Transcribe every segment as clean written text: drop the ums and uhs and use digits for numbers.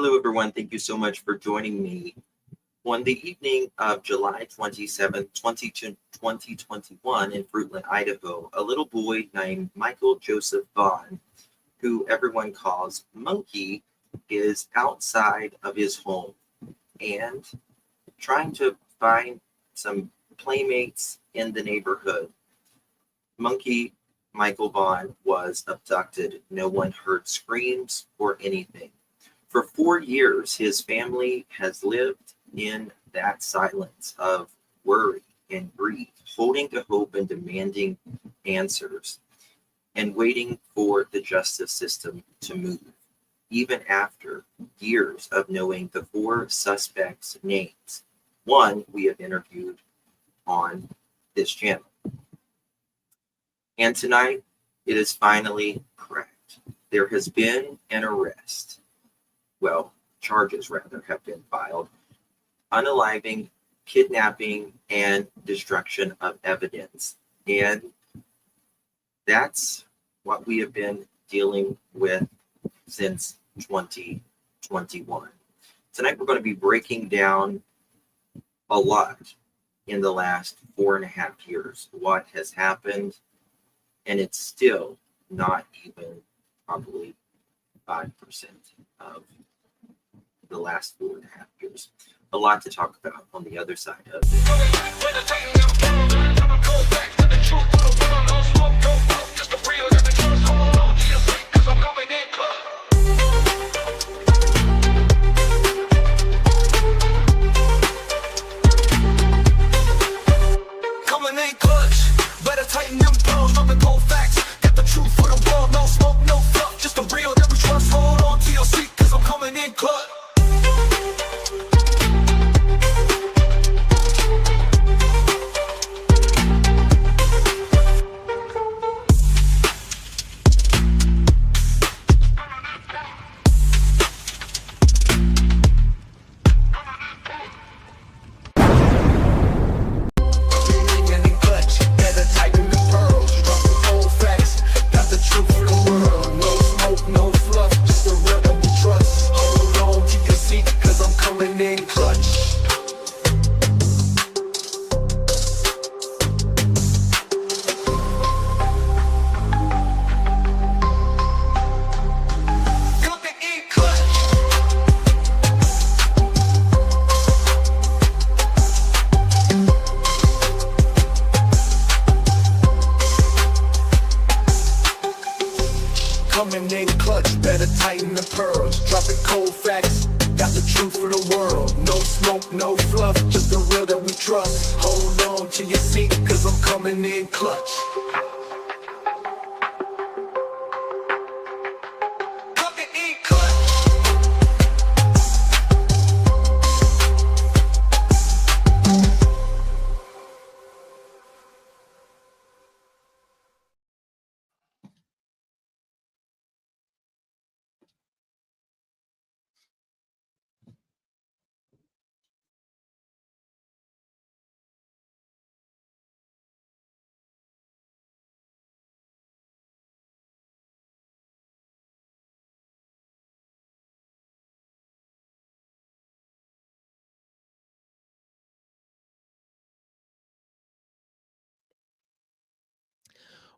Hello, everyone. Thank you so much for joining me. On the evening of July 27th, 2021, in Fruitland, Idaho, a little boy named Michael Joseph Vaughan, who everyone calls Monkey, is outside of his home and trying to find some playmates in the neighborhood. Monkey Michael Vaughan was abducted. No one heard screams or anything. For 4 years, his family has lived in that silence of worry and grief, holding to hope and demanding answers, and waiting for the justice system to move, even after years of knowing the four suspects' names. One we have interviewed on this channel. And tonight, it is finally cracked. There has been an arrest. Well, charges rather have been filed. Unaliving, kidnapping, and destruction of evidence. And that's what we have been dealing with since 2021. Tonight, we're going to be breaking down a lot in the last 4.5 years. What has happened, and it's still not even probably 5% of the last 4.5 years. A lot to talk about on the other side of this.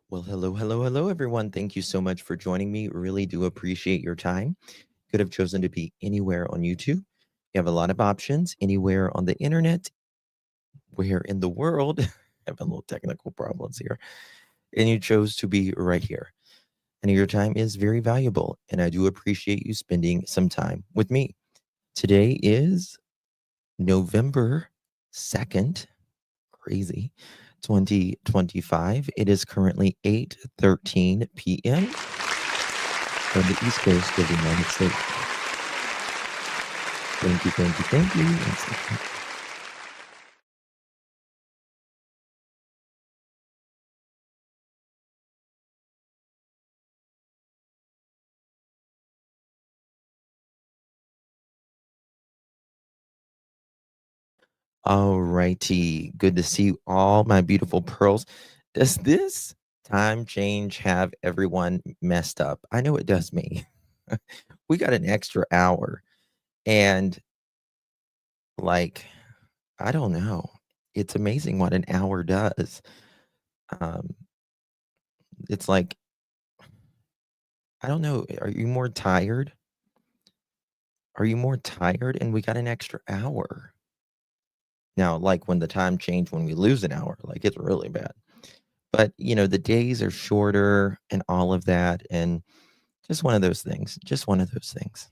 Well, hello, everyone. Thank you so much for joining me. Really do appreciate your time. Could have chosen to be anywhere on YouTube. You have a lot of options anywhere on the internet, where in the world, having a little technical problems here, and you chose to be right here. And your time is very valuable, and I do appreciate you spending some time with me. Today is November 2nd, crazy, 2025. It is currently 8:13 p.m. on the East Coast of the United States. Thank you. One second. All righty. Good to see all my beautiful pearls. Does this time change have everyone messed up? I know it does me. We got an extra hour And like, I don't know. It's amazing what an hour does. Um, it's like, I don't know. Are you more tired? Are you more tired? And we got an extra hour. Now, like when the time changed when we lose an hour, like it's really bad. But, the days are shorter and all of that. And just one of those things. Just one of those things.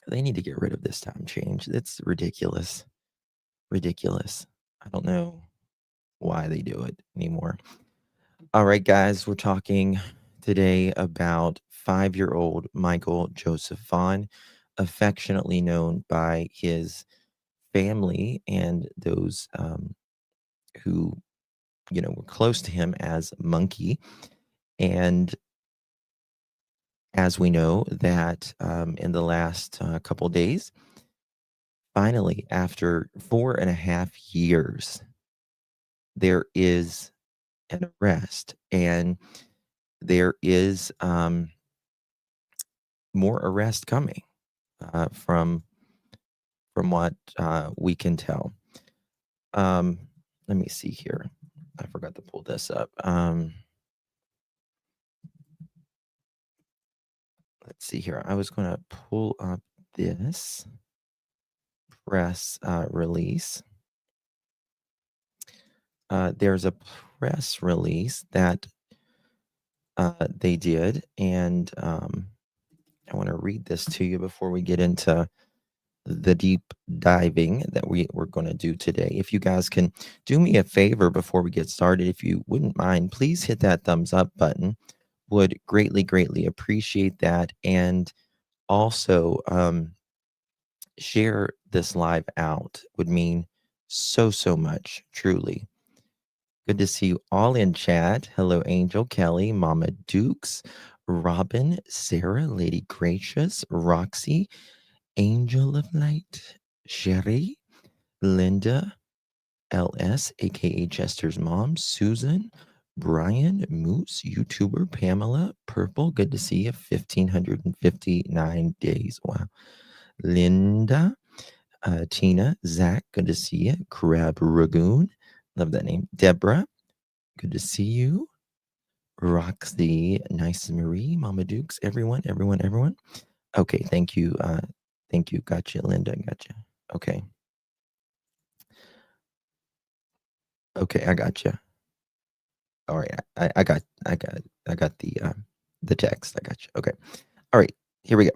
They need to get rid of this time change. It's ridiculous. Ridiculous. I don't know why they do it anymore. All right, guys, we're talking today about 5-year-old Michael Joseph Vaughan, affectionately known by his family and those who, were close to him as Monkey. And as we know, that in the last couple days, finally, after 4.5 years, there is an arrest, and there is more arrest coming from what we can tell. Um, let me see here. I forgot to pull this up. Let's see here. I was going to pull up this press release. There's a press release that they did, and I want to read this to you before we get into the deep diving that we're going to do today. If you guys can do me a favor before we get started, if you wouldn't mind, please hit that thumbs up button. Would greatly appreciate that. And also share this live out would mean so much, truly. Good to see you all in chat. Hello, Angel, Kelly, Mama Dukes, Robin, Sarah, Lady Gracious, Roxy, Angel of Light, Sherry, Linda, LS, aka Chester's mom, Susan, Brian, Moose, YouTuber, Pamela, Purple, good to see you, 1,559 days. Wow. Linda, Tina, Zach, good to see you. Crab Ragoon, love that name. Deborah, good to see you. Roxy, Nice Marie, Mama Dukes, everyone. Okay, thank you. Thank you. Gotcha, Linda. Gotcha. Okay. Okay, I gotcha. All right, I got the text. I got you. Okay. All right, here we go.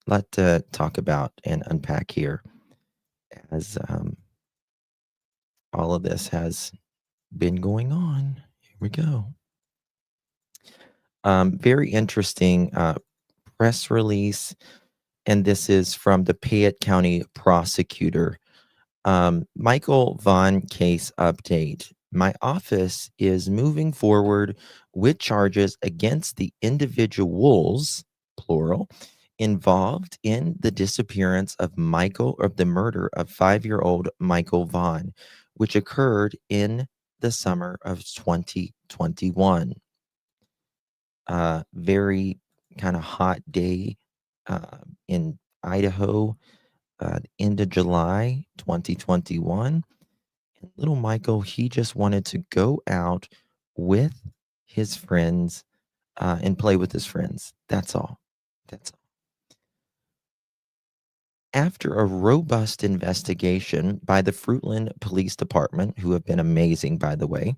Lot to talk about and unpack here, as all of this has been going on. Here we go. Very interesting press release, and this is from the Fayette County prosecutor. Michael Vaughan case update. My office is moving forward with charges against the individuals, plural, involved in the disappearance of the murder of 5-year-old Michael Vaughan, which occurred in the summer of 2021. Very kind of hot day in Idaho, end of July 2021. And little Michael, he just wanted to go out with his friends and play with his friends. That's all. That's all. After a robust investigation by the Fruitland Police Department, who have been amazing, by the way,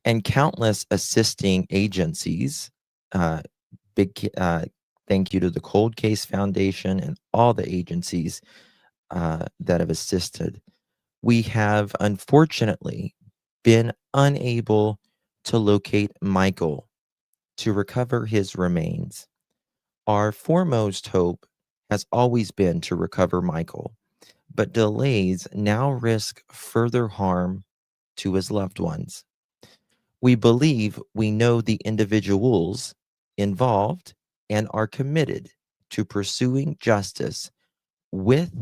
and countless assisting agencies, big thank you to the Cold Case Foundation and all the agencies that have assisted. We have unfortunately been unable to locate Michael to recover his remains. Our foremost hope has always been to recover Michael, but delays now risk further harm to his loved ones. We believe we know the individuals involved and are committed to pursuing justice with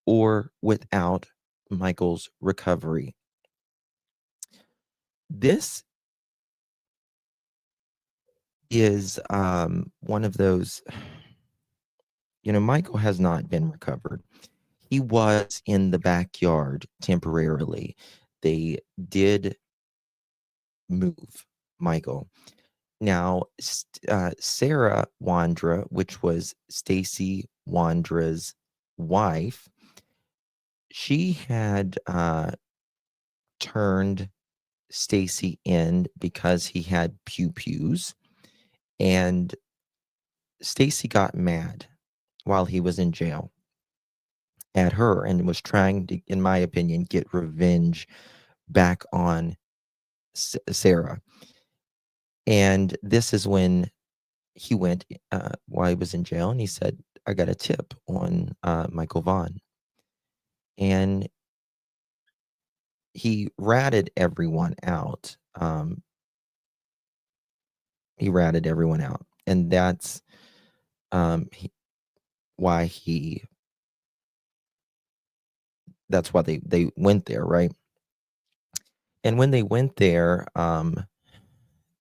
or without Michael's recovery. This is one of those Michael has not been recovered. He was in the backyard temporarily. They did move Michael. Now, Sarah Wandra, which was Stacy Wandra's wife, she had turned Stacy in because he had pew-pews, and Stacy got mad while he was in jail at her and was trying to, in my opinion, get revenge back on Sarah. And this is when he went while he was in jail, and he said, I got a tip on Michael Vaughan. And he ratted everyone out. He ratted everyone out. And that's why that's why they went there, right? And when they went there,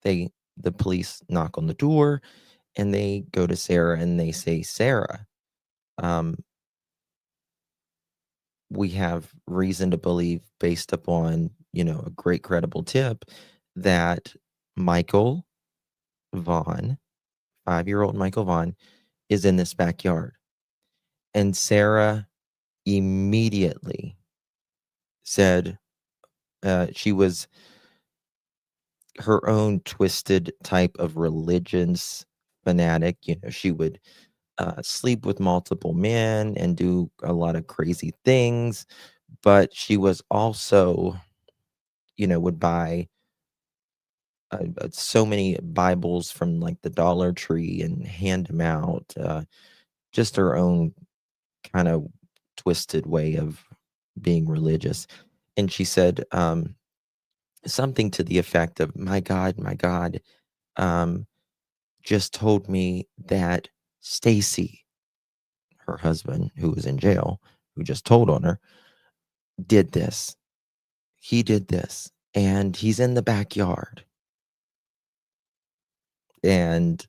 the police knock on the door, and they go to Sarah and they say, Sarah, we have reason to believe, based upon, a great credible tip, that Michael Vaughan, 5-year-old Michael Vaughan, is in this backyard. And Sarah immediately said she was her own twisted type of religious fanatic. She would sleep with multiple men and do a lot of crazy things, but she was also, would buy so many Bibles from like the Dollar Tree and hand them out. Just her own kind of twisted way of being religious. And she said something to the effect of, my God, just told me that Stacy, her husband, who was in jail, who just told on her, did this. He did this, and he's in the backyard. And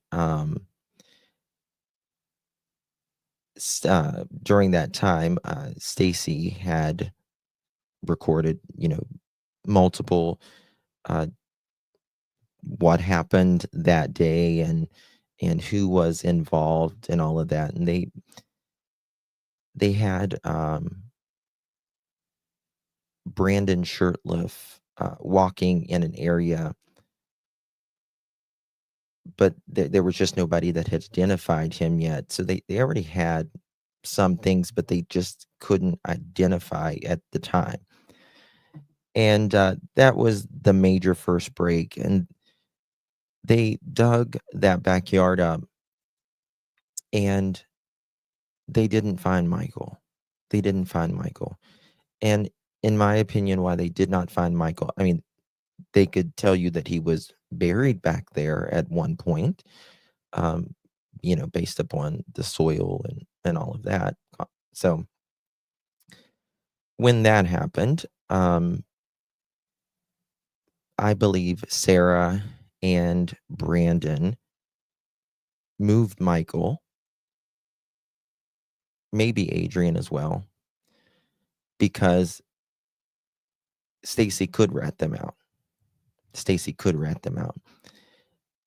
during that time, Stacy had recorded, multiple what happened that day and who was involved and all of that. And they had Brandon Shirtliff walking in an area, but there was just nobody that had identified him yet. So they already had some things, but they just couldn't identify at the time. And that was the major first break. And they dug that backyard up, and they didn't find Michael. They didn't find Michael. And in my opinion, why they did not find Michael, I mean, they could tell you that he was buried back there at one point, based upon the soil and all of that. So when that happened, I believe Sarah and Brandon moved Michael, maybe Adrian as well, because Stacy could rat them out. Stacy could rat them out.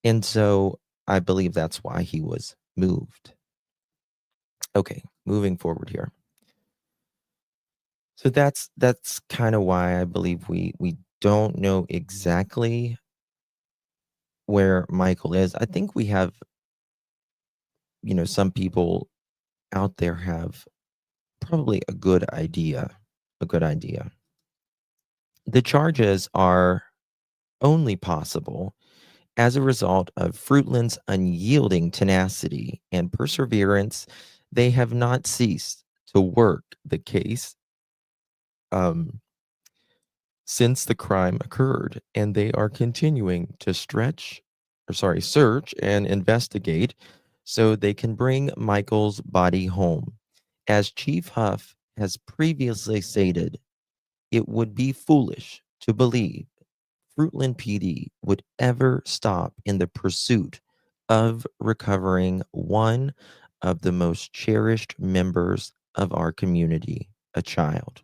And so I believe that's why he was moved. Okay, moving forward here. So that's kind of why I believe we don't know exactly where Michael is. I think we have, some people out there have probably a good idea. The charges are only possible as a result of Fruitland's unyielding tenacity and perseverance. They have not ceased to work the case since the crime occurred, and they are continuing to search and investigate so they can bring Michael's body home. As Chief Huff has previously stated, it would be foolish to believe Fruitland PD would ever stop in the pursuit of recovering one of the most cherished members of our community, a child.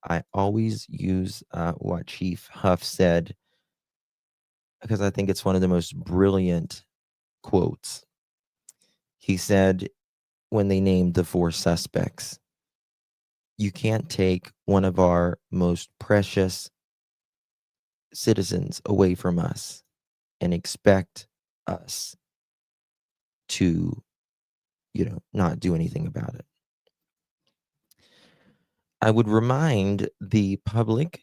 I always use what Chief Huff said because I think it's one of the most brilliant quotes. He said, when they named the four suspects, you can't take one of our most precious citizens away from us and expect us to, not do anything about it. I would remind the public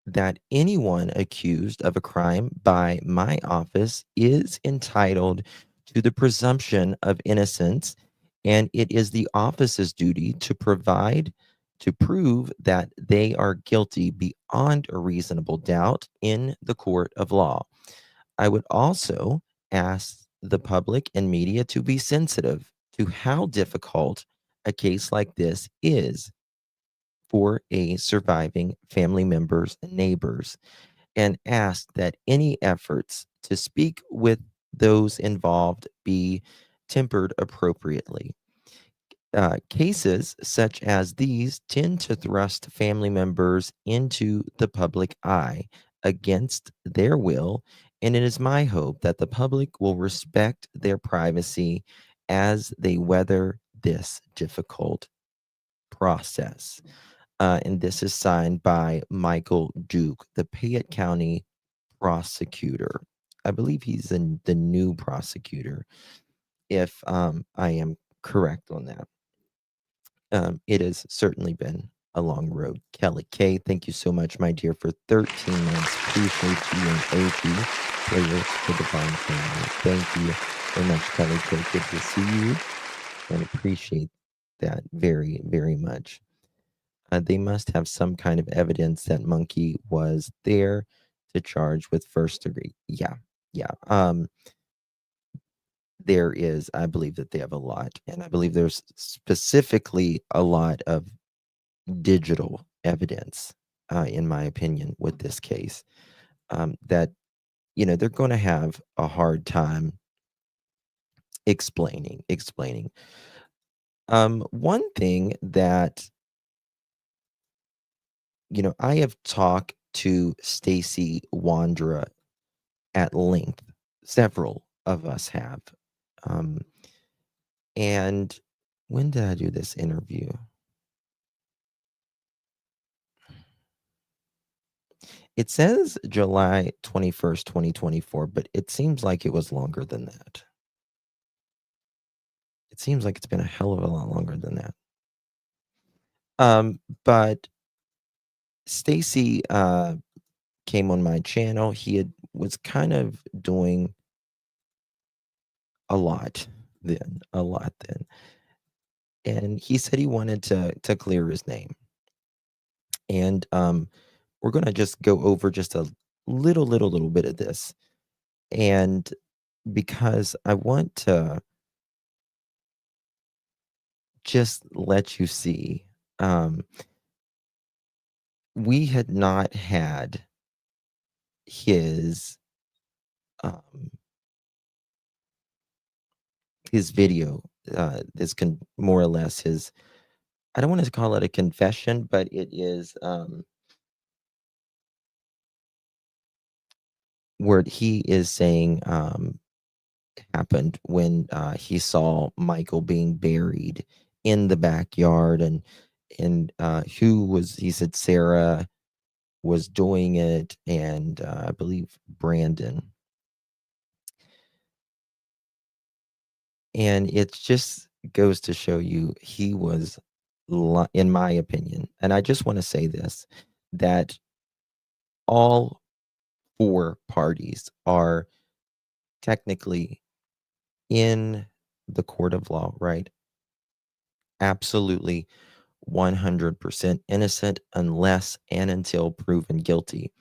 that anyone accused of a crime by my office is entitled to the presumption of innocence, and it is the office's duty to prove that they are guilty beyond a reasonable doubt in the court of law. I would also ask the public and media to be sensitive to how difficult a case like this is for a surviving family members and neighbors, and ask that any efforts to speak with those involved be tempered appropriately. Cases such as these tend to thrust family members into the public eye against their will, and it is my hope that the public will respect their privacy as they weather this difficult process. And this is signed by Michael Duke, the Payette County prosecutor. I believe he's the new prosecutor, if I am correct on that. It has certainly been a long road. Kelly K, thank you so much, my dear, for 13 months. Appreciate you and Oki, prayers for the Vaughan family. Thank you very much, Kelly K. Good to see you and appreciate that very, very much. They must have some kind of evidence that Monkey was there to charge with first degree. Yeah, yeah. There is, I believe that they have a lot, and I believe there's specifically a lot of digital evidence, in my opinion, with this case, that they're going to have a hard time explaining. One thing that I have talked to Stacy Wandra at length. Several of us have. And when did I do this interview? It says July 21st, 2024, but it seems like it was longer than that. It seems like it's been a hell of a lot longer than that. But Stacy came on my channel. He was kind of doing a lot then. And he said he wanted to clear his name. And we're going to just go over just a little bit of this. And because I want to just let you see, we had not had his video, this more or less his, I don't want to call it a confession, but it is where he is saying happened when he saw Michael being buried in the backyard, and who was, he said Sarah was doing it, and I believe Brandon. And it just goes to show you he was, in my opinion, and I just want to say this, that all four parties are technically in the court of law, right? Absolutely 100% innocent unless and until proven guilty.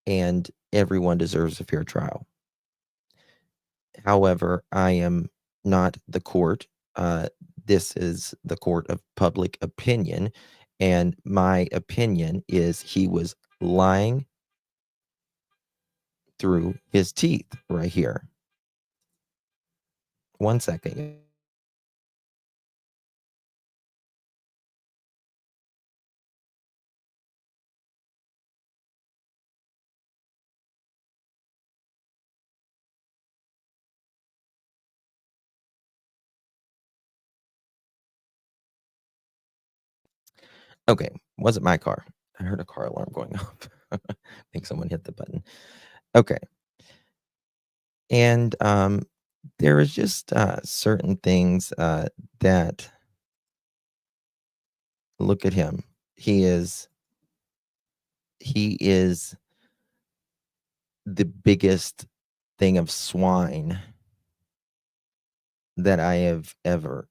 And everyone deserves a fair trial. However, I am not the court. This is the court of public opinion. And my opinion is he was lying through his teeth right here. 1 second. Okay, wasn't my car. I heard a car alarm going off. I think someone hit the button. Okay. And there is just certain things that, look at him. He is the biggest thing of swine that I have ever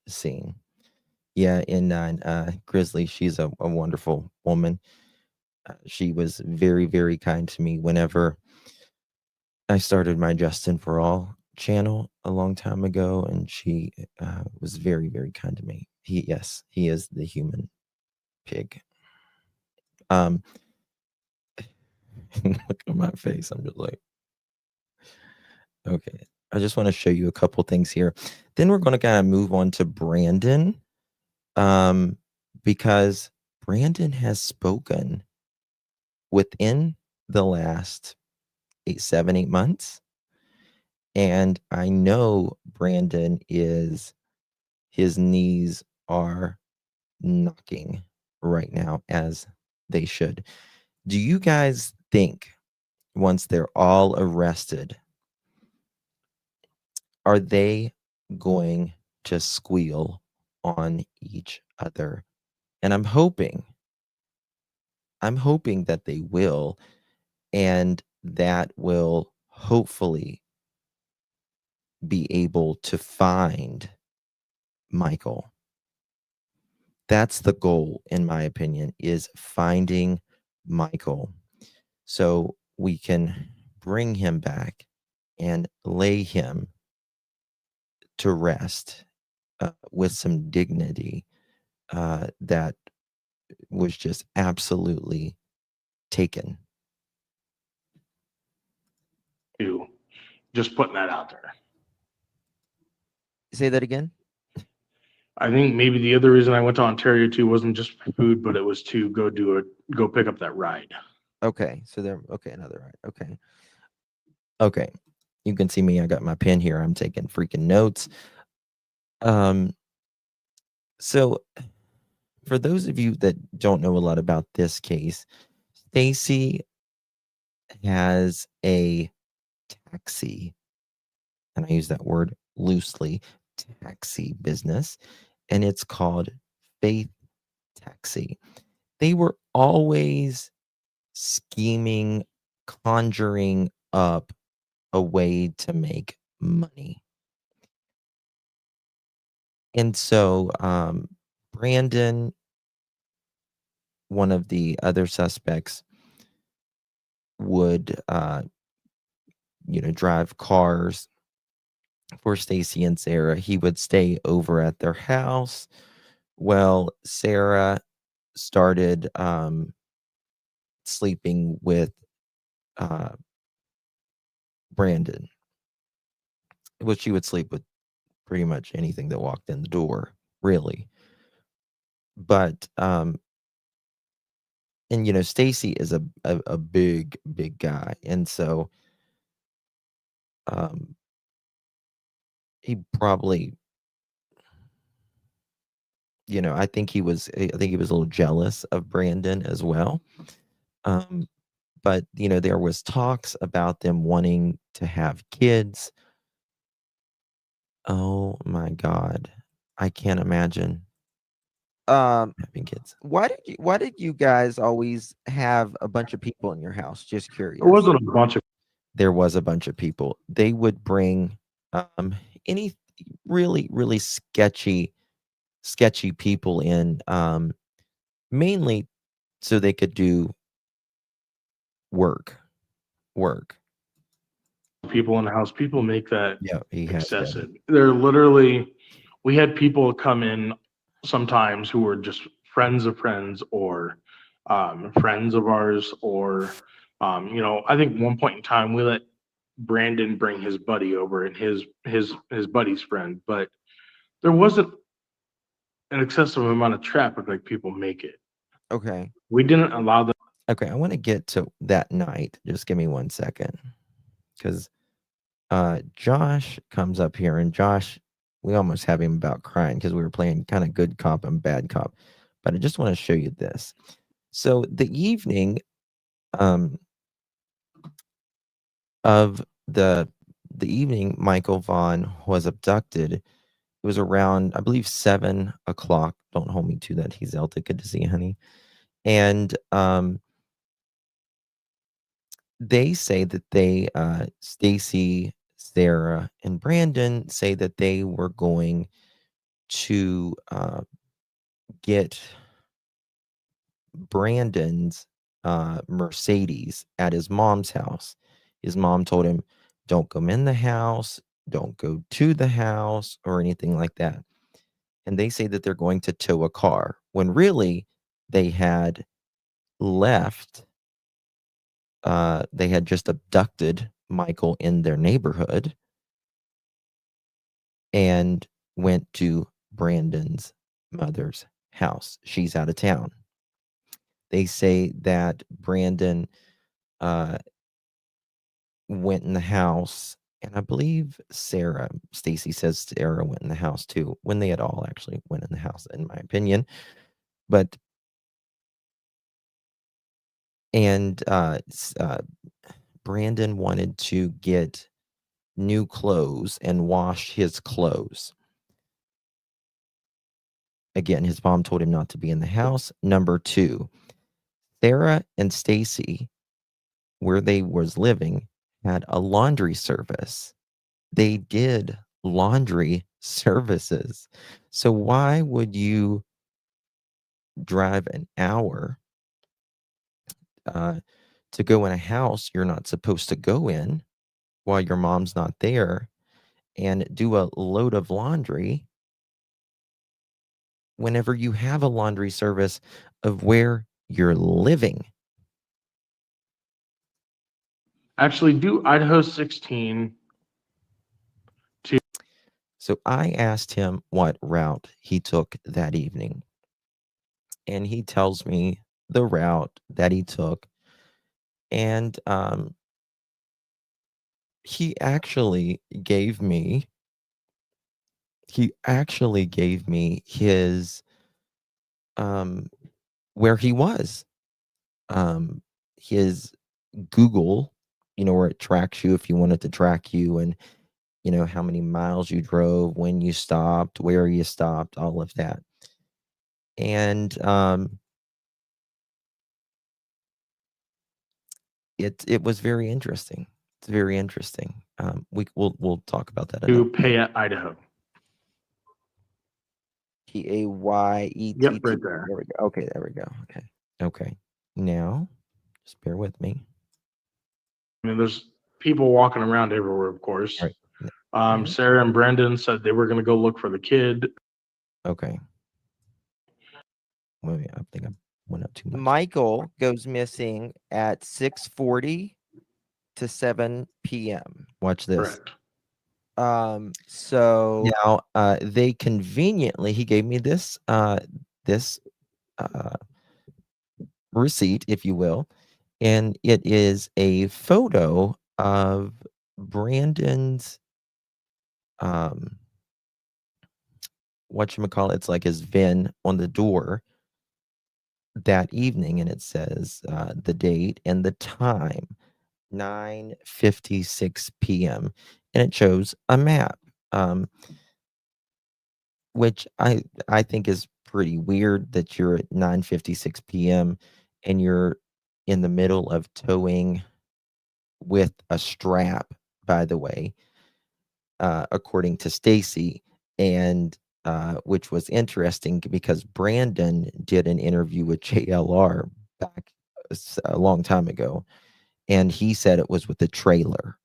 seen. Yeah, and Grizzly, she's a wonderful woman. She was very, very kind to me whenever I started my Justin for All channel a long time ago, and she was very, very kind to me. He is the human pig. Look at my face. I'm just like, okay. I just want to show you a couple things here. Then we're going to kind of move on to Brandon, because Brandon has spoken within the last 7, 8 months. And I know Brandon his knees are knocking right now, as they should. Do you guys think once they're all arrested, are they going to squeal on each other? And I'm hoping that they will, and that will hopefully be able to find Michael. That's the goal, in my opinion, is finding Michael, so we can bring him back and lay him to rest with some dignity that was just absolutely taken. Just putting that out there. Say that again? I think maybe the other reason I went to Ontario too wasn't just for food, but it was to go pick up that ride. Okay, so another ride. Okay. You can see me. I got my pen here. I'm taking freaking notes. So for those of you that don't know a lot about this case, Stacy has a taxi, and I use that word loosely, taxi business, and it's called Faith Taxi. They were always scheming, conjuring up a way to make money. And so Brandon, one of the other suspects, would drive cars for Stacy and Sarah. He would stay over at their house. Well, Sarah started sleeping with Brandon. Well, she would sleep with pretty much anything that walked in the door, really. But and Stacy is a big guy, and so he probably, I think he was a little jealous of Brandon as well. But there was talks about them wanting to have kids. Oh my God, I can't imagine having kids. Why did you guys always have a bunch of people in your house? Just curious. There wasn't a bunch of. There was a bunch of people. They would bring any really sketchy people in, mainly so they could do work. People in the house. People make that excessive. Had. They're literally. We had people come in sometimes who were just friends of friends or friends of ours, or I think one point in time we let Brandon bring his buddy over and his buddy's friend, but there wasn't an excessive amount of traffic like people make it. Okay. We didn't allow them. Okay, I want to get to that night. Just give me 1 second. Because Josh comes up here, and Josh, we almost have him about crying because we were playing kind of good cop and bad cop. But I just want to show you this. So the evening of the evening Michael Vaughan was abducted, it was around, I believe, 7 o'clock. Don't hold me to that. He's Zelda. Good to see you, honey. And they say that they, Stacy, Sarah, and Brandon say that they were going to get Brandon's Mercedes at his mom's house. His mom told him, don't come in the house, don't go to the house, or anything like that. And they say that they're going to tow a car when really they had left. They had just abducted Michael in their neighborhood and went to Brandon's mother's house. She's out of town. They say that Brandon went in the house, and I believe Stacy says Sarah went in the house too, when they had all actually went in the house, in my opinion. But Brandon wanted to get new clothes and wash his clothes. Again, his mom told him not to be in the house. Number 2, Sarah and Stacy, where they was living, had a laundry service. They did laundry services. So why would you drive an hour to go in a house you're not supposed to go in while your mom's not there and do a load of laundry whenever you have a laundry service of where you're living? Actually, do Idaho 16. So I asked him what route he took that evening, and he tells me the route that he took. And he actually gave me his where he was, his Google, where it tracks you if you want it to track you, and how many miles you drove, when you stopped, where you stopped, all of that. And it was very interesting. It's very interesting. We'll talk about that. To Payette, Idaho. Payett. Yep, right there. There we go. Okay, there we go. Okay. Now, just bear with me. I mean, there's people walking around everywhere, of course. All right. Sarah and Brandon said they were going to go look for the kid. Okay. Wait, I think I went up too much. Michael goes missing at 6:40 to 7 p.m. Watch this. Correct. So now they conveniently, he gave me this receipt, if you will, and it is a photo of Brandon's whatchamacallit, it's like his VIN on the door that evening, and it says the date and the time, 9:56 p.m., and it shows a map, which I think is pretty weird that you're at 9:56 p.m. and you're in the middle of towing with a strap, by the way, according to Stacy, and which was interesting because Brandon did an interview with JLR back a long time ago, and he said it was with the trailer.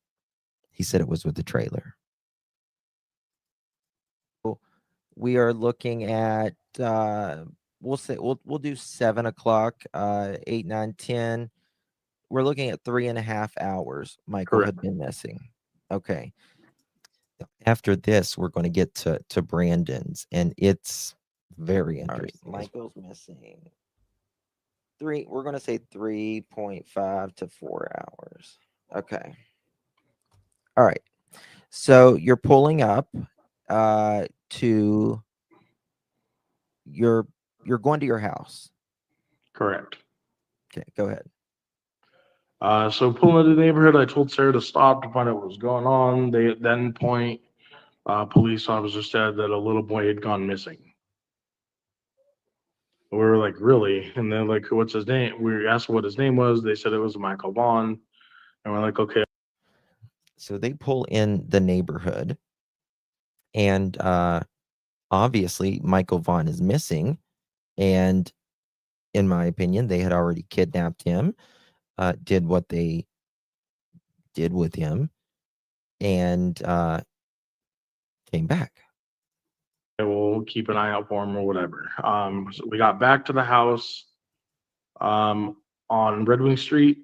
We are looking at we'll do 7 o'clock, 8, 9, 10. we're looking at 3.5 hours. Michael Correct. had been missing. Okay. After this, we're going to get to Brandon's, and it's very interesting. Michael's missing. We're going to say 3.5 to 4 hours. Okay. All right. So you're pulling up to you're going to your house. Correct. Okay, go ahead. So pulling into the neighborhood, I told Sarah to stop to find out what was going on. They at that point, police officer said that a little boy had gone missing. We were like, really? And then like, what's his name? We asked what his name was. They said it was Michael Vaughan. And we're like, okay. So they pull in the neighborhood, and obviously Michael Vaughan is missing. And in my opinion, they had already kidnapped him, did what they did with him, and came back. We'll keep an eye out for him or whatever. So we got back to the house on Red Wing Street,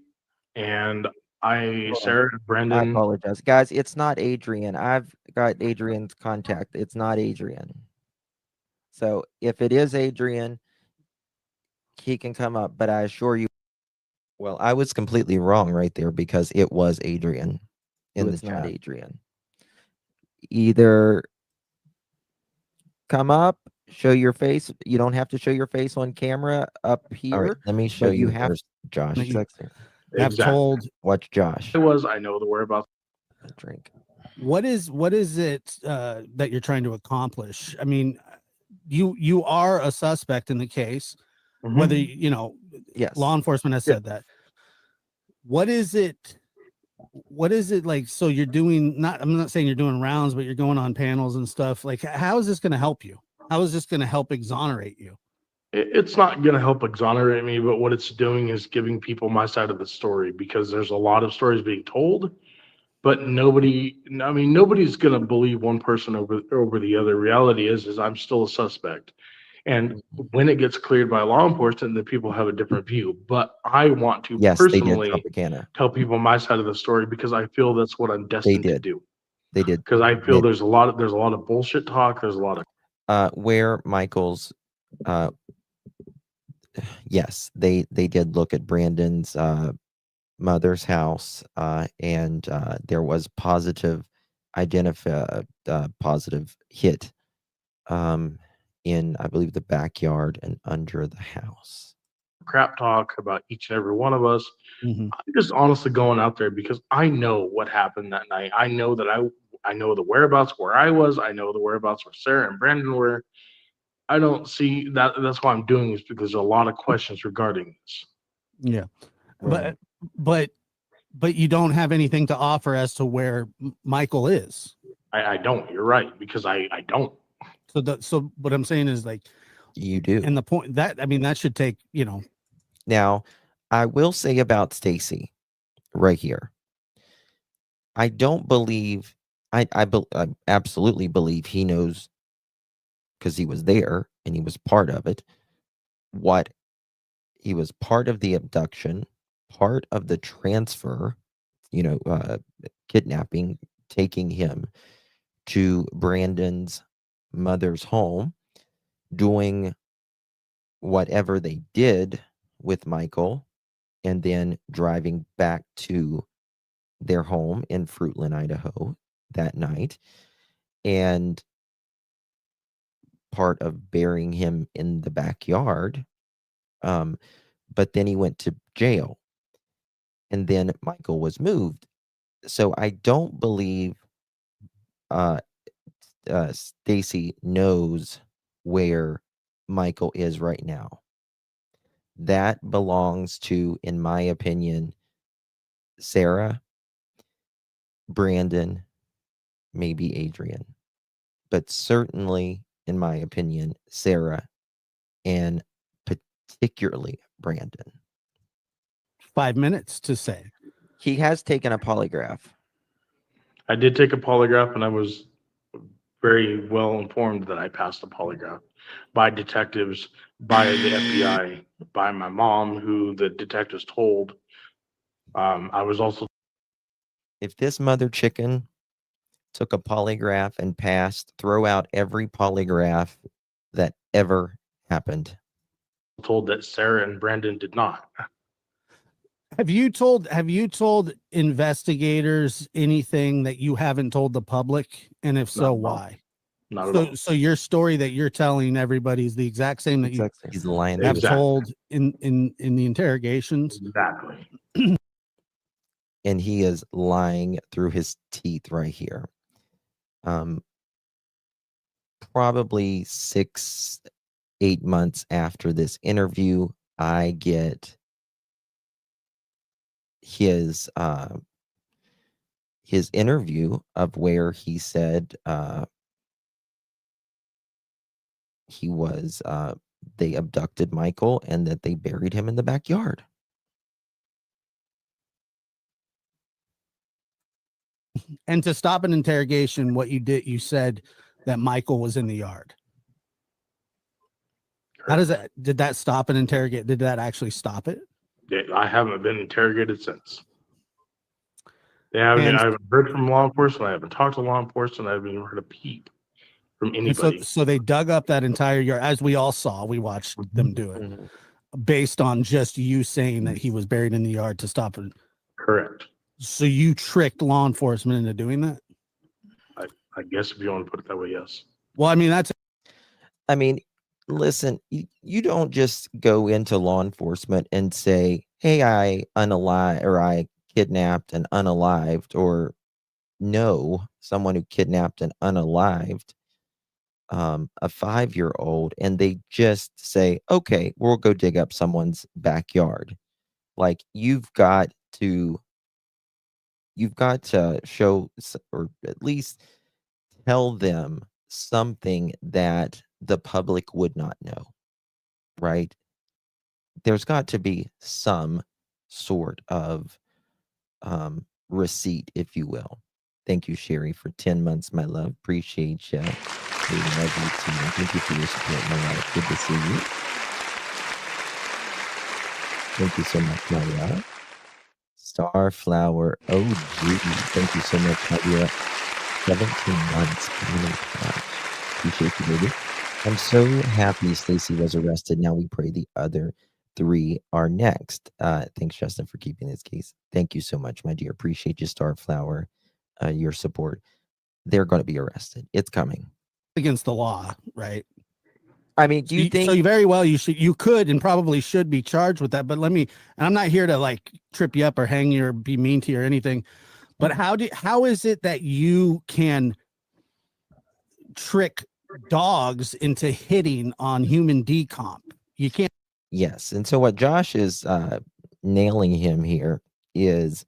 and Sarah and I Brendan. apologize, guys. It's not Adrian. I've got Adrian's contact. It's not Adrian. So if it is Adrian, he can come up. But I assure you, well, I was completely wrong right there, because it was Adrian in the chat. Not Adrian. Either come up, show your face. You don't have to show your face on camera up here. All right, let me show you. Have Josh. Have told. Watch Josh. I know the whereabouts. Drink. What is it that you're trying to accomplish? I mean, you are a suspect in the case, whether yes, law enforcement has said that. What is it like? So you're doing I'm not saying you're doing rounds, but you're going on panels and stuff. Like, how is this going to help you? How is this going to help exonerate you? It's not going to help exonerate me, but what it's doing is giving people my side of the story, because there's a lot of stories being told, but nobody's going to believe one person over the other. Reality is I'm still a suspect. And when it gets cleared by law enforcement, then people have a different view. But I want to personally tell people my side of the story, because I feel that's what I'm destined to do. They did. Because I feel there's a lot of bullshit talk. There's a lot of where Michael's yes, they did look at Brandon's mother's house, and there was positive hit in, I believe, the backyard and under the house. Crap talk about each and every one of us. I'm just honestly going out there because I know what happened that night. I know that I know the whereabouts where I was. I know the whereabouts where Sarah and Brandon were. I don't see that. That's why I'm doing this, because there's a lot of questions regarding this. Yeah, right. but you don't have anything to offer as to where Michael is. I don't. You're right, because I don't. So what I'm saying is, like, you do. And the point that, I mean, that should take, Now, I will say about Stacy right here. I don't believe, I absolutely believe he knows, because he was there and he was part of it. He was part of the abduction, part of the transfer, kidnapping, taking him to Brandon's mother's home, doing whatever they did with Michael, and then driving back to their home in Fruitland, Idaho that night, and part of burying him in the backyard. But then he went to jail, and then Michael was moved. So I don't believe Stacy knows where Michael is right now. That belongs to, in my opinion, Sarah, Brandon, maybe Adrian, but certainly, in my opinion, Sarah, and particularly Brandon. 5 minutes to say. He has taken a polygraph. I did take a polygraph, and I was very well informed that I passed the polygraph by detectives, by the FBI, by my mom, who the detectives told I was also If this mother chicken took a polygraph and passed, throw out every polygraph that ever happened. told that Sarah and Brandon did not. Have you told investigators anything that you haven't told the public? And if so, No. why? Not at all. So your story that you're telling everybody is the exact same that you He's lying. have Exactly. told in the interrogations. Exactly. And he is lying through his teeth right here. Probably 6-8 months after this interview, I get his interview of where he said he was they abducted Michael and that they buried him in the backyard. And to stop an interrogation, what you did, you said that Michael was in the yard. How does that, did that stop an interrogate? Did that actually stop it? I haven't been interrogated since. I haven't heard from law enforcement. I haven't talked to law enforcement. I haven't even heard a peep from anybody. So they dug up that entire yard, as we all saw. We watched them do it, based on just you saying that he was buried in the yard to stop it. Correct. So you tricked law enforcement into doing that? I guess if you want to put it that way, yes. Well, I mean, listen, you don't just go into law enforcement and say, hey, I kidnapped and unalived, or know someone who kidnapped and unalived a 5-year-old, and they just say, okay, we'll go dig up someone's backyard. Like, you've got to show, or at least tell them something that the public would not know, right? There's got to be some sort of receipt, if you will. Thank you, Sherry, for 10 months, my love. Appreciate you. We love you too. Thank you for your support, my love. Good to see you. Thank you so much, my love. Starflower OG. Thank you so much, my dear. 17 months. Appreciate you, baby. I'm so happy Stacy was arrested. Now we pray the other 3 are next. Thanks, Justin, for keeping this case. Thank you so much, my dear. Appreciate you, Starflower, your support. They're going to be arrested. It's coming. against the law, right? I mean, do you think? So you very well, you could and probably should be charged with that. But and I'm not here to like trip you up or hang you or be mean to you or anything. But how is it that you can trick dogs into hitting on human decomp? You can't. Yes. And so what Josh is nailing him here is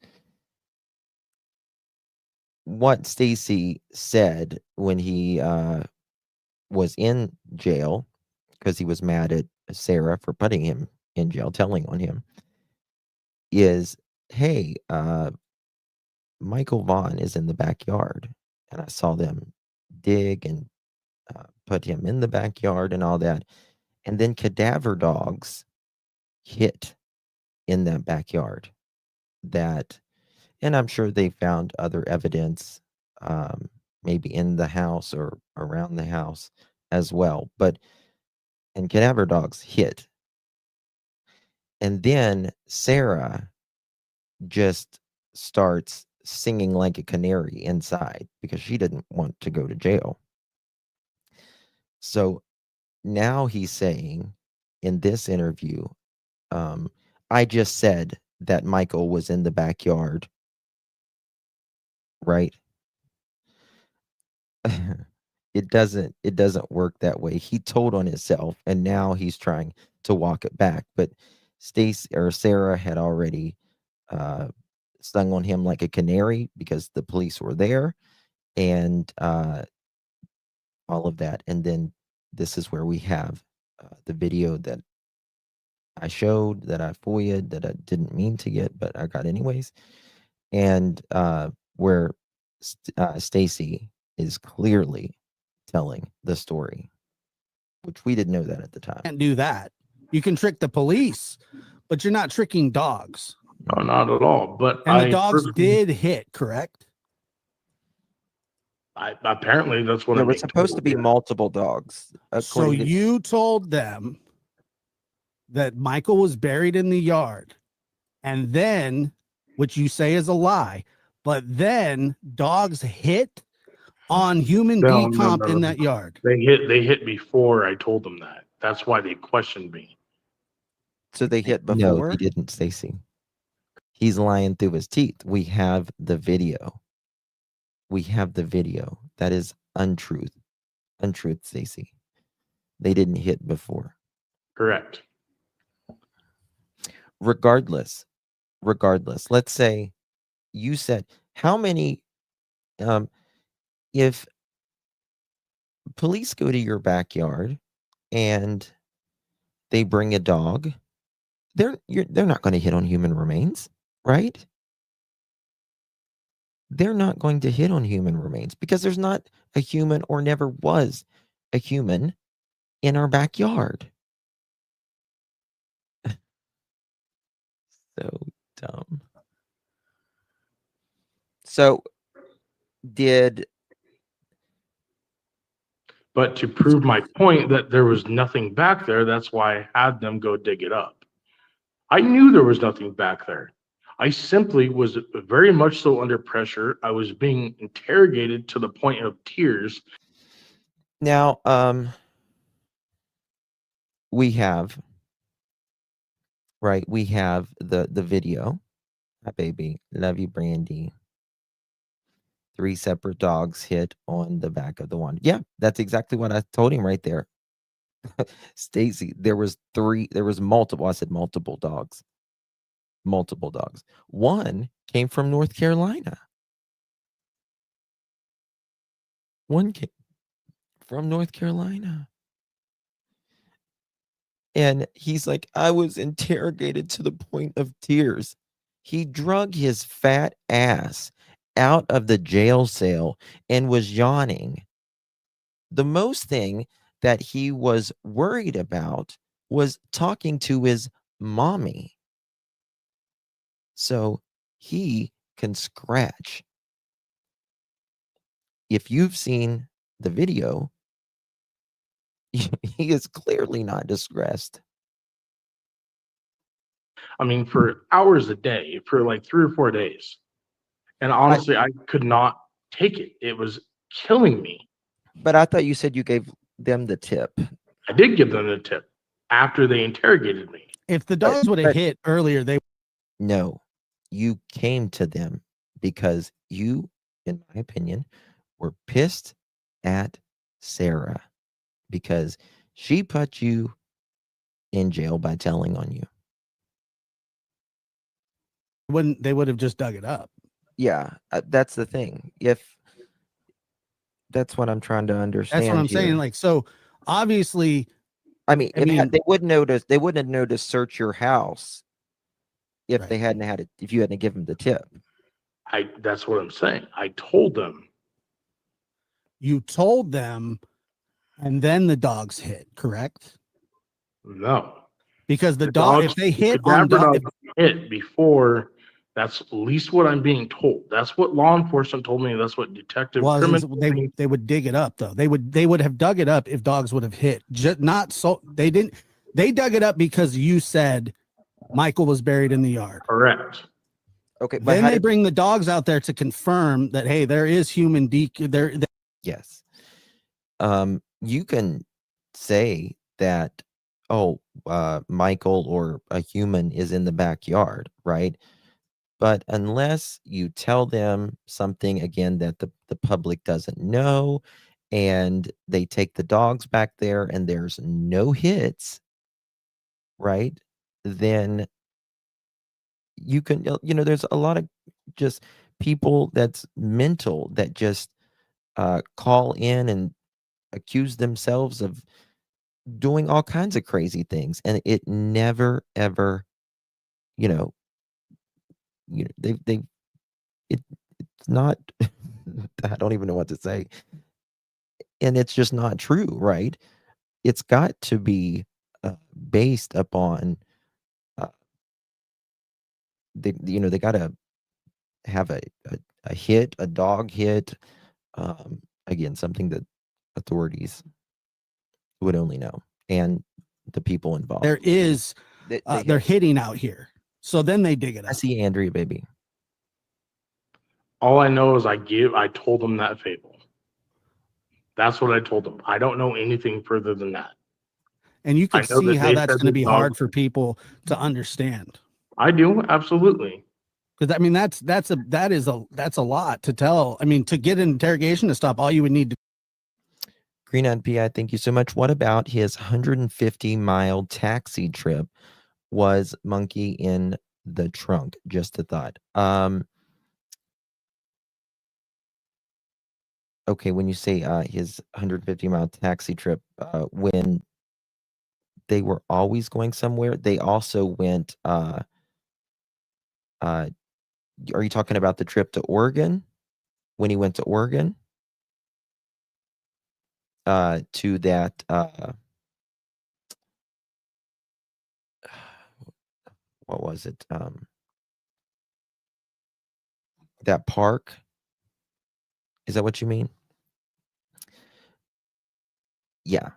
what Stacy said when he was in jail, because he was mad at Sarah for putting him in jail, telling on him, is, hey, Michael Vaughan is in the backyard, and I saw them dig and put him in the backyard and all that. And then cadaver dogs hit in that backyard that, and I'm sure they found other evidence, maybe in the house or around the house as well. And cadaver dogs hit. And then Sarah just starts singing like a canary inside because she didn't want to go to jail. So now he's saying in this interview, I just said that Michael was in the backyard, right? It doesn't work that way. He told on himself, and now he's trying to walk it back. But Sarah had already sung on him like a canary because the police were there, and all of that. And then this is where we have the video that I showed, that I FOIA'd, that I didn't mean to get, but I got anyways, and where Stacy is clearly telling the story, which we didn't know that at the time. Can't do that. You can trick the police, but you're not tricking dogs. No, not at all. But And the dogs did hit, correct? Apparently that's what There I'm were being supposed to told, be yeah. multiple dogs. So According to, you told them that Michael was buried in the yard, and then, which you say is a lie, but then dogs hit on human No, decomp in that yard. They hit before I told them that. That's why they questioned me. so they hit No, before? they No, he didn't, Stacy. He's lying through his teeth. We have the video. We have the video. That is untruth. Untruth, Stacy. They didn't hit before. Correct. Regardless, let's say you said how many if police go to your backyard and they bring a dog, they're not going to hit on human remains, right? They're not going to hit on human remains because there's not a human or never was a human in our backyard. So dumb. So But to prove my point that there was nothing back there, that's why I had them go dig it up. I knew there was nothing back there. I simply was very much so under pressure. I was being interrogated to the point of tears. now we have the video. Hi baby, love you, Brandy. 3 separate dogs hit on the back of the one. Yeah, that's exactly what I told him right there. Stacy, there was multiple. I said multiple dogs. Multiple dogs. One came from North Carolina. One came from North Carolina. And he's like, I was interrogated to the point of tears. He drug his fat ass out of the jail cell and was yawning. The most thing that he was worried about was talking to his mommy. So he can scratch. If you've seen the video, he is clearly not distressed. I mean, for hours a day, for like 3 or 4 days. And honestly, I could not take it. It was killing me. But I thought you said you gave them the tip. I did give them the tip after they interrogated me. If the dogs would have hit earlier, they No, you came to them because you, in my opinion, were pissed at Sarah because she put you in jail by telling on you. they would have just dug it up. Yeah, that's the thing. If that's what I'm trying to understand. That's what I'm saying. Like, so obviously, I mean, they wouldn't notice. They wouldn't have known to search your house if they hadn't had it. If you hadn't given them the tip. That's what I'm saying. I told them. You told them, and then the dogs hit. Correct? No, because the dog, if they hit on dog, hit before. That's at least what I'm being told. That's what law enforcement told me. That's what detective they would dig it up though. They would have dug it up if dogs would have hit. Not so they didn't. They dug it up because you said Michael was buried in the yard. Correct. Okay, but then they bring the dogs out there to confirm that hey, there is human there. Yes. You can say that Michael or a human is in the backyard, right? But unless you tell them something, again, that the public doesn't know, and they take the dogs back there and there's no hits, right? Then you can, there's a lot of just people that's mental that just call in and accuse themselves of doing all kinds of crazy things. And it never, ever, it's not I don't even know what to say, and it's just not true, right? It's got to be based upon they got to have a hit, a dog hit. Again, something that authorities would only know, and the people involved. There is, they're have- hitting out here. So then they dig it I up. see Andrea, baby. All I know is I told them that fable. That's what I told them. I don't know anything further than that. And you can I know see that how they that's said going to the be dog- hard for people to understand. I do, absolutely. Because I mean, that's a lot to tell. I mean, to get an interrogation to stop, all you would need to. Green Eyed PI, thank you so much. What about his 150-mile taxi trip? Was monkey in the trunk? Just a thought. Okay, when you say his 150-mile taxi trip, when they were always going somewhere, they also went. Are you talking about the trip to Oregon? When he went to Oregon? To that what was it? That park? Is that what you mean? Yeah.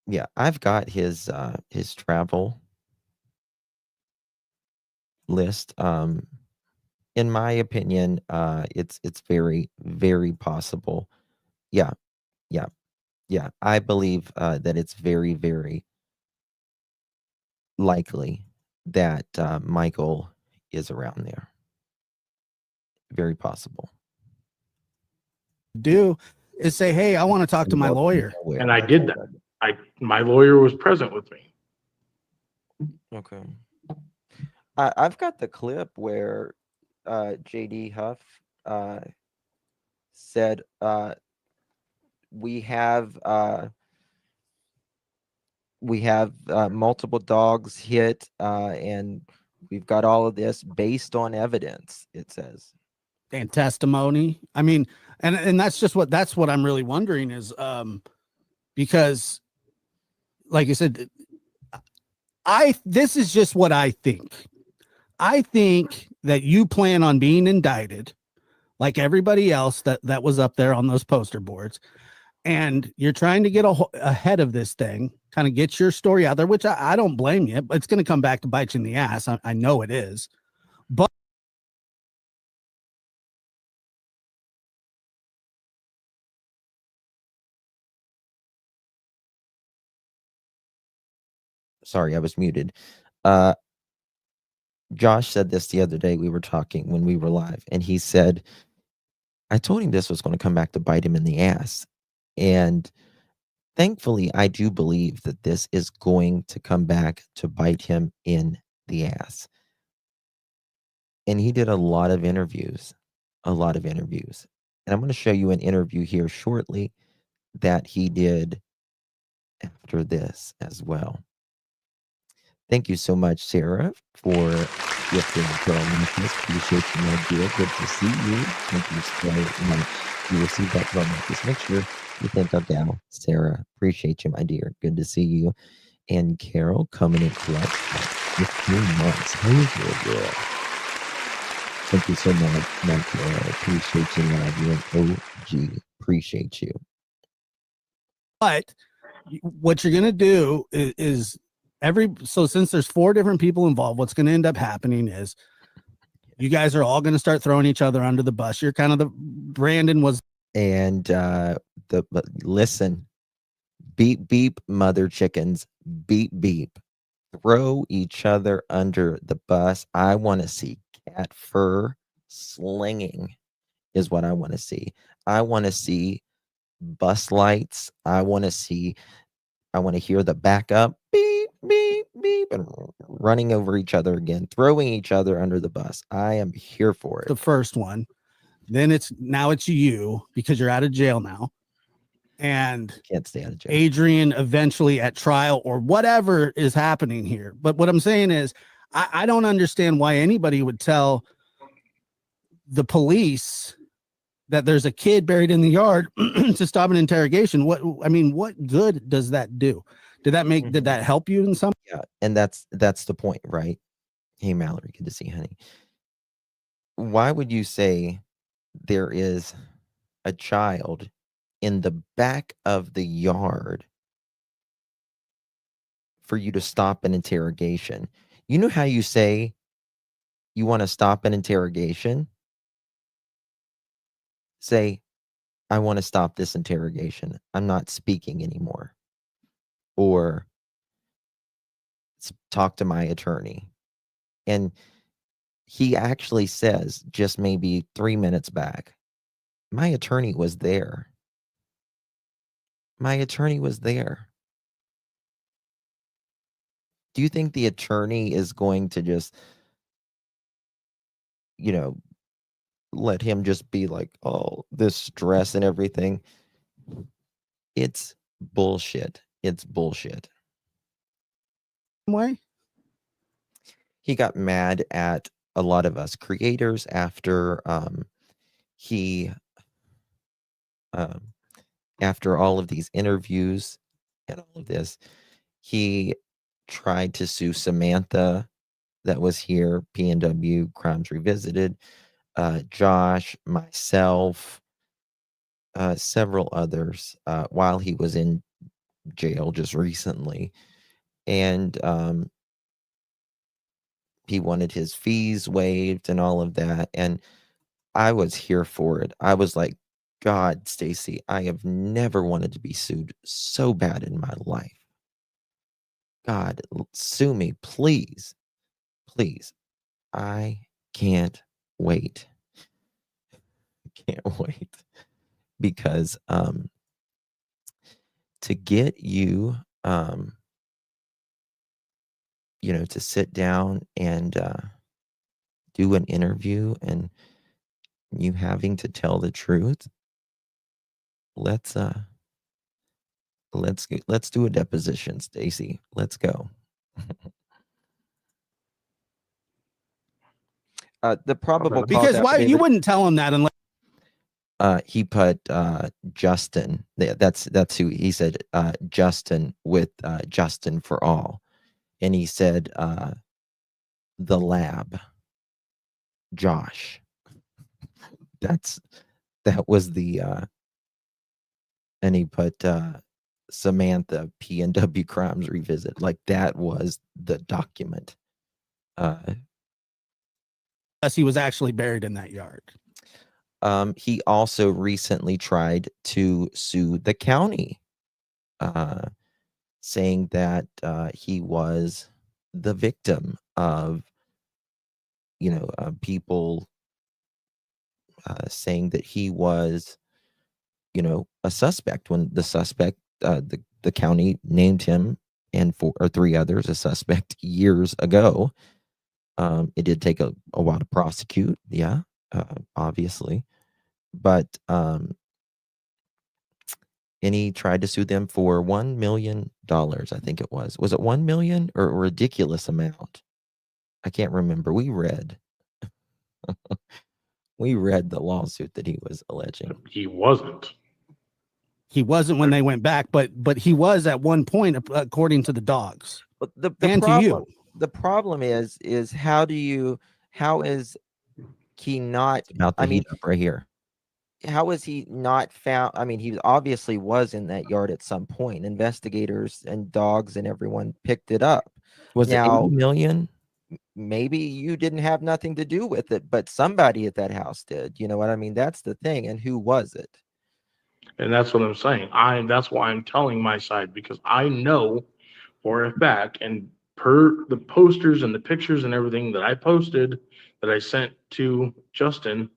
Yeah, I've got his travel list. In my opinion, it's very, very possible. Yeah. I believe that it's very, very likely that Michael is around there. Very possible. Do is say, hey, I want to talk to my lawyer. And I did that. My lawyer was present with me. Okay. I've got the clip where JD Huff said we have multiple dogs hit and we've got all of this based on evidence, it says. And testimony. I mean, and that's what I'm really wondering is because like I said, this is just what I think. I think that you plan on being indicted like everybody else that was up there on those poster boards, and you're trying to get ahead of this thing, kind of get your story out there, which I don't blame you, but it's going to come back to bite you in the ass. I know it is. But sorry, I was muted. Josh said this the other day. We were talking when we were live, and he said, I told him this was going to come back to bite him in the ass. And thankfully, I do believe that this is going to come back to bite him in the ass. And he did a lot of interviews. And I'm going to show you an interview here shortly that he did after this as well. Thank you so much, Sarah, for gifting the Pearl necklace. Appreciate you, my dear. Good to see you. Thank you so much. You received that Pearl necklace. Make sure you thank our gal, Sarah. Appreciate you, my dear. Good to see you. And Carol coming in clutch. 15 months. How's your girl? Thank you so much, my Carol. Appreciate you, my dear. OG. Appreciate you. But what you're going to do is so since there's 4 different people involved, what's going to end up happening is you guys are all going to start throwing each other under the bus. You're kind of Brandon was. And listen, beep, beep, mother chickens, beep, beep, throw each other under the bus. I want to see cat fur slinging is what I want to see. I want to see bus lights. I want to hear the backup beep, beep, beep, and running over each other again, throwing each other under the bus. I am here for it. The first one. Then it's you because you're out of jail now. And Can't stay out of jail. Adrian eventually at trial or whatever is happening here. But what I'm saying is I don't understand why anybody would tell the police that there's a kid buried in the yard to stop an interrogation. What good does that do? Did that help you in some? Yeah, and that's the point, right? Hey, Mallory, good to see you, honey. Why would you say there is a child in the back of the yard for you to stop an interrogation? You know how you say you want to stop an interrogation? Say, I want to stop this interrogation. I'm not speaking anymore. Or talk to my attorney. And he actually says, just maybe 3 minutes back, my attorney was there. My attorney was there. Do you think the attorney is going to just, let him just be like, oh, this stress and everything? It's bullshit. It's bullshit. Way? He got mad at a lot of us creators after after all of these interviews and all of this, he tried to sue Samantha that was here, PNW Crimes Revisited, Josh, myself, several others while he was in jail just recently. And he wanted his fees waived and all of that. And I was here for it. I was like, God, Stacy, I have never wanted to be sued so bad in my life. God, sue me, please. Please. I can't wait. Can't wait. Because to get you to sit down and do an interview and you having to tell the truth, let's do a deposition, Stacy. Let's go. The probable cause Because why you wouldn't tell him that unless he put Justin. That's who he said. Justin with Justin for all, and he said the lab. Josh. That was the and he put Samantha PNW Crimes Revisit. Like that was the document. he was actually buried in that yard. He also recently tried to sue the county, saying that he was the victim of, people saying that he was, a suspect when the suspect, the county named him and 4 or 3 others a suspect years ago. It did take a while to prosecute. Yeah, obviously. But and he tried to sue them for $1 million, I think it was. Was it 1 million or a ridiculous amount? I can't remember. We read the lawsuit that he was alleging. He wasn't. He wasn't when they went back, but he was at one point, according to the dogs. But the and problem, to you. the problem is how is he not? I mean, right here. How is he not found? I mean, he obviously was in that yard at some point. Investigators and dogs and everyone picked it up. Was it 80 million? Maybe you didn't have nothing to do with it, but somebody at that house did. You know what I mean? That's the thing. And who was it? And that's what I'm saying. That's why I'm telling my side, because I know for a fact, and per the posters and the pictures and everything that I posted that I sent to Justin,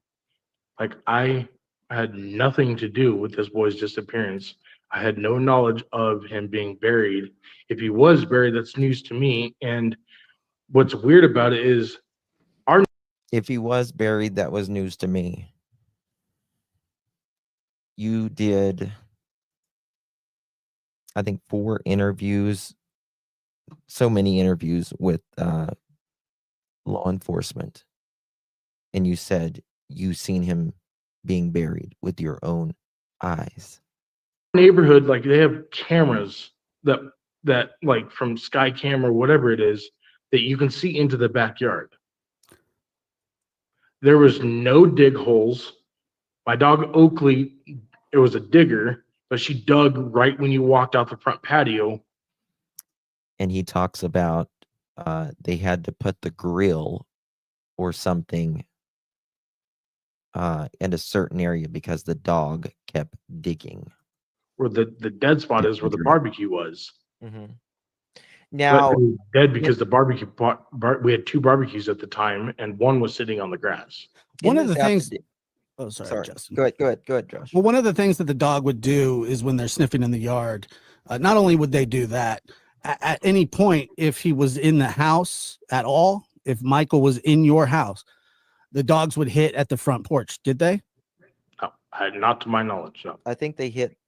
like I had nothing to do with this boy's disappearance. I had no knowledge of him being buried. If he was buried, that's news to me. And what's weird about it is if he was buried, that was news to me. You did, I think, 4 interviews, so many interviews with law enforcement. And you said you seen him being buried with your own eyes. Neighborhood, they have cameras that like from Sky Camera, whatever it is, that you can see into the backyard. There was no dig holes. My dog Oakley, it was a digger, but she dug right when you walked out the front patio. And he talks about they had to put the grill or something in a certain area because the dog kept digging. Where the dead spot is where the barbecue was. Mm-hmm. But Now, it was dead because the barbecue we had 2 barbecues at the time, and one was sitting on the grass. One in of the this things. affidavit- Oh, sorry, sorry, Justin. go ahead, Josh. Well, one of the things that the dog would do is when they're sniffing in the yard, not only would they do that, at any point, if he was in the house at all, if Michael was in your house, the dogs would hit at the front porch. Did they? No, not to my knowledge. No. I think they hit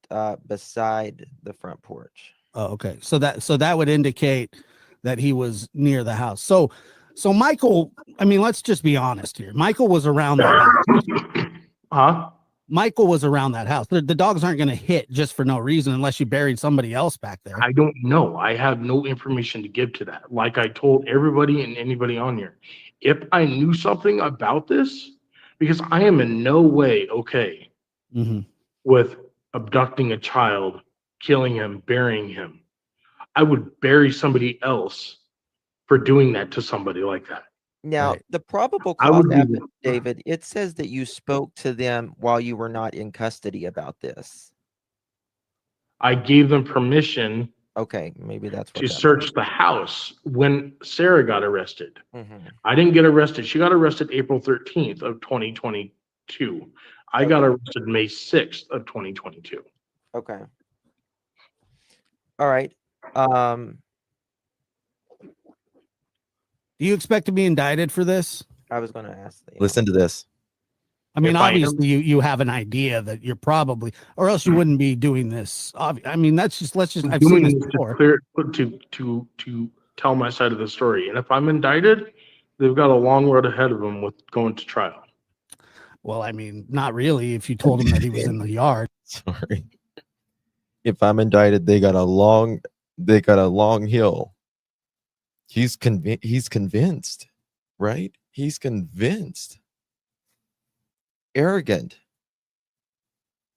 beside the front porch. Oh, okay. So that would indicate that he was near the house. So Michael, I mean, let's just be honest here. Michael was around that house. Huh? Michael was around that house. The dogs aren't going to hit just for no reason unless you buried somebody else back there. I don't know. I have no information to give to that. Like I told everybody and anybody on here, if I knew something about this, because I am in no way okay with abducting a child, killing him, burying him. I would bury somebody else for doing that to somebody like that. Now, Right. the probable I cause would be- affidavit, it says that you spoke to them while you were not in custody about this. I gave them permission Okay, maybe that's what to that search the house when Sarah got arrested. Mhm. I didn't get arrested. She got arrested April 13th of 2022. I got arrested May 6th of 2022. Okay. All right. Do you expect to be indicted for this? I was going to ask. Listen to this. I mean, If I am- obviously you have an idea that you're probably, or else you wouldn't be doing this. I mean, let's just, I've seen Doing this this to before. clear to tell my side of the story. And if I'm indicted, they've got a long road ahead of them with going to trial. Well, I mean, not really. If you told him that he was in the yard, Sorry. If I'm indicted, they got a long hill. He's convinced, right? He's convinced. Arrogant.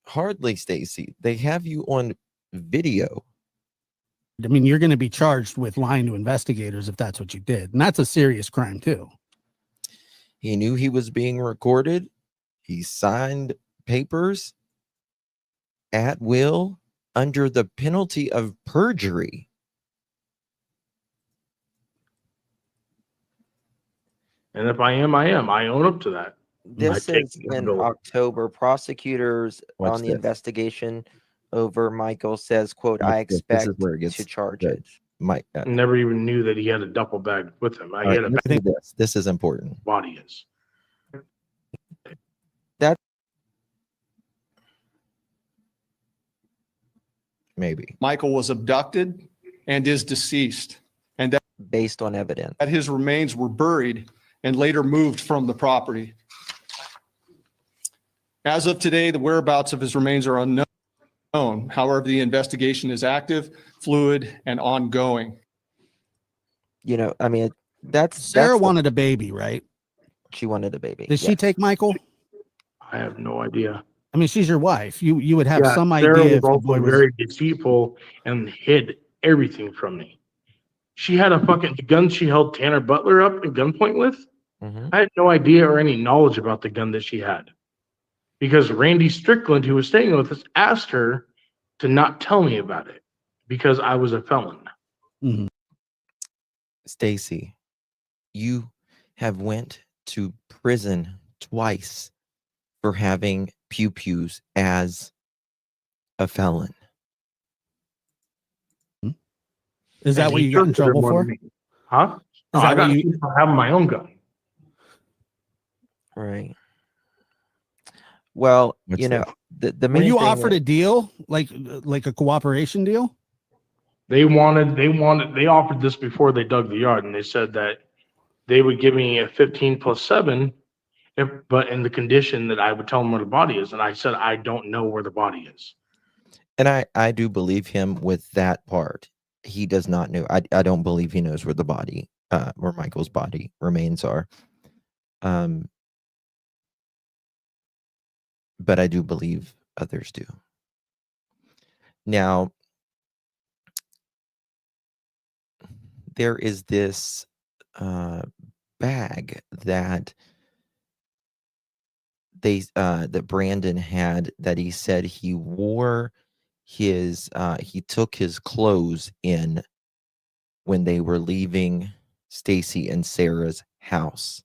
Hardly, Stacy. They have you on video. I mean, you're going to be charged with lying to investigators if that's what you did, and that's a serious crime too. He knew he was being recorded. He signed papers at will under the penalty of perjury. And if I am, I am. I own up to that. This take is in accountability. October. Prosecutors Watch on the this. investigation over Michael says, quote, Watch I this. This is expect where it gets to charge good. it. Mike, Never even knew that he had a duffel bag with him. I all right, had a listen to this. This is important. body is. Maybe. Michael was abducted and is deceased, and Based on evidence. that his remains were buried and later moved from the property. As of today, the whereabouts of his remains are unknown. However, the investigation is active, fluid, and ongoing. You know, I mean, that's Sarah the- wanted a baby, right? she wanted a baby. Did she yes. take Michael? I have no idea. I mean, she's your wife. You would have Yeah, some Sarah idea was if the also boy was. very deceitful and hid everything from me. She had a fucking gun she held Tanner Butler up at gunpoint with. Mhm. I had no idea or any knowledge about the gun that she had. Because Randy Strickland, who was staying with us, asked her to not tell me about it because I was a felon. Mhm. Stacy, you have went to prison twice for having pew-pews as a felon. Is that And what he you got in tortured her trouble more for? than me. Huh? No, Is that I got what you for having my own gun. Right. Well, What's you know, the Were main you thing offered that- a deal, like a cooperation deal? They offered this before they dug the yard, and they said that they would give me a 15 plus 7, but in the condition that I would tell them where the body is. And I said, I don't know where the body is. And I do believe him with that part. He does not know. I don't believe he knows where the body where Michael's body remains are. But I do believe others do. Now, there is this bag that that Brandon had, that he said he wore his he took his clothes in when they were leaving Stacy and Sarah's house.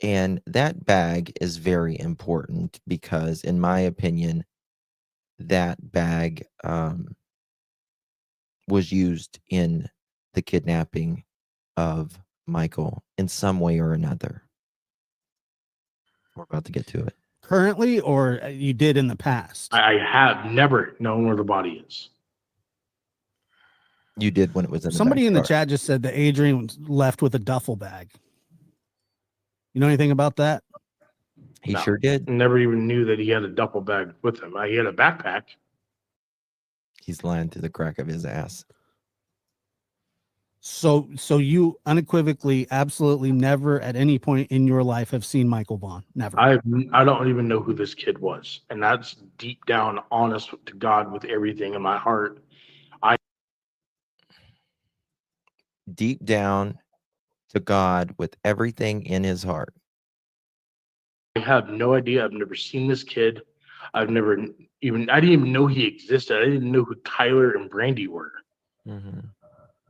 And that bag is very important because, in my opinion, that bag was used in the kidnapping of Michael in some way or another. We're about to get to it. Currently, or you did in the past? I have never known where the body is. You did when it was in the Somebody in the backyard. chat just said that Adrian was left with a duffel bag. You know anything about that? He No. sure did. Never even knew that he had a duffel bag with him. He had a backpack. He's lying through the crack of his ass. So you unequivocally, absolutely never at any point in your life have seen Michael Vaughan. Never. I don't even know who this kid was. And that's deep down honest to God with everything in my heart. Deep down to God with everything in his heart. I have no idea. I've never seen this kid. I didn't even know he existed. I didn't know who Tyler and Brandy were. Mm-hmm.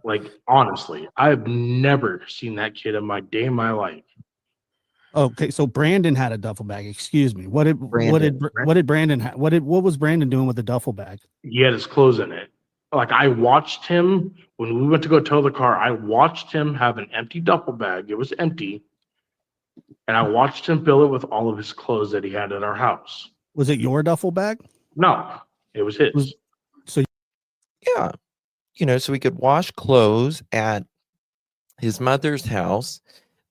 Like, honestly, I've never seen that kid in my day in my life. Okay, so Brandon had a duffel bag. Excuse me. What did Brandon have? What was Brandon doing with the duffel bag? He had his clothes in it. Like, I watched him when we went to go tow the car. I watched him have an empty duffel bag. It was empty. And I watched him fill it with all of his clothes that he had at our house. Was it your duffel bag? No, it was his. Yeah. You know, so he could wash clothes at his mother's house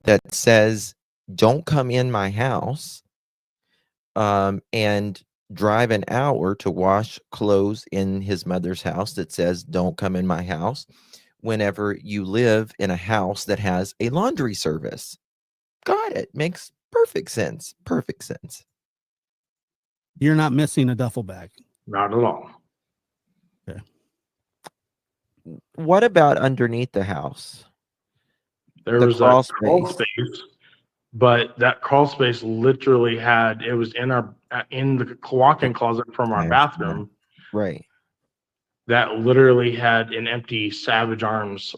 that says, "Don't come in my house," and drive an hour to wash clothes in his mother's house that says, "Don't come in my house," whenever you live in a house that has a laundry service. Got it. Makes perfect sense. Perfect sense. You're not missing a duffel bag. Not at all. Okay. What about underneath the house? There The was crawl a crawl space. space, but that crawl space literally it was in the walk-in closet from our bathroom. Right. That literally had an empty Savage Arms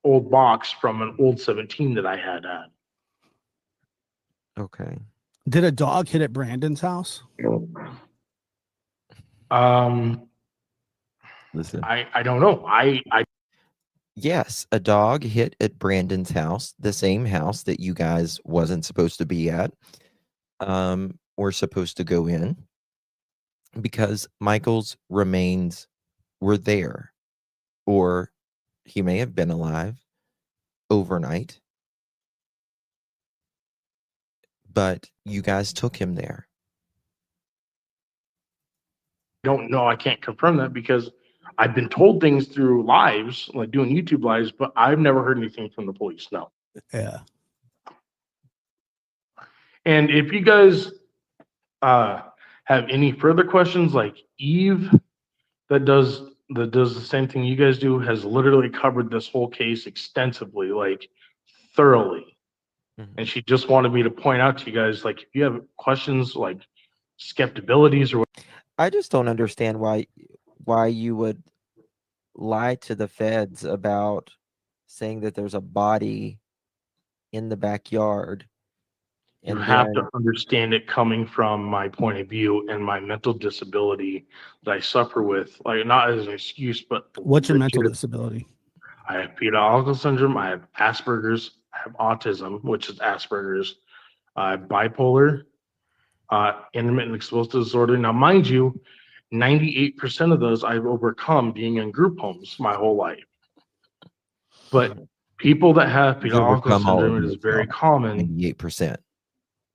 old box from an old 17 that I had. Okay. Did a dog hit at Brandon's house? Listen. I don't know. Yes, a dog hit at Brandon's house, the same house that you guys wasn't supposed to be at, or supposed to go in, because Michael's remains were there, or he may have been alive overnight, but you guys took him there. don't know. I can't confirm that because I've been told things through lives, like doing YouTube lives, but I've never heard anything from the police. No. Yeah. And if you guys have any further questions, like Eve that does the same thing you guys do, has literally covered this whole case extensively, like thoroughly. Mm-hmm. And she just wanted me to point out to you guys, like, if you have questions, like skeptibilities or I just don't understand why you would lie to the feds about saying that there's a body in the backyard. you And have then, to understand it coming from my point of view and my mental disability that I suffer with, like, not as an excuse, but What's your mental legit. disability? I have fetal alcohol syndrome. I have Asperger's. I have autism, which is Asperger's. I have bipolar, intermittent explosive disorder. Now, mind you, 98% of those I've overcome being in group homes my whole life. But people that have fetal alcohol overcome all of syndrome, it is those, very though. common 98%.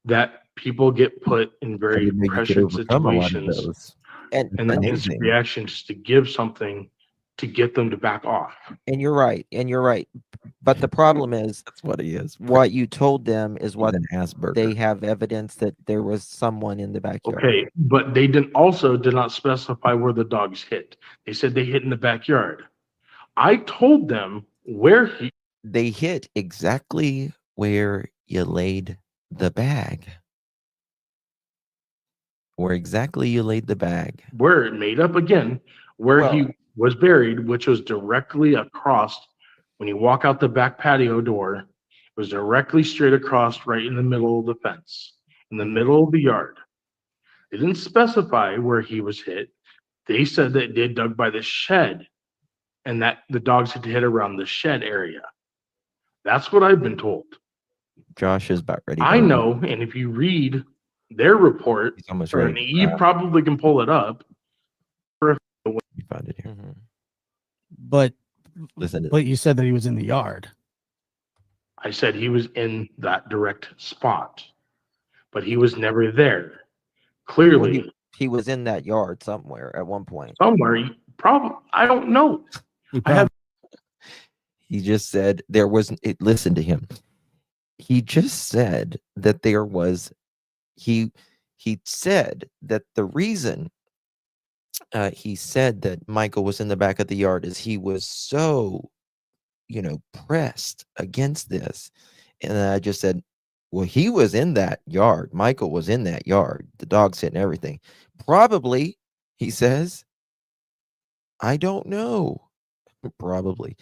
that people get put in I very didn't know you could pressured overcome a lot of situations. those. And And the instant amazing. reaction just to give something to get them to back off. And you're right. And you're right. But the problem is That's what he is. what you told them is He's what an Asperger. they have evidence that there was someone in the backyard. Okay, but they did not specify where the dogs hit. They said they hit in the backyard. I told them where They hit exactly where you laid the bag. Where exactly you laid the bag. where it made up again, where Well- he was buried, which was directly across when you walk out the back patio door. It was directly straight across right in the middle of the fence, in the middle of the yard. They didn't specify where he was hit. They said that they dug by the shed and that the dogs had hit around the shed area. That's what I've been told. Josh is about ready. I know, and if you read their report, He's almost or ready. you probably can pull it up. You found it here. Mhm. But Listen to but you said that he was in the yard. I said he was in that direct spot, but he was never there. Clearly, Well, he was in that yard somewhere at one point. somewhere, I don't know. He I have- He just said there was. Listen to him. He just said that there was. He said that the reason he said that Michael was in the back of the yard is he was so, pressed against this, and I just said, well, he was in that yard. Michael was in that yard. The dog sit and everything. Probably, he says. I don't know. Probably.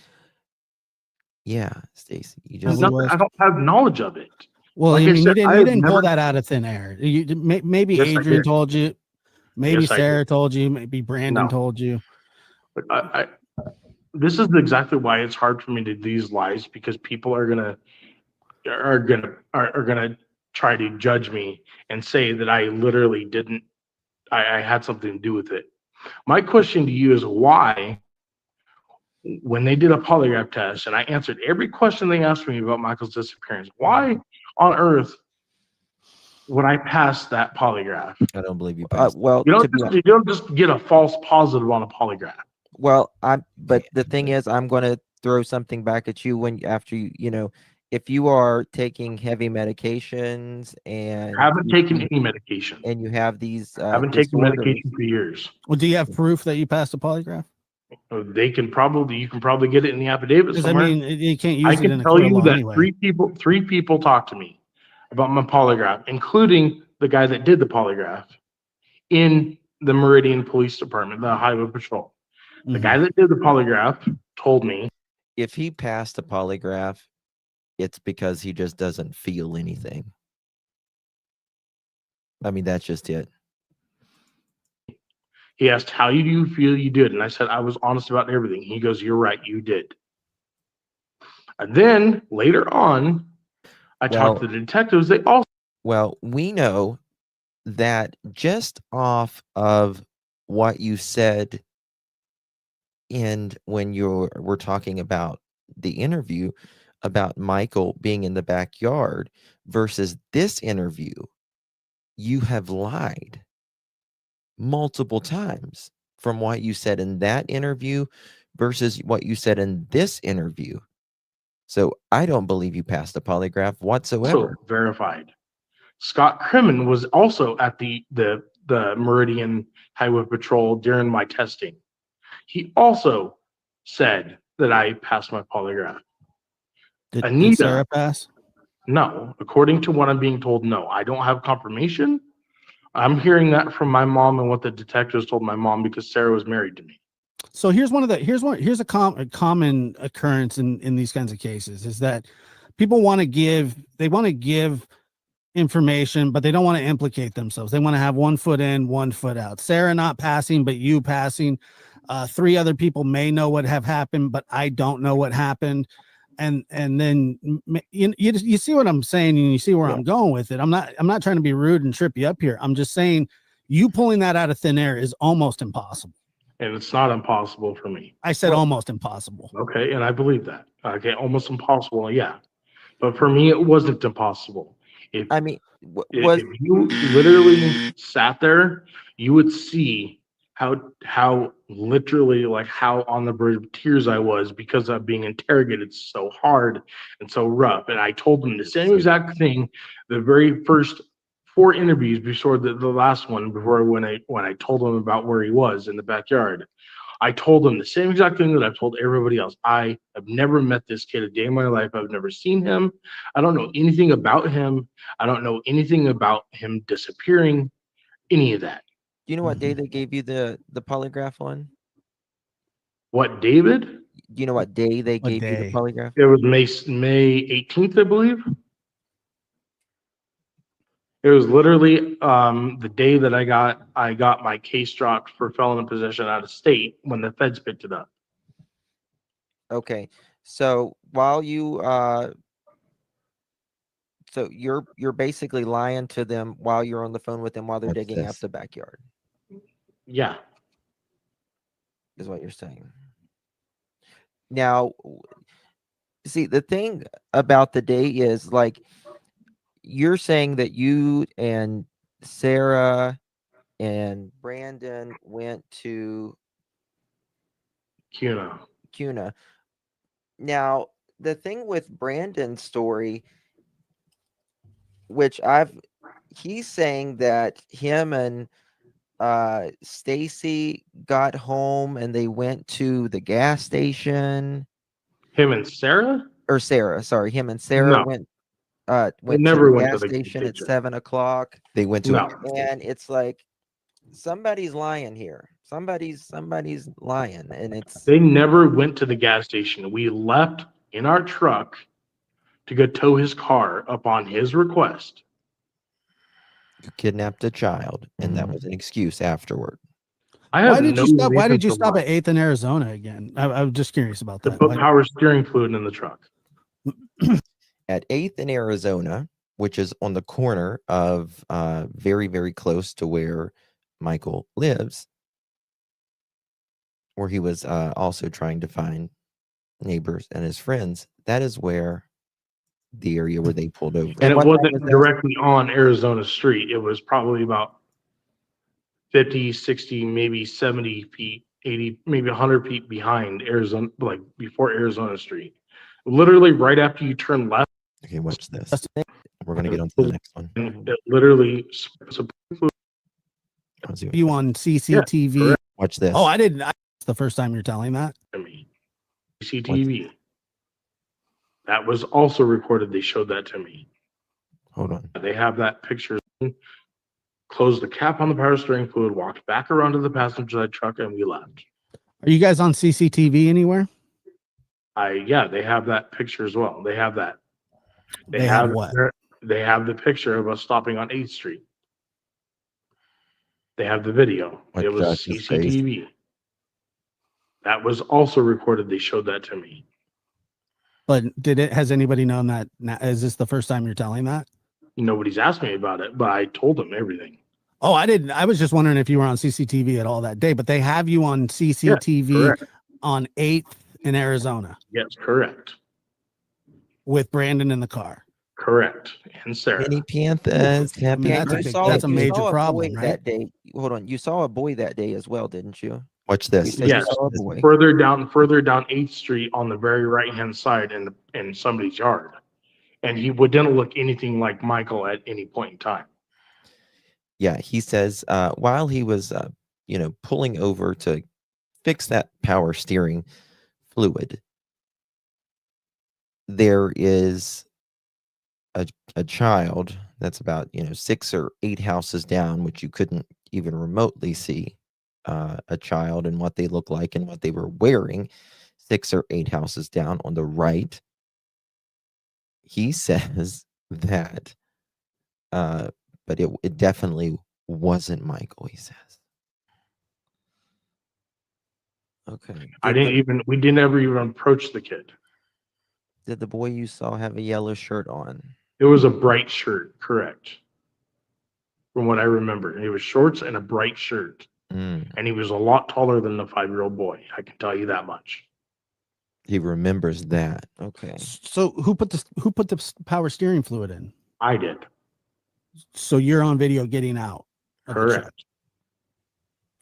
Yeah, Stacy, you just Probably I don't have knowledge of it. Well, Like I I mean, said, you I've didn't pull never- that out of thin air. Maybe Yes, I Adrian did. told you, maybe Yes, I Sarah did. told you, maybe Brandon No. told you. But this is exactly why it's hard for me to do these lies, because people are gonna try to judge me and say that I literally didn't. I had something to do with it. My question to you is why, when they did a polygraph test and I answered every question they asked me about Michael's disappearance, why on earth would I pass that polygraph? I don't believe you passed. well, You to be you don't just get a false positive on a polygraph. Well, but the thing is, I'm going to throw something back at you after if you are taking heavy medications and I haven't taken any medication. and you have these I haven't taken disorders, medication for years. Well, do you have proof that you passed a polygraph? You can probably get it in the affidavit Because I somewhere. mean, you can't use I it in can a tell court of you law that anyway. three people talked to me about my polygraph, including the guy that did the polygraph in the Meridian Police Department, the Highway Patrol. The Mhm. guy that did the polygraph told me, if he passed a polygraph, it's because he just doesn't feel anything. I mean, that's just it. he asked, how do you feel you did? And I said, I was honest about everything. He goes, you're right, you did. And then later on, I talked to the detectives. They also Well, we know that just off of what you said when we're talking about the interview about Michael being in the backyard versus this interview, you have lied multiple times from what you said in that interview versus what you said in this interview. So I don't believe you passed the polygraph whatsoever. verified. Scott Crimmon was also at the Meridian Highway Patrol during my testing. He also said that I passed my polygraph. Did Anita- Sarah pass? No, according to what I'm being told, no. I don't have confirmation. I'm hearing that from my mom and what the detectives told my mom, because Sarah was married to me. So here's a common occurrence in these kinds of cases is that people want to give information, but they don't want to implicate themselves. They want to have 1 foot in, 1 foot out. Sarah not passing, but you passing. 3 other people may know what have happened, but I don't know what happened. And then you see what I'm saying, and you see where I'm going with it. I'm not trying to be rude and trip you up here. I'm just saying you pulling that out of thin air is almost impossible. And it's not impossible for me. I said almost impossible. Okay, and I believe that. Okay, almost impossible, yeah. But for me, it wasn't impossible. If, I mean, if you literally sat there, you would see how literally like how on the verge of tears I was because of being interrogated so hard and so rough. And I told them the same exact thing the very first 4 interviews before the last one, before when I told them about where he was in the backyard. I told them the same exact thing that I've told everybody else. I have never met this kid a day in my life. I've never seen him. I don't know anything about him. I don't know anything about him disappearing, any of that. Do you know what day they gave you the polygraph on? What, David? Do you know what day they What gave you the day? polygraph? It was May 18th, I believe. It was literally the day that I got my case dropped for felon in possession out of state when the feds picked it up. Okay. So while you so you're basically lying to them while you're on the phone with them while they're What's digging up this? the backyard, Yeah. is what you're saying. Now, see, the thing about the day is like you're saying that you and Sarah and Brandon went to Cuna. Now, the thing with Brandon's story, which he's saying that him and Stacy got home and they went to the gas station. Him and Sarah? Or Sarah, sorry, him and Sarah No. went They to never the went to gas the station at station. 7:00. They went to No. And it's like somebody's lying here. Somebody's lying, and it's They never went to the gas station. We left in our truck to go tow his car upon his request. you kidnapped a child, and that was an excuse afterward. I have Why did no you stop? Why reason did you to stop lie. at 8th in Arizona again? I'm just curious about To that. put Why- power steering fluid in the truck. At 8th in Arizona, which is on the corner of very, very close to where Michael lives, where he was also trying to find neighbors and his friends, that is where the area where they pulled over. And it what time wasn't was that? directly on Arizona Street. It was probably about 50, 60, maybe 70 feet, 80, maybe 100 feet behind Arizona, like before Arizona Street. Literally right after you turn left, Okay, watch this. That's the thing. We're gonna get on to the next one. and it literally Let's see what- You on CCTV? correct. Watch this. Oh, I didn't. It's the first time you're telling that. to me. CCTV. That was also recorded. They showed that to me. Hold on. They have that picture. Closed the cap on the power steering fluid, walked back around to the passenger side truck, and we left. Are you guys on CCTV anywhere? Yeah, they have that picture as well. They have that. They have what? They have the picture of us stopping on 8th Street. They have the video. Like It was Josh's face. CCTV. That was also recorded. They showed that to me. But has anybody known that? Is this the first time you're telling that? Nobody's asked me about it, but I told them everything. Oh, I didn't. I was just wondering if you were on CCTV at all that day, but they have you on CCTV Correct. on 8th in Arizona Yes, correct. with Brandon in the car. Correct. And Sarah. Many Panthers. I mean, Happy that's a birthday. big- that's a you major saw a problem, boy right? that day. Hold on, you saw a boy that day as well, didn't you? Watch this. You said Yes. you saw a boy. Further down 8th Street on the very right hand side in somebody's yard. And he didn't look anything like Michael at any point in time. Yeah, he says while he was, pulling over to fix that power steering fluid, there is a child that's about 6 or 8 houses down, which you couldn't even remotely see a child and what they look like and what they were wearing. 6 or 8 houses down on the right. He says that, but it definitely wasn't Michael. He says. Okay. We didn't ever even approach the kid. Did the boy you saw have a yellow shirt on? It was a bright shirt, correct. From what I remember. It was shorts and a bright shirt. Mm, And he was a lot taller than the 5-year-old boy. I can tell you that much. he remembers that. Okay. So who put the power steering fluid in? I did. So you're on video getting out. of the truck. Correct.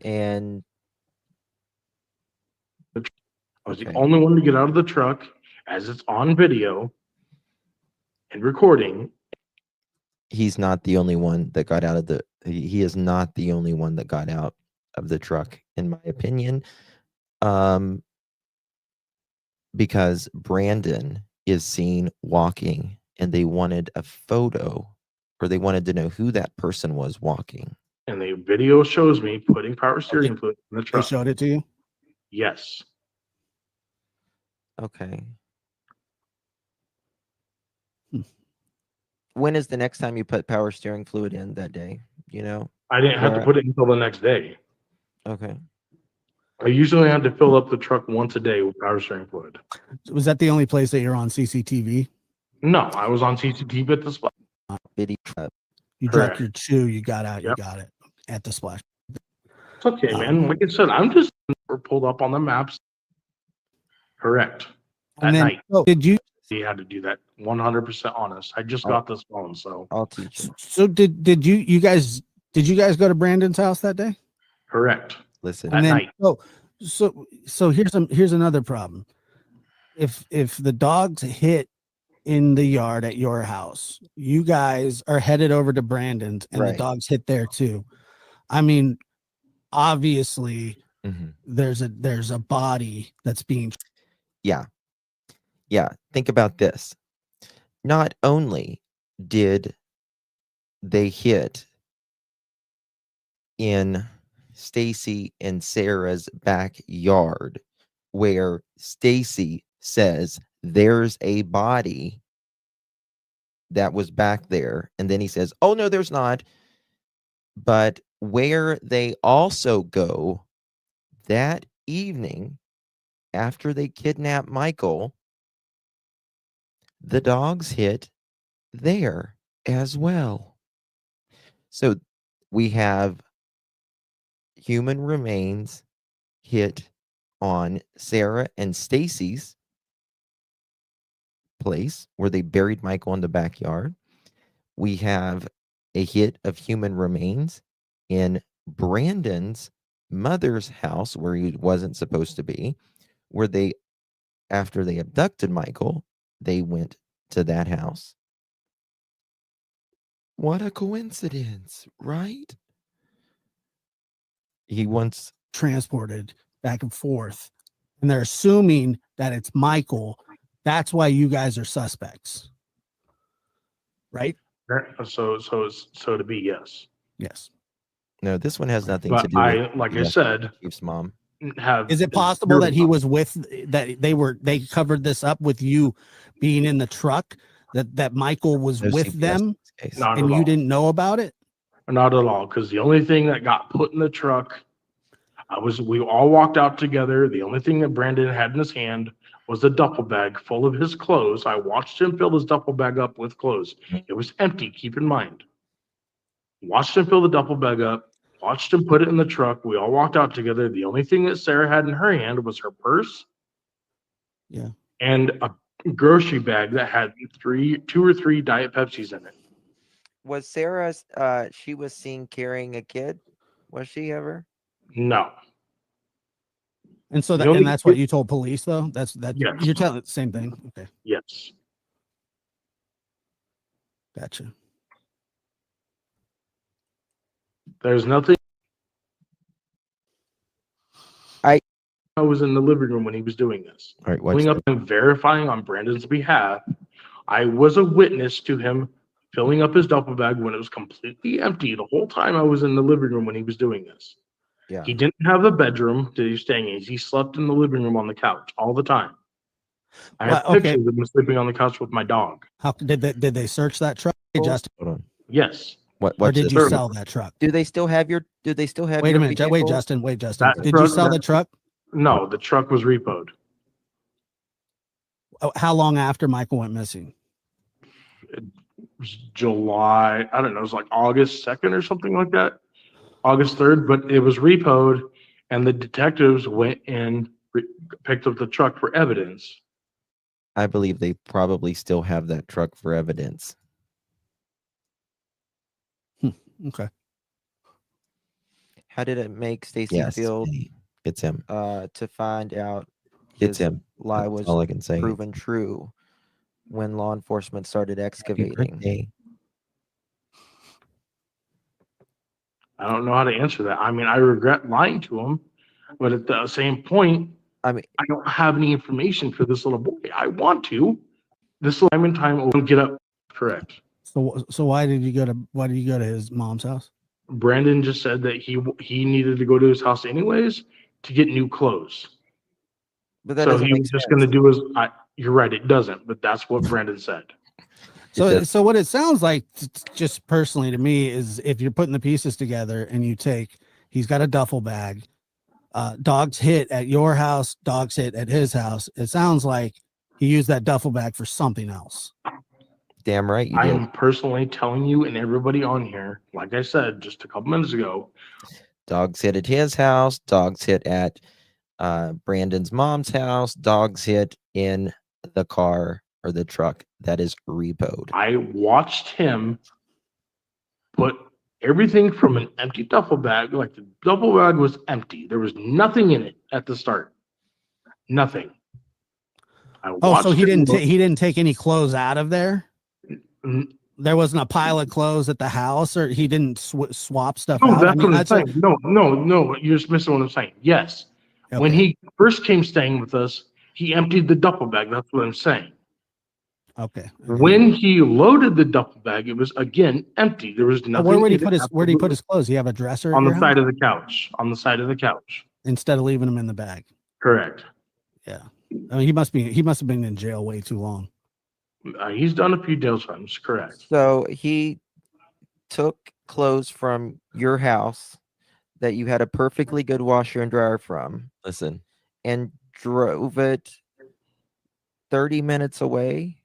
And I was the okay. only one to get out of the truck, as it's on video and recording. He's not the only one that got out of the he is not the only one that got out of the truck, in my opinion. Because Brandon is seen walking, and they wanted a photo, or they wanted to know who that person was walking. And the video shows me putting power steering fluid in the They truck. showed it to you? Yes. Okay. Hmm. When is the next time you put power steering fluid in that day? You know? I didn't have to Sarah? put it until the next day. Okay. I usually had to fill up the truck once a day with power steering fluid. Was that the only place that you're on CCTV? No, I was on CCTV at the spot. Video trap. You Correct. dropped your chew, you got out, you Yep. got it at the splash. It's okay, man. Like I said, I'm just pulled up on the maps. Correct. And At then, night. oh, did you? He had to do that. 100% honest. I just got this phone, so I'll teach you. So did you guys go to Brandon's house that day? correct. Listen. At And then night. so here's another problem. If the dogs hit in the yard at your house, you guys are headed over to Brandon's, and the Right. dogs hit there too. I mean, obviously Mhm. there's a body that's being Yeah. Think about this. Not only did they hit in Stacy and Sarah's backyard, where Stacy says there's a body that was back there, and then he says, "Oh no, there's not." But where they also go that evening after they kidnap Michael, the dogs hit there as well. So we have human remains hit on Sarah and Stacy's place where they buried Michael in the backyard. We have a hit of human remains in Brandon's mother's house where he wasn't supposed to be, where they, after they abducted Michael, they went to that house. What a coincidence, right? He wants transported back and forth, and they're assuming that it's Michael. That's why you guys are suspects, right? So to be, yes. Yes. no, this one has nothing to But do with I, like I Yes. said, Chief's mom. have. Is it possible that he was with that they covered this up with you being in the truck, that Michael was No with CPS them in this case. Not and at you all. didn't know about it? Not at all, because the only thing that got put in the truck, we all walked out together. The only thing that Brandon had in his hand was a duffel bag full of his clothes. I watched him fill his duffel bag up with clothes. It was empty, keep in mind. Watched him fill the duffel bag up, watched him put it in the truck. We all walked out together. The only thing that Sarah had in her hand was her purse. Yeah. And a grocery bag that had 2 or 3 Diet Pepsis in it. Was Sarah, she was seen carrying a kid? Was she ever? No. And so The only that's what kid- you told police, though? That's Yes. you're telling the same thing. Okay, Yes. gotcha. There's nothing. I was in the living room when he was doing this. All right, Pulling up and verifying on Brandon's behalf. I was a witness to him filling up his duffel bag when it was completely empty the whole time I was in the living room when he was doing this. Yeah. He didn't have a bedroom that he was staying in. He slept in the living room on the couch all the time. I have Well, okay. pictures of him sleeping on the couch with my dog. How did they search that truck? Hey, Justin, Hold on. Yes. What? or What's did this? you Sure. sell that truck? Do they still have your? Do they still have? Wait a your minute. Wait, vehicle? Justin. Wait, Justin. That Did you truck- sell the that- truck? No, the truck was repoed. Oh, how long after Michael went missing? It was July, I don't know, it was like August 2nd or something like that. August 3rd, but it was repoed and the detectives went and picked up the truck for evidence. I believe they probably still have that truck for evidence. Okay. How did it make Stacy Yes, feel it's him. to find out It's his him. lie That's was all I can say. proven true when law enforcement started Happy excavating? birthday. I don't know how to answer that. I mean, I regret lying to him, but at the same point, I mean, I don't have any information for this little boy. I want to. This little time and time will get up. Correct. So why did you go to his mom's house? Brandon just said that he needed to go to his house anyways to get new clothes. but that So doesn't he make was just sense. going to do his. You're right. It doesn't, but that's what Brandon said. So what it sounds like, just personally to me, is if you're putting the pieces together and he's got a duffel bag, dogs hit at your house, dogs hit at his house. It sounds like he used that duffel bag for something else. Damn right you did. I'm personally telling you and everybody on here, like I said just a couple minutes ago, Dogs hit at his house. Dogs hit at Brandon's mom's house. Dogs hit in the car or the truck that is repoed. I watched him put everything from an empty duffel bag, like the duffel bag was empty. There was nothing in it at the start. Nothing. Oh, so he him didn't take any clothes out of there? N- There wasn't a pile of clothes at the house, or he didn't swap stuff No, out? that's what I'm that's saying. No, you're just missing what I'm saying. Yes. When okay. he first came staying with us, he emptied the duffel bag. That's what I'm saying. Okay. When he loaded the duffel bag, it was again empty. There was nothing. Where would he in it put his Where did he put absolutely. his clothes? You have a dresser On at the your side house? of the couch. On the side of the couch. Instead of leaving them in the bag. Correct. Yeah. I mean, he must have been in jail way too long. He's done a few jail times. Correct. So he took clothes from your house that you had a perfectly good washer and dryer from Listen, and drove it 30 minutes away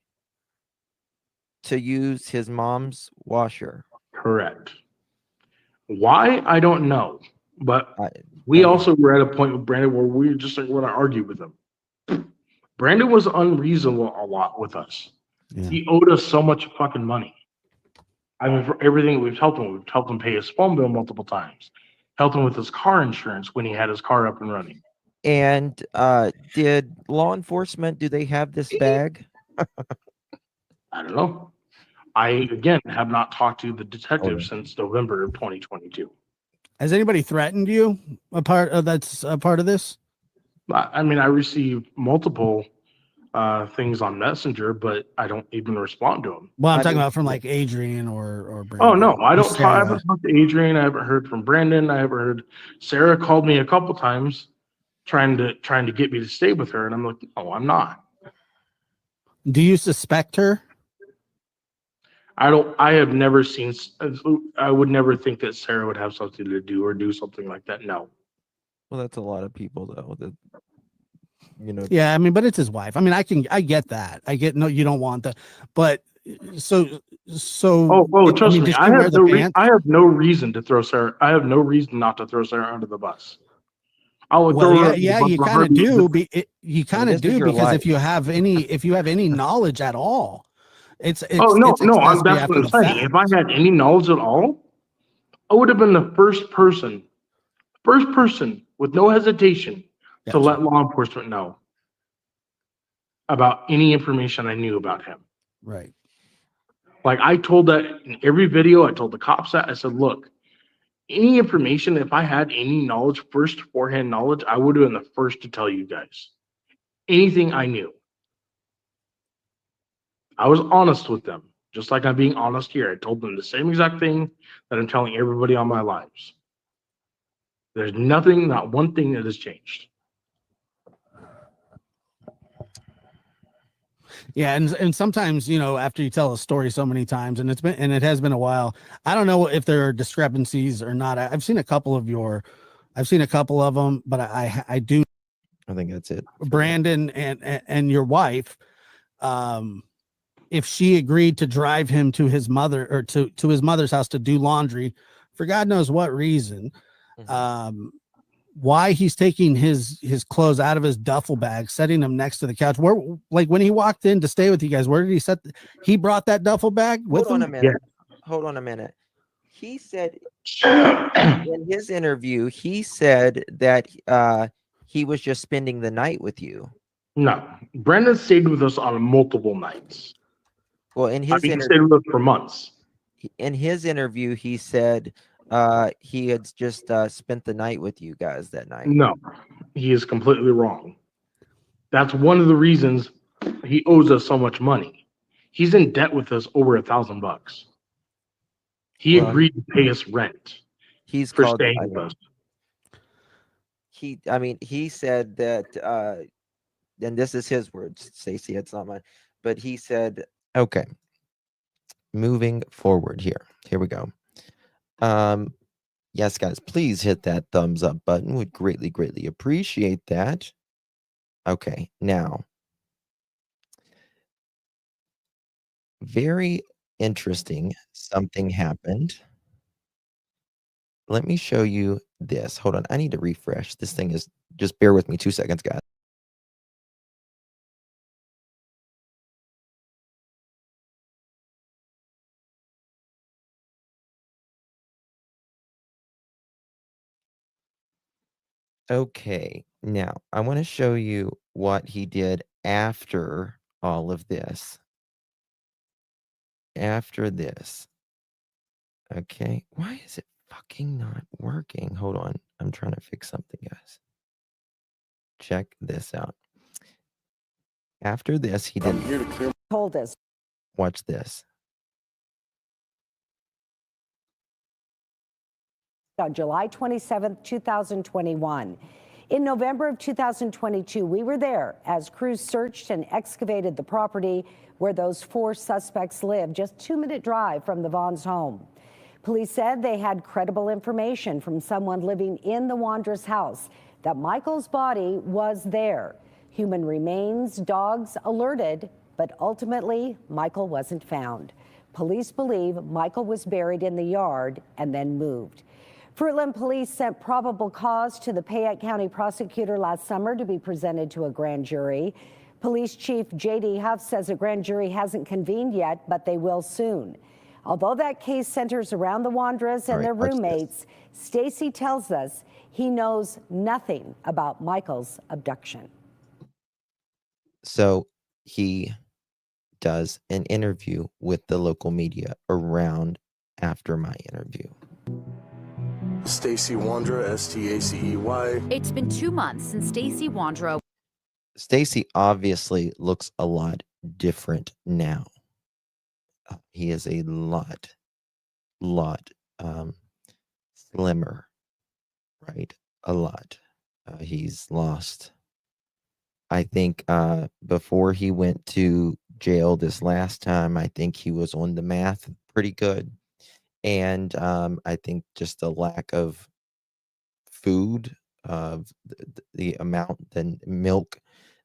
to use his mom's washer. Correct. Why? I don't know. But I- we okay. also were at a point with Brandon where we just like want to argue with him. Brandon was unreasonable a lot with us. Yeah. He owed us so much fucking money. I mean, for everything we've helped him pay his phone bill multiple times, helped him with his car insurance when he had his car up and running. And did law enforcement, do they have this bag? I don't know. I, again, have not talked to the detective since November of 2022. Has anybody threatened you? That's a part of this? I mean, I received multiple things on Messenger, but I don't even respond to them. Well, I'm I talking didn't- about from like Adrian or Brandon. Oh no, I Or don't. I Sarah. haven't talked to Adrian. I haven't heard from Brandon. I haven't heard. Sarah called me a couple times, trying to get me to stay with her, and I'm like, no, I'm not. Do you suspect her? I don't. I have never seen. I would never think that Sarah would have something to do or do something like that. No. Well, that's a lot of people though. That Yeah, I mean, but it's his wife. I mean, I get that. I get no, you don't want that, but so. Trust me. does I she wear have the no. pants? I have no reason to throw Sarah. I have no reason not to throw Sarah under the bus. I would throw her. Well, under the yeah, bus you for kind of her- do. You kind this of is do your because life. if you have any knowledge at all, it's Oh no, it's no. accessory That's after what I'm the saying. fact. If I had any knowledge at all, I would have been the first person with no hesitation to Gotcha. let law enforcement know about any information I knew about him. Right. Like I told that in every video, I told the cops that. I said, look, any information, if I had any knowledge, forehand knowledge, I would have been the first to tell you guys. Anything I knew. I was honest with them, just like I'm being honest here. I told them the same exact thing that I'm telling everybody on my lives. There's nothing, not one thing that has changed. Yeah, and sometimes, after you tell a story so many times, and it has been a while, I don't know if there are discrepancies or not. I've seen a couple of them, but I do. I think that's it. Brandon and your wife, if she agreed to drive him to his mother or to his mother's house to do laundry for God knows what reason, why he's taking his clothes out of his duffel bag, setting them next to the couch. Where, like when he walked in to stay with you guys, where did he set? He brought that duffel bag with Hold on him. a minute. Yeah. Hold on a minute. he said in his interview, he said that he was just spending the night with you. No, Brandon stayed with us on multiple nights. Well, in I his mean, he stayed with us for months. in his interview, he said he had just spent the night with you guys that night. No, he is completely wrong. That's one of the reasons he owes us so much money. He's in debt with us over $1,000. He Well, agreed to pay us rent He's for called. staying with us. He said that, and this is his words, Stacey. It's not mine, but he said, okay. Moving forward here. Here we go. Yes, guys, please hit that thumbs up button. Would greatly, greatly appreciate that. Okay, now, very interesting. Something happened. Let me show you this. Hold on. I need to refresh. This thing is, just bear with me 2 seconds, guys. Okay, now I want to show you what he did after all of this. After this. Okay, why is it fucking not working? Hold on, I'm trying to fix something, guys. Check this out. After this, he did. Told us. Watch this. On July 27th, 2021. In November of 2022, we were there as crews searched and excavated the property where those 4 suspects lived, just 2-minute drive from the Vaughan's home. Police said they had credible information from someone living in the Wanderers house that Michael's body was there. Human remains, dogs alerted, but ultimately Michael wasn't found. Police believe Michael was buried in the yard and then moved. Fruitland police sent probable cause to the Payette County prosecutor last summer to be presented to a grand jury. Police Chief J.D. Huff says a grand jury hasn't convened yet, but they will soon. Although that case centers around the Wanderers and their roommates, Stacey tells us he knows nothing about Michael's abduction. So he does an interview with the local media around after my interview. Stacey Wandra, Stacey. It's been 2 months since Stacey Wandra. Stacey obviously looks a lot different now. He is a lot slimmer, right? A lot. He's lost. I think before he went to jail this last time, I think he was on the math pretty good. And I think just the lack of food, of the amount, the milk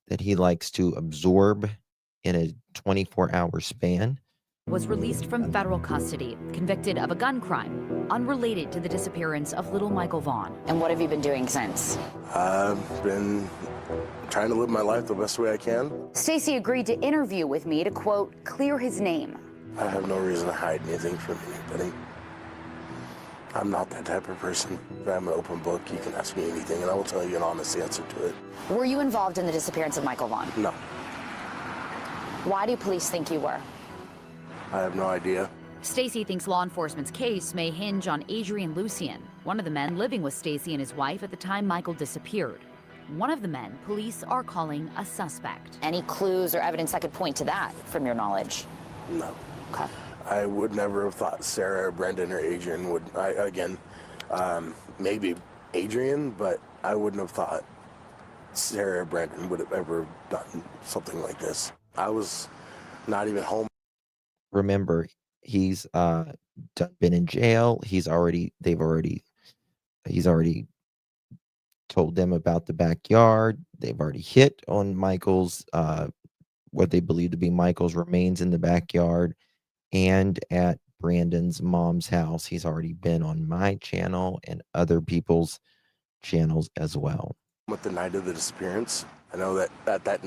that he likes to absorb in a 24-hour span. Was released from federal custody, convicted of a gun crime, unrelated to the disappearance of little Michael Vaughan. And what have you been doing since? I've been trying to live my life the best way I can. Stacey agreed to interview with me to, quote, clear his name. I have no reason to hide anything from anybody. I'm not that type of person. I'm an open book. You can ask me anything, and I will tell you an honest answer to it. Were you involved in the disappearance of Michael Vaughan? No. Why do police think you were? I have no idea. Stacey thinks law enforcement's case may hinge on Adrian Lucien, one of the men living with Stacey and his wife at the time Michael disappeared. One of the men police are calling a suspect. Any clues or evidence that could point to that, from your knowledge? No. Okay. I would never have thought Sarah or Brendan or Adrian would, maybe Adrian, but I wouldn't have thought Sarah or Brendan would have ever done something like this. I was not even home. Remember, he's been in jail. He's already told them about the backyard. They've already hit on Michael's what they believe to be Michael's remains in the backyard and at Brandon's mom's house. He's already been on my channel and other people's channels as well. With the night of the disappearance, I know that at that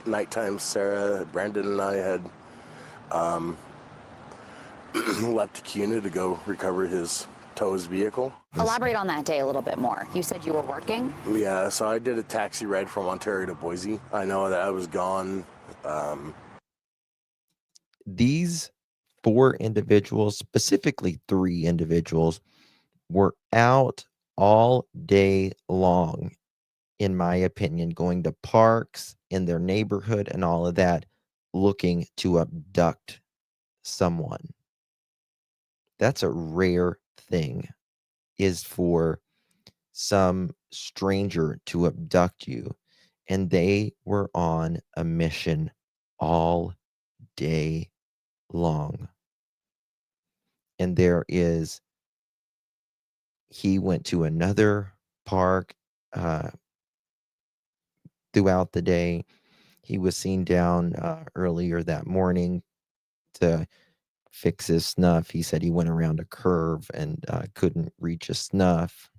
nighttime, Sarah, Brandon, and I had left to Cuna to go recover his tow's vehicle. Elaborate on that day a little bit more. You said you were working? Yeah, so I did a taxi ride from Ontario to Boise. I know that I was gone. These 4 individuals, specifically 3 individuals, were out all day long, in my opinion, going to parks in their neighborhood and all of that, looking to abduct someone. That's a rare thing, is for some stranger to abduct you. And they were on a mission all day long. And he went to another park throughout the day. He was seen down earlier that morning to fix his snuff. He said he went around a curve and couldn't reach a snuff.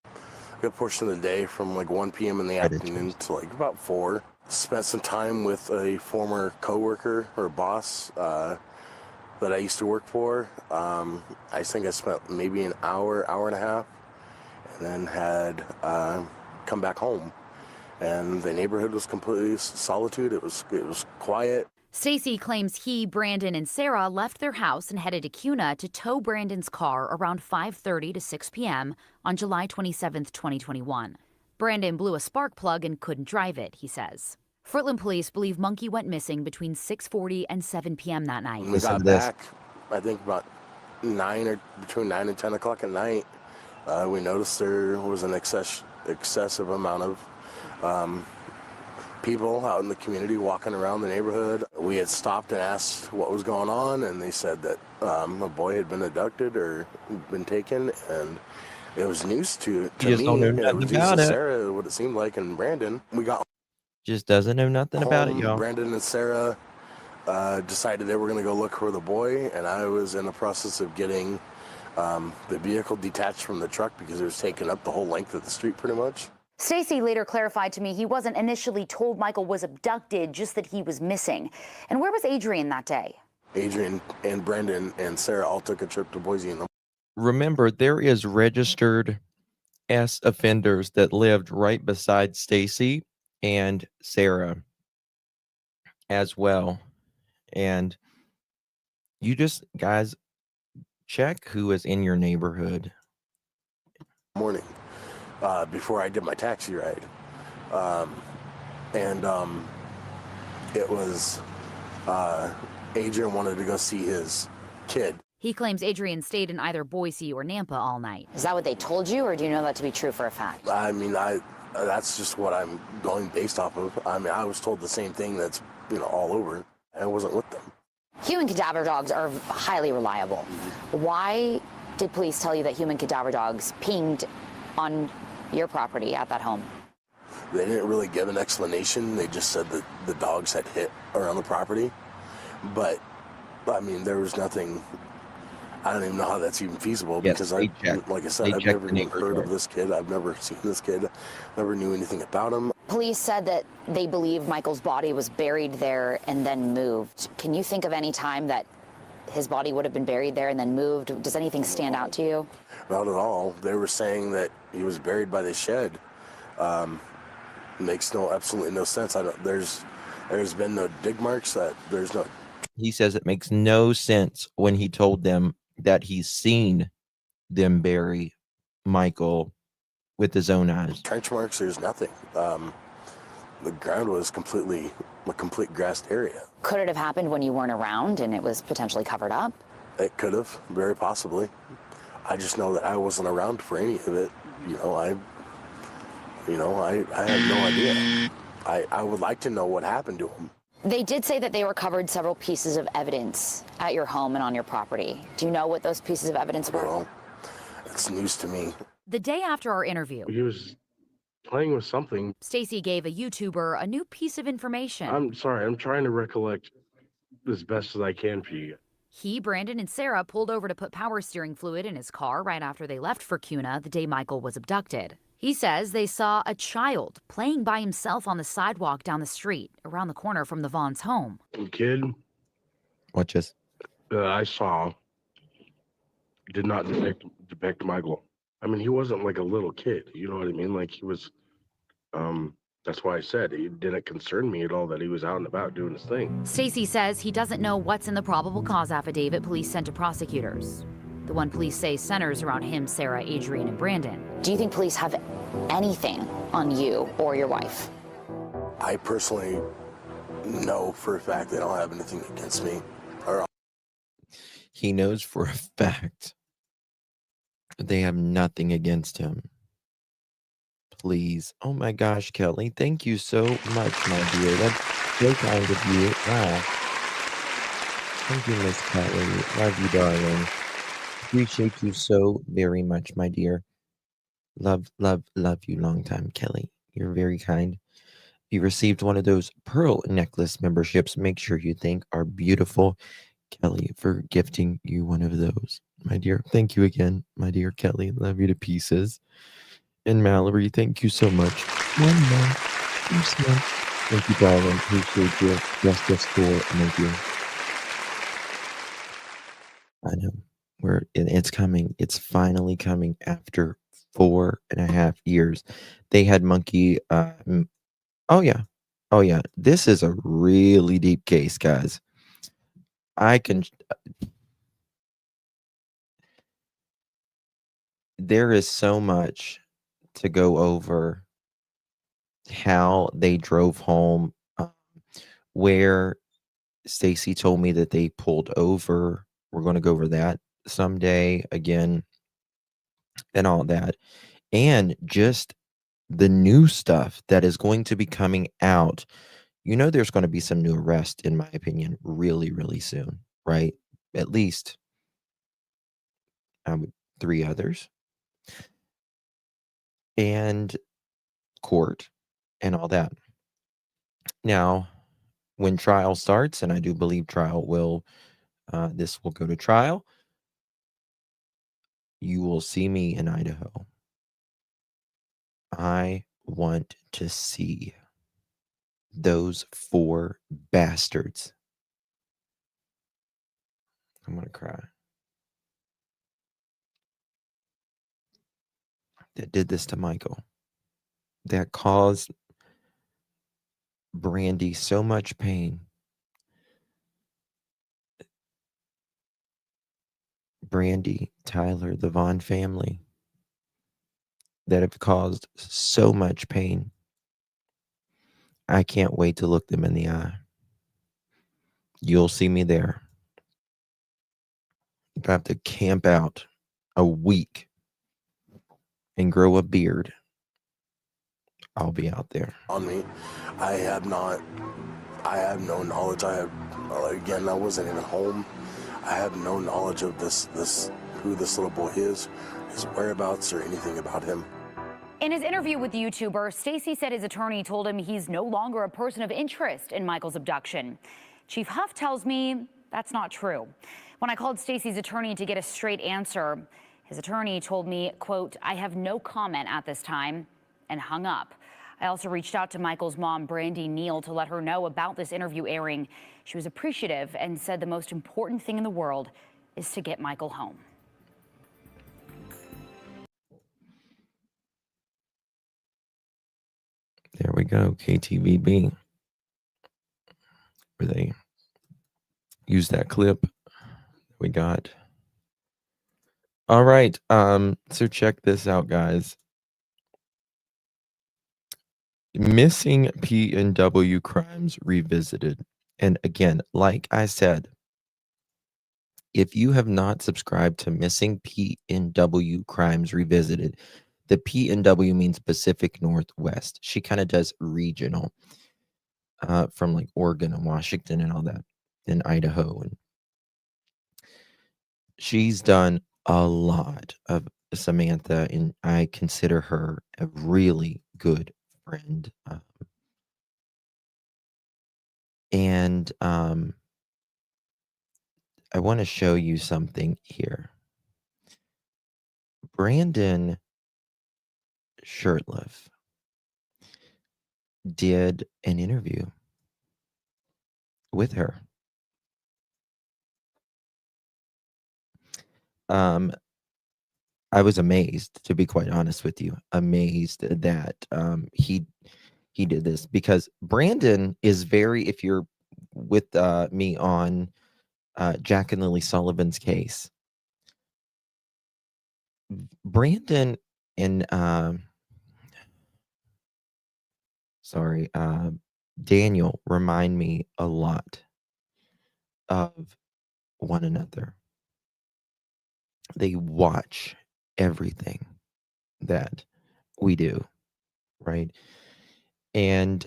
A good portion of the day from like 1 p.m. in the afternoon to like about 4. Spent some time with a former coworker or boss that I used to work for. I think I spent maybe an hour and a half, and then had come back home. And the neighborhood was completely solitude. It was quiet. Stacy claims he, Brandon, and Sarah left their house and headed to Cuna to tow Brandon's car around 5:30 to 6 p.m. on July 27, 2021. Brandon blew a spark plug and couldn't drive it, he says. Fruitland police believe Monkey went missing between 6:40 and 7 p.m. that night. When we got back, I think about between 9 and 10 o'clock at night, we noticed there was an excessive amount of people out in the community walking around the neighborhood. We had stopped and asked what was going on, and they said that a boy had been abducted or been taken, and it was news to me. Don't know nothing about it. Sarah, what it seemed like, and Brandon. We got just doesn't know nothing about it, y'all. Brandon and Sarah decided they were going to go look for the boy, and I was in the process of getting the vehicle detached from the truck because it was taking up the whole length of the street pretty much. Stacy later clarified to me he wasn't initially told Michael was abducted, just that he was missing. And where was Adrian that day? Adrian and Brandon and Sarah all took a trip to Boise. Remember, there is registered S offenders that lived right beside Stacy and Sarah as well. And you just, guys, check who is in your neighborhood. Morning. Before I did my taxi ride. It was Adrian wanted to go see his kid. He claims Adrian stayed in either Boise or Nampa all night. Is that what they told you, or do you know that to be true for a fact? I mean, that's just what I'm going based off of. I mean, I was told the same thing that's, all over. I wasn't with them. Human cadaver dogs are highly reliable. Why did police tell you that human cadaver dogs pinged on your property at that home? They didn't really give an explanation. They just said that the dogs had hit around the property. But, I mean, there was nothing. I don't even know how that's even feasible because, like I said, I've never even heard of this kid. I've never seen this kid. Never knew anything about him. Police said that they believe Michael's body was buried there and then moved. Can you think of any time that his body would have been buried there and then moved? Does anything stand out to you? Not at all. They were saying that he was buried by the shed. Makes absolutely no sense. There's been no dig marks. There's no. He says it makes no sense when he told them that he's seen them bury Michael with his own eyes. Trench marks. There's nothing. The ground was a complete grassed area. Could it have happened when you weren't around and it was potentially covered up? It could have, very possibly. I just know that I wasn't around for any of it. I have no idea. I would like to know what happened to him. They did say that they recovered several pieces of evidence at your home and on your property. Do you know what those pieces of evidence were? Well, it's news to me. The day after our interview, He was playing with something. Stacy gave a YouTuber a new piece of information. I'm sorry. I'm trying to recollect as best as I can for you. He, Brandon, and Sarah pulled over to put power steering fluid in his car right after they left for Cuna the day Michael was abducted. He says they saw a child playing by himself on the sidewalk down the street, around the corner from the Vaughan's home. Kid. Watch this. that I saw did not depict Michael. I mean, he wasn't like a little kid. You know what I mean? Like he was. That's why I said it didn't concern me at all that he was out and about doing his thing. Stacy says he doesn't know what's in the probable cause affidavit police sent to prosecutors. The one police say centers around him, Sarah, Adrian, and Brandon. Do you think police have anything on you or your wife? I personally know for a fact they don't have anything against me. He knows for a fact they have nothing against him. Please. Oh my gosh, Kelly. Thank you so much, my dear. That's so kind of you. Wow. Thank you, Miss Kelly. Love you, darling. Appreciate you so very much, my dear. Love you long time, Kelly. You're very kind. If you received one of those pearl necklace memberships, make sure you thank our beautiful Kelly for gifting you one of those, my dear. Thank you again, my dear Kelly. Love you to pieces. And Mallory, thank you so much. One more. Thank you, darling. Appreciate you. Justice for my dear. I know. It's coming. It's finally coming after 4.5 years. They had Monkey. Oh yeah. This is a really deep case, guys. There is so much to go over. How they drove home, where Stacy told me that they pulled over. We're going to go over that someday again, and all that, and just the new stuff that is going to be coming out. There's going to be some new arrests, in my opinion, really, really soon, right? At least 3 others, and court, and all that. Now, when trial starts, and I do believe this will go to trial, you will see me in Idaho. I want to see those 4 bastards. I'm going to cry. That did this to Michael. That caused Brandy so much pain. Brandy, Tyler, the Vaughan family, that have caused so much pain. I can't wait to look them in the eye. You'll see me there. If I have to camp out a week and grow a beard, I'll be out there. On me, I have no knowledge. Again, I wasn't even home. I have no knowledge of who this little boy is, his whereabouts, or anything about him. In his interview with the YouTuber, Stacy said his attorney told him he's no longer a person of interest in Michael's abduction. Chief Huff tells me that's not true. When I called Stacy's attorney to get a straight answer, his attorney told me, quote, "I have no comment at this time," and hung up. I also reached out to Michael's mom, Brandy Neal, to let her know about this interview airing. She was appreciative and said the most important thing in the world is to get Michael home. There we go, KTVB. Where they use that clip we got. All right, so check this out, guys. Missing P&W crimes revisited. And again, like I said, if you have not subscribed to Missing P&W Crimes Revisited, the P&W means Pacific Northwest. She kind of does regional, from like Oregon and Washington and all that, and Idaho. And she's done a lot of Samantha, and I consider her a really good friend. And I want to show you something here. Brandon Shirtliff did an interview with her. I was amazed, to be quite honest with you, amazed that he did this, because Brandon is very, if you're with me on Jack and Lily Sullivan's case, Brandon and Daniel remind me a lot of one another. They watch everything that we do, right? And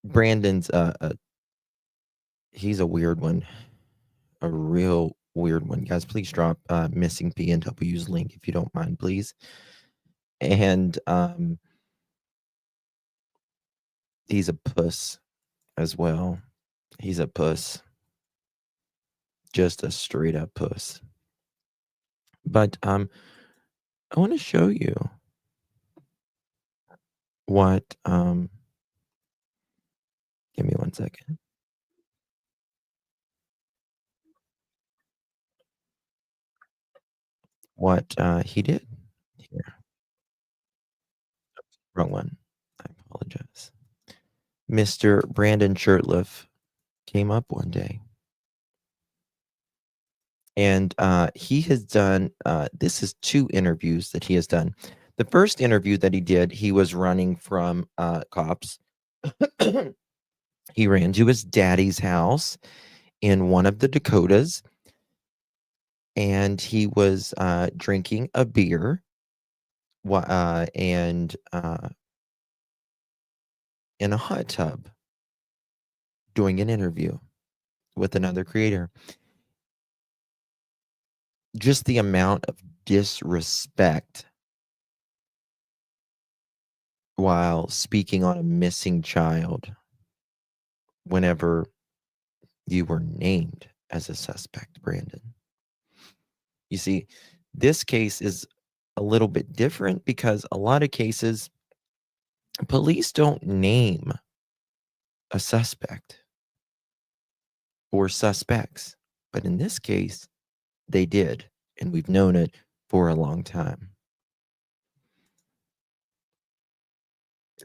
Brandon's he's a weird one, a real weird one. Guys, please drop missing PNW's link if you don't mind, please. And he's a puss as well. He's a puss. Just a straight up puss. But I want to show you what give me 1 second. What he did here. Wrong one. I apologize. Mr. Brandon Shirtliff came up one day, and he has done this is 2 interviews that he has done. The first interview that he did, he was running from cops. He ran to his daddy's house in one of the Dakotas, and he was drinking a beer and in a hot tub doing an interview with another creator. Just the amount of disrespect while speaking on a missing child whenever you were named as a suspect, Brandon. You see, this case is a little bit different because a lot of cases, police don't name a suspect or suspects. But in this case, they did. And we've known it for a long time.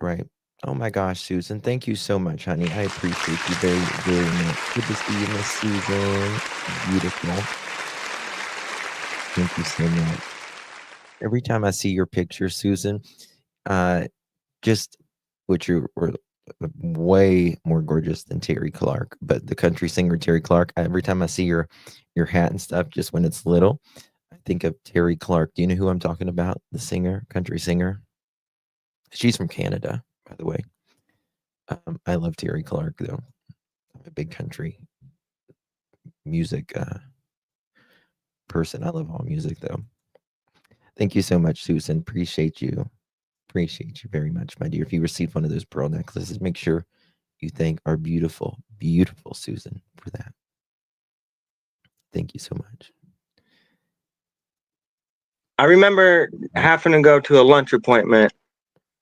Right? Oh my gosh, Susan. Thank you so much, honey. I appreciate you very, very much. Good to see you, Miss Susan. Beautiful. Thank you so much. Every time I see your picture, Susan, which you were way more gorgeous than Terry Clark, but the country singer Terry Clark, every time I see your hat and stuff, just when it's little, I think of Terry Clark. Do you know who I'm talking about? The singer, country singer. She's from Canada, by the way. I love Terry Clark, though. I'm a big country music person. I love all music, though. Thank you so much, Susan. Appreciate you. Appreciate you very much, my dear. If you received one of those pearl necklaces, make sure you thank our beautiful, beautiful Susan for that. Thank you so much. I remember having to go to a lunch appointment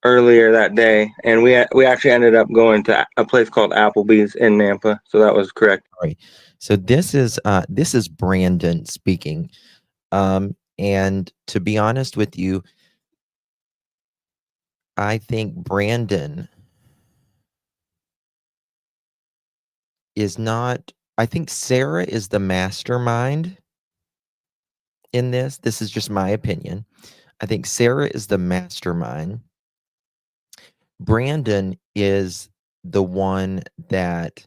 earlier that day, and we actually ended up going to a place called Applebee's in Nampa. So that was correct. All right. So this is Brandon speaking. And to be honest with you, I think Brandon is not, I think Sarah is the mastermind in this. This is just my opinion. I think Sarah is the mastermind. Brandon is the one that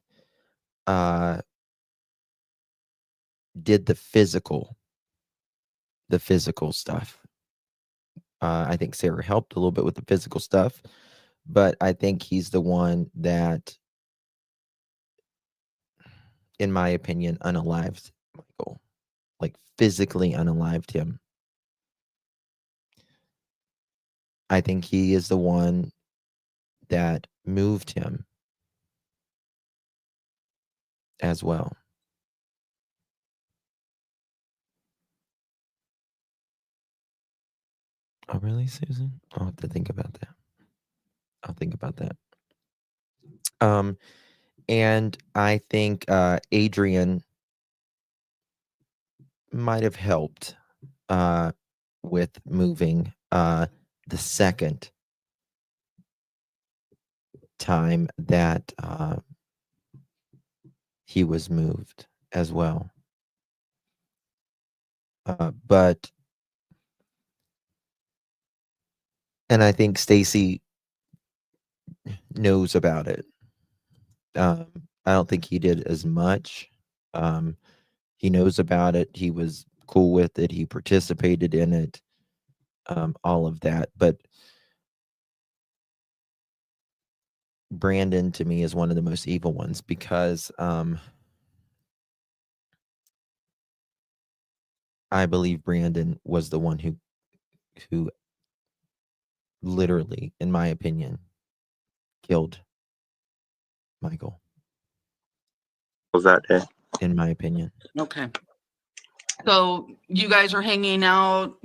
did the physical stuff. I think Sarah helped a little bit with the physical stuff, but I think he's the one that, in my opinion, unalived Michael, like physically unalived him. I think he is the one that moved him as well. Oh, really, Susan? I'll have to think about that. I'll think about that. And I think Adrian might have helped with moving the second time that he was moved as well. But and I think Stacy knows about it. I don't think he did as much. He knows about it. He was cool with it. He participated in it. All of that. But Brandon, to me, is one of the most evil ones because I believe Brandon was the one who literally, in my opinion, killed Michael. Was that day? In my opinion. Okay. So you guys are hanging out,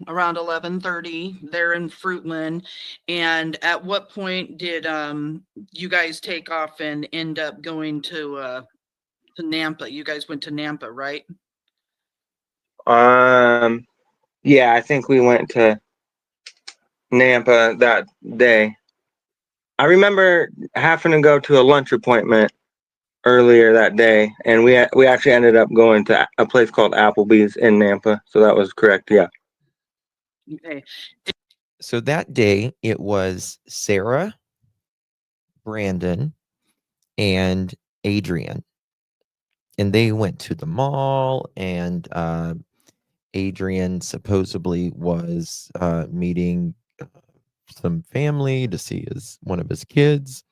around 11:30 there in Fruitland. And at what point did you guys take off and end up going to Nampa? You guys went to Nampa, right? Yeah, I think we went to Nampa that day. I remember having to go to a lunch appointment earlier that day, and we actually ended up going to a place called Applebee's in Nampa. So that was correct. Yeah. Okay. So that day it was Sarah, Brandon, and Adrian, and they went to the mall, and Adrian supposedly was meeting some family to see one of his kids,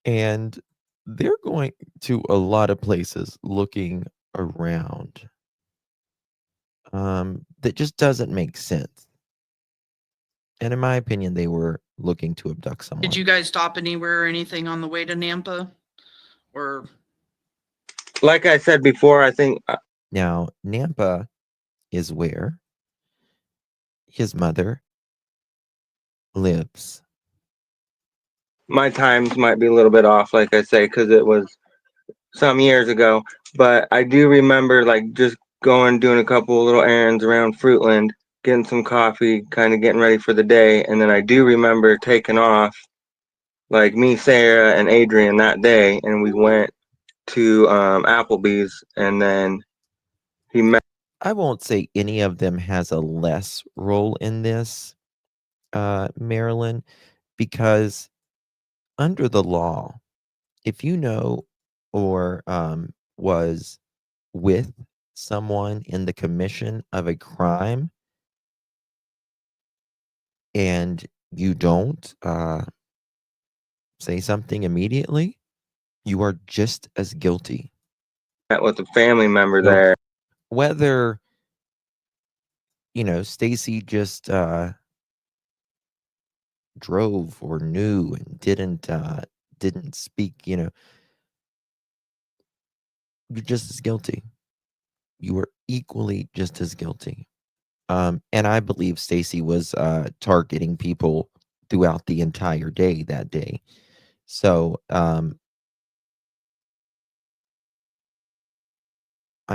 and they're going to a lot of places looking around. That just doesn't make sense. And in my opinion, they were looking to abduct someone. Did you guys stop anywhere or anything on the way to Nampa? Or like I said before, I think now Nampa is where his mother lives. My times might be a little bit off, like I say, because it was some years ago. But I do remember just doing a couple little errands around Fruitland, getting some coffee, kind of getting ready for the day. And then I do remember taking off, me, Sarah, and Adrian that day, and we went to Applebee's, and then he met. I won't say any of them has a less role in this, Marilyn, because under the law, if you know or was with someone in the commission of a crime and you don't say something immediately, you are just as guilty. Met with a family member there. Whether, Stacy just drove or knew and didn't speak, you're just as guilty. You were equally just as guilty. And I believe Stacy was targeting people throughout the entire day that day. So I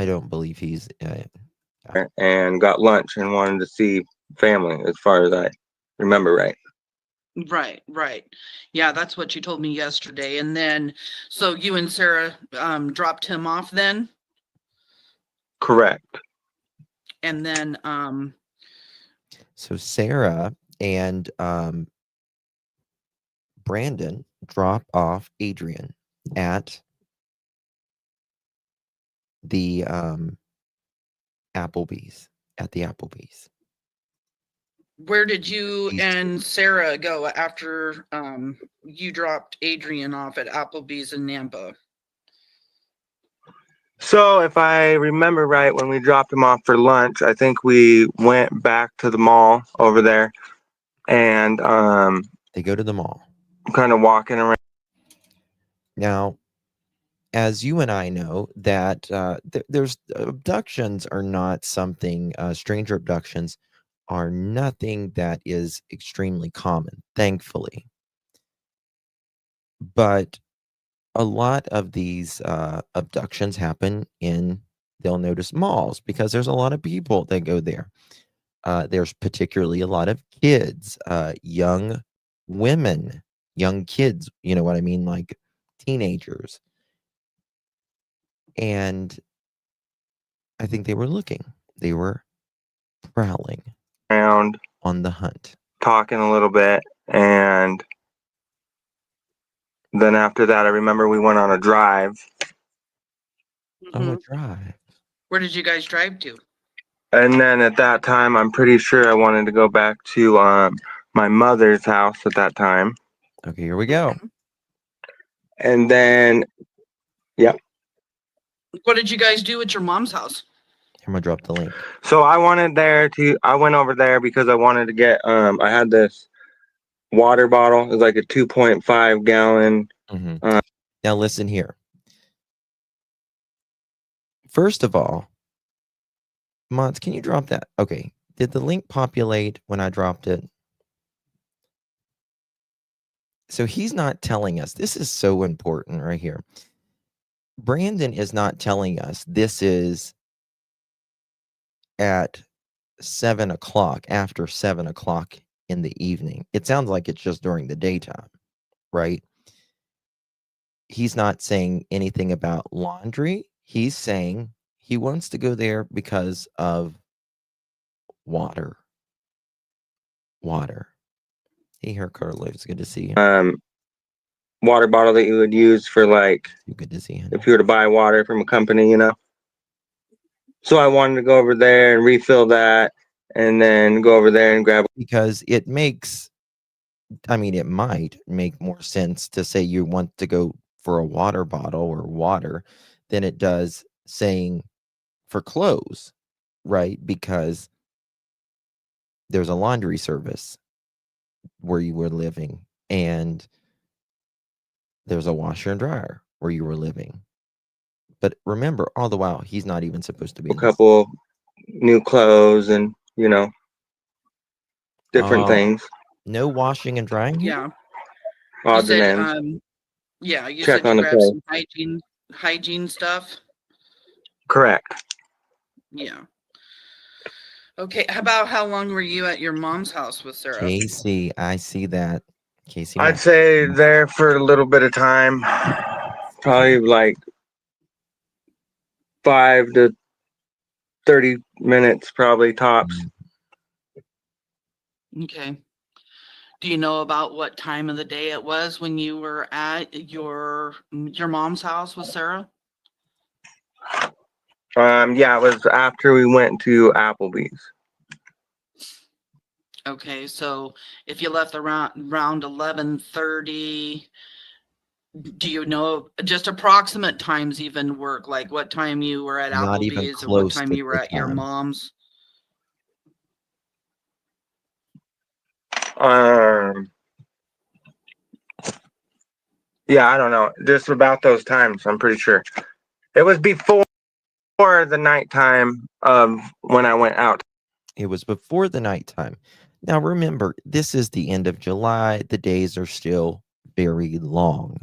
don't believe he's and got lunch and wanted to see family, as far as I remember, right? Right. Yeah, that's what you told me yesterday. And then, so you and Sarah dropped him off then? Correct. And then so Sarah and Brandon drop off Adrian at the Applebee's. Where did you and Sarah go after you dropped Adrian off at Applebee's in Nampa? So if I remember right, when we dropped him off for lunch, I think we went back to the mall over there, and they go to the mall, kind of walking around. Now, as you and I know, that there's abductions are not something, stranger abductions are nothing that is extremely common, thankfully. But a lot of these abductions happen in They'll notice malls because there's a lot of people that go there. There's particularly a lot of kids, young women, young kids, you know what I mean? Like teenagers. And I think they were looking. They were prowling around, on the hunt. talking a little bit, and then after that, I remember we went on a drive. Oh, a drive. Where did you guys drive to? And then at that time, I'm pretty sure I wanted to go back to my mother's house at that time. Okay, here we go. And then, yep. What did you guys do at your mom's house? I'm gonna drop the link. So I went over there because I wanted to get, I had this water bottle. It was like a 2.5 gallon. Now listen here. First of all, Mods, can you drop that? Okay. Did the link populate when I dropped it? So he's not telling us. This is so important right here. Brandon is not telling us this is at 7 o'clock, after 7 o'clock in the evening. It sounds like it's just during the daytime, right? He's not saying anything about laundry. He's saying he wants to go there because of water. Water. Hey, here, Carlo. It's good to see you. Water bottle that you would use for, like, good to see you. If you were to buy water from a company, you know. So I wanted to go over there and refill that, and then go over there and grab. Because it makes, I mean, it might make more sense to say you want to go for a water bottle or water than it does saying for clothes, right? Because there's a laundry service where you were living, and there's a washer and dryer where you were living. But remember, all the while, he's not even supposed to be. A couple new clothes and, you know, different things. No washing and drying here? Yeah. Odds and said, ends. Yeah, you Check said on you the grabbed place. some hygiene stuff. Correct. Yeah. Okay. How long were you at your mom's house with Sarah? Casey, I see that. Casey, I'd say there for a little bit of time, probably like 5 to 30 minutes, probably tops. Okay. Do you know about what time of the day it was when you were at your mom's house with Sarah? Yeah, it was after we went to Applebee's. Okay, so if you left around 11:30, do you know just approximate times even work? Like what time you were at Not even Applebee's and what close time to you were the at your time. mom's? Yeah, I don't know. Just about those times, I'm pretty sure. It was before the nighttime of when I went out. It was before the nighttime. Now remember, this is the end of July. The days are still very long.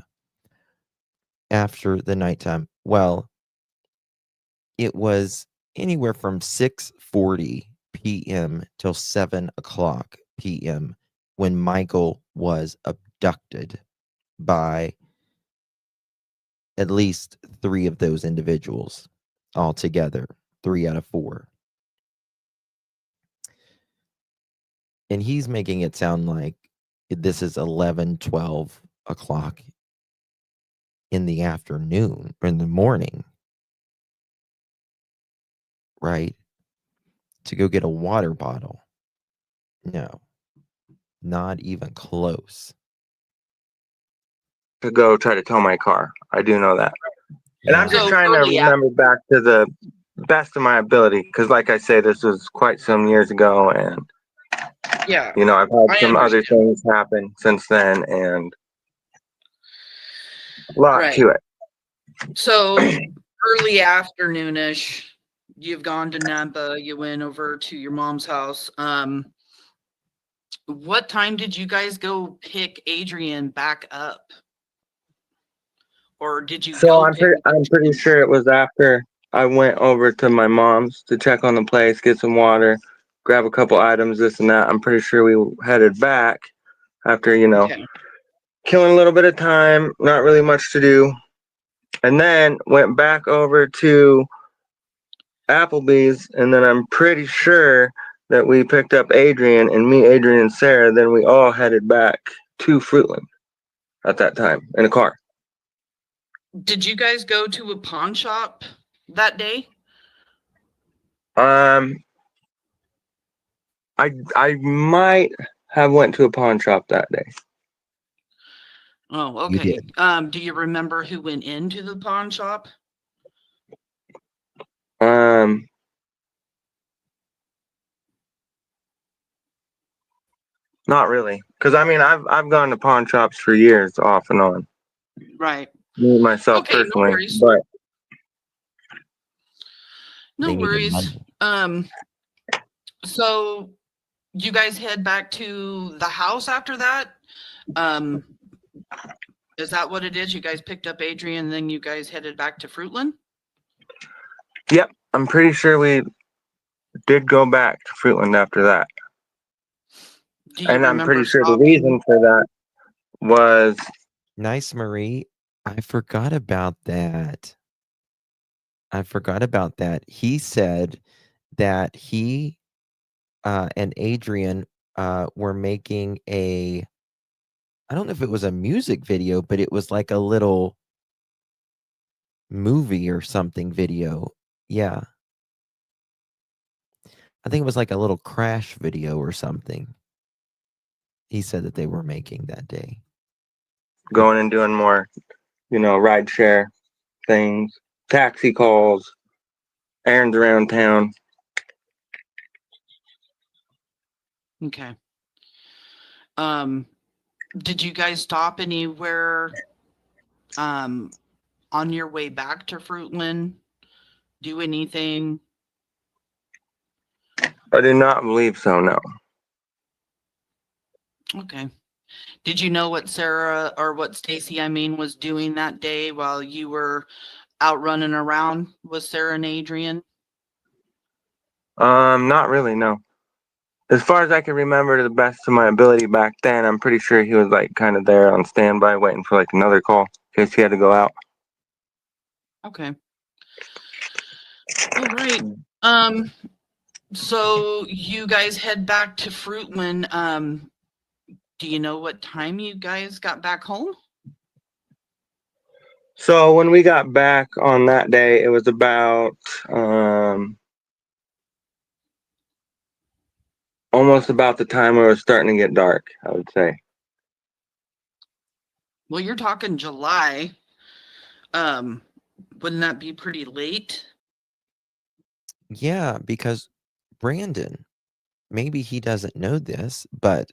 After the nighttime, well, it was anywhere from 6:40 p.m. till 7 o'clock p.m. when Michael was abducted by at least 3 of those individuals altogether, 3 out of 4. And he's making it sound like this is 11, 12 o'clock in the afternoon or in the morning, right? To go get a water bottle. No, not even close. To go try to tow my car. I do know that. And I'm just So trying to early remember back to the best of my ability, because like I say, this was quite some years ago, and Yeah, you know, I've had I some other understand. things happen since then, and a lot Right. to it. So early afternoonish, you've gone to Nampa, you went over to your mom's house. What time did you guys go pick Adrian back up? Or did you So go I'm pretty sure it was after I went over to my mom's to check on the place, get some water, grab a couple items, this and that. I'm pretty sure we headed back after, Okay. killing a little bit of time, not really much to do. And then went back over to Applebee's, and then I'm pretty sure that we picked up Adrian, and me, Adrian, and Sarah, then we all headed back to Fruitland at that time in a car. Did you guys go to a pawn shop that day? I might have went to a pawn shop that day. Oh, You okay. did. Do you remember who went into the pawn shop? Not really, because I mean I've gone to pawn shops for years off and on. Right. Me myself Okay, no personally, worries. but No They needed worries. money. So you guys head back to the house after that? Is that what it is? You guys picked up Adrian, then you guys headed back to Fruitland? yep, I'm pretty sure we did go back to Fruitland after that. Do you And I'm remember pretty sure the stopping? reason for that was Nice, Marie. I forgot about that. He said that he and Adrian were making I don't know if it was a music video, but it was like a little movie or something video. Yeah. I think it was like a little crash video or something. He said that they were making that day. going and doing more, ride share things, taxi calls, errands around town. Okay. Did you guys stop anywhere on your way back to Fruitland? Do anything? I do not believe so, no. Okay. Did you know what Sarah or what Stacy, was doing that day while you were out running around with Sarah and Adrian? Not really, no. As far as I can remember, to the best of my ability back then, I'm pretty sure he was like kind of there on standby, waiting for like another call in case he had to go out. Okay. All right. So you guys head back to Fruitland. Do you know what time you guys got back home? So when we got back on that day, it was about almost about the time where it was starting to get dark, I would say. Well, you're talking July. Wouldn't that be pretty late? Yeah, because Brandon, maybe he doesn't know this, but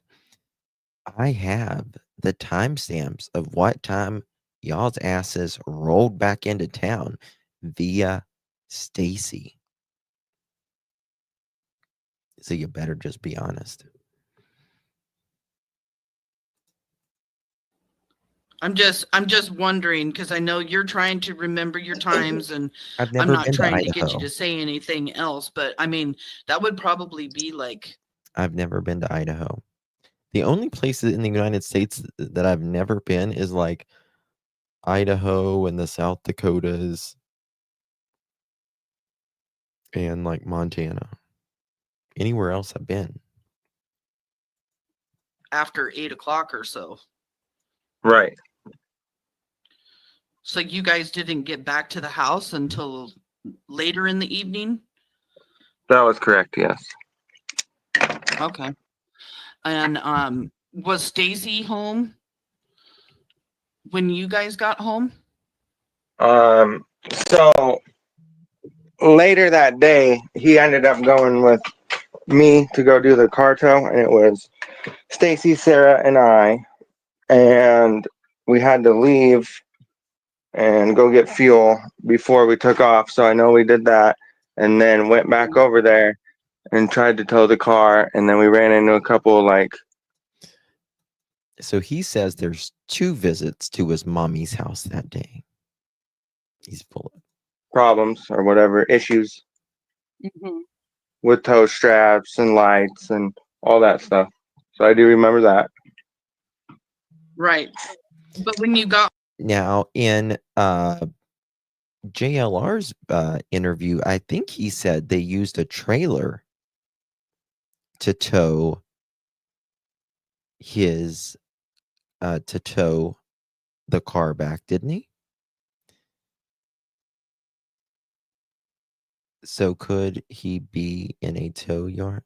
I have the timestamps of what time y'all's asses rolled back into town via Stacy. So you better just be honest. I'm just wondering because I know you're trying to remember your times, and I've I'm never not been to trying to get you Idaho. to say anything else, but that would probably be like, I've never been to Idaho. The only places in the United States that I've never been is like Idaho and the South Dakotas and like Montana. Anywhere else I've been. after 8 o'clock or so. Right. So you guys didn't get back to the house until later in the evening? That was correct, yes. Okay. And was Stacy home when you guys got home? So later that day, he ended up going with me to go do the car tow, and it was Stacy, Sarah, and I, and we had to leave and go get fuel before we took off. So I know we did that, and then went back over there and tried to tow the car, and then we ran into a couple like. So he says there's 2 visits to his mommy's house that day. He's full of. problems or whatever issues with tow straps and lights and all that stuff. So I do remember that. Right. But when you got Now, in JLR's interview, I think he said they used a trailer to tow his the car back, didn't he? So could he be in a tow yard?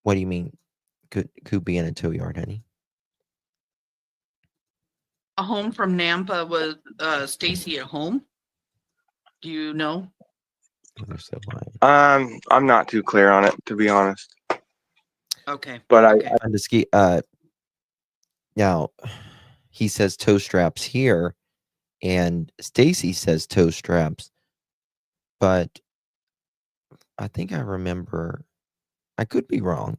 What do you mean? Could be in a tow yard, honey? a home from Nampa, was Stacy at home? Do you know? They're so lying. I'm not too clear on it, to be honest. Okay. But Okay. On the ski, now he says toe straps here, and Stacy says toe straps, but I think I remember. I could be wrong.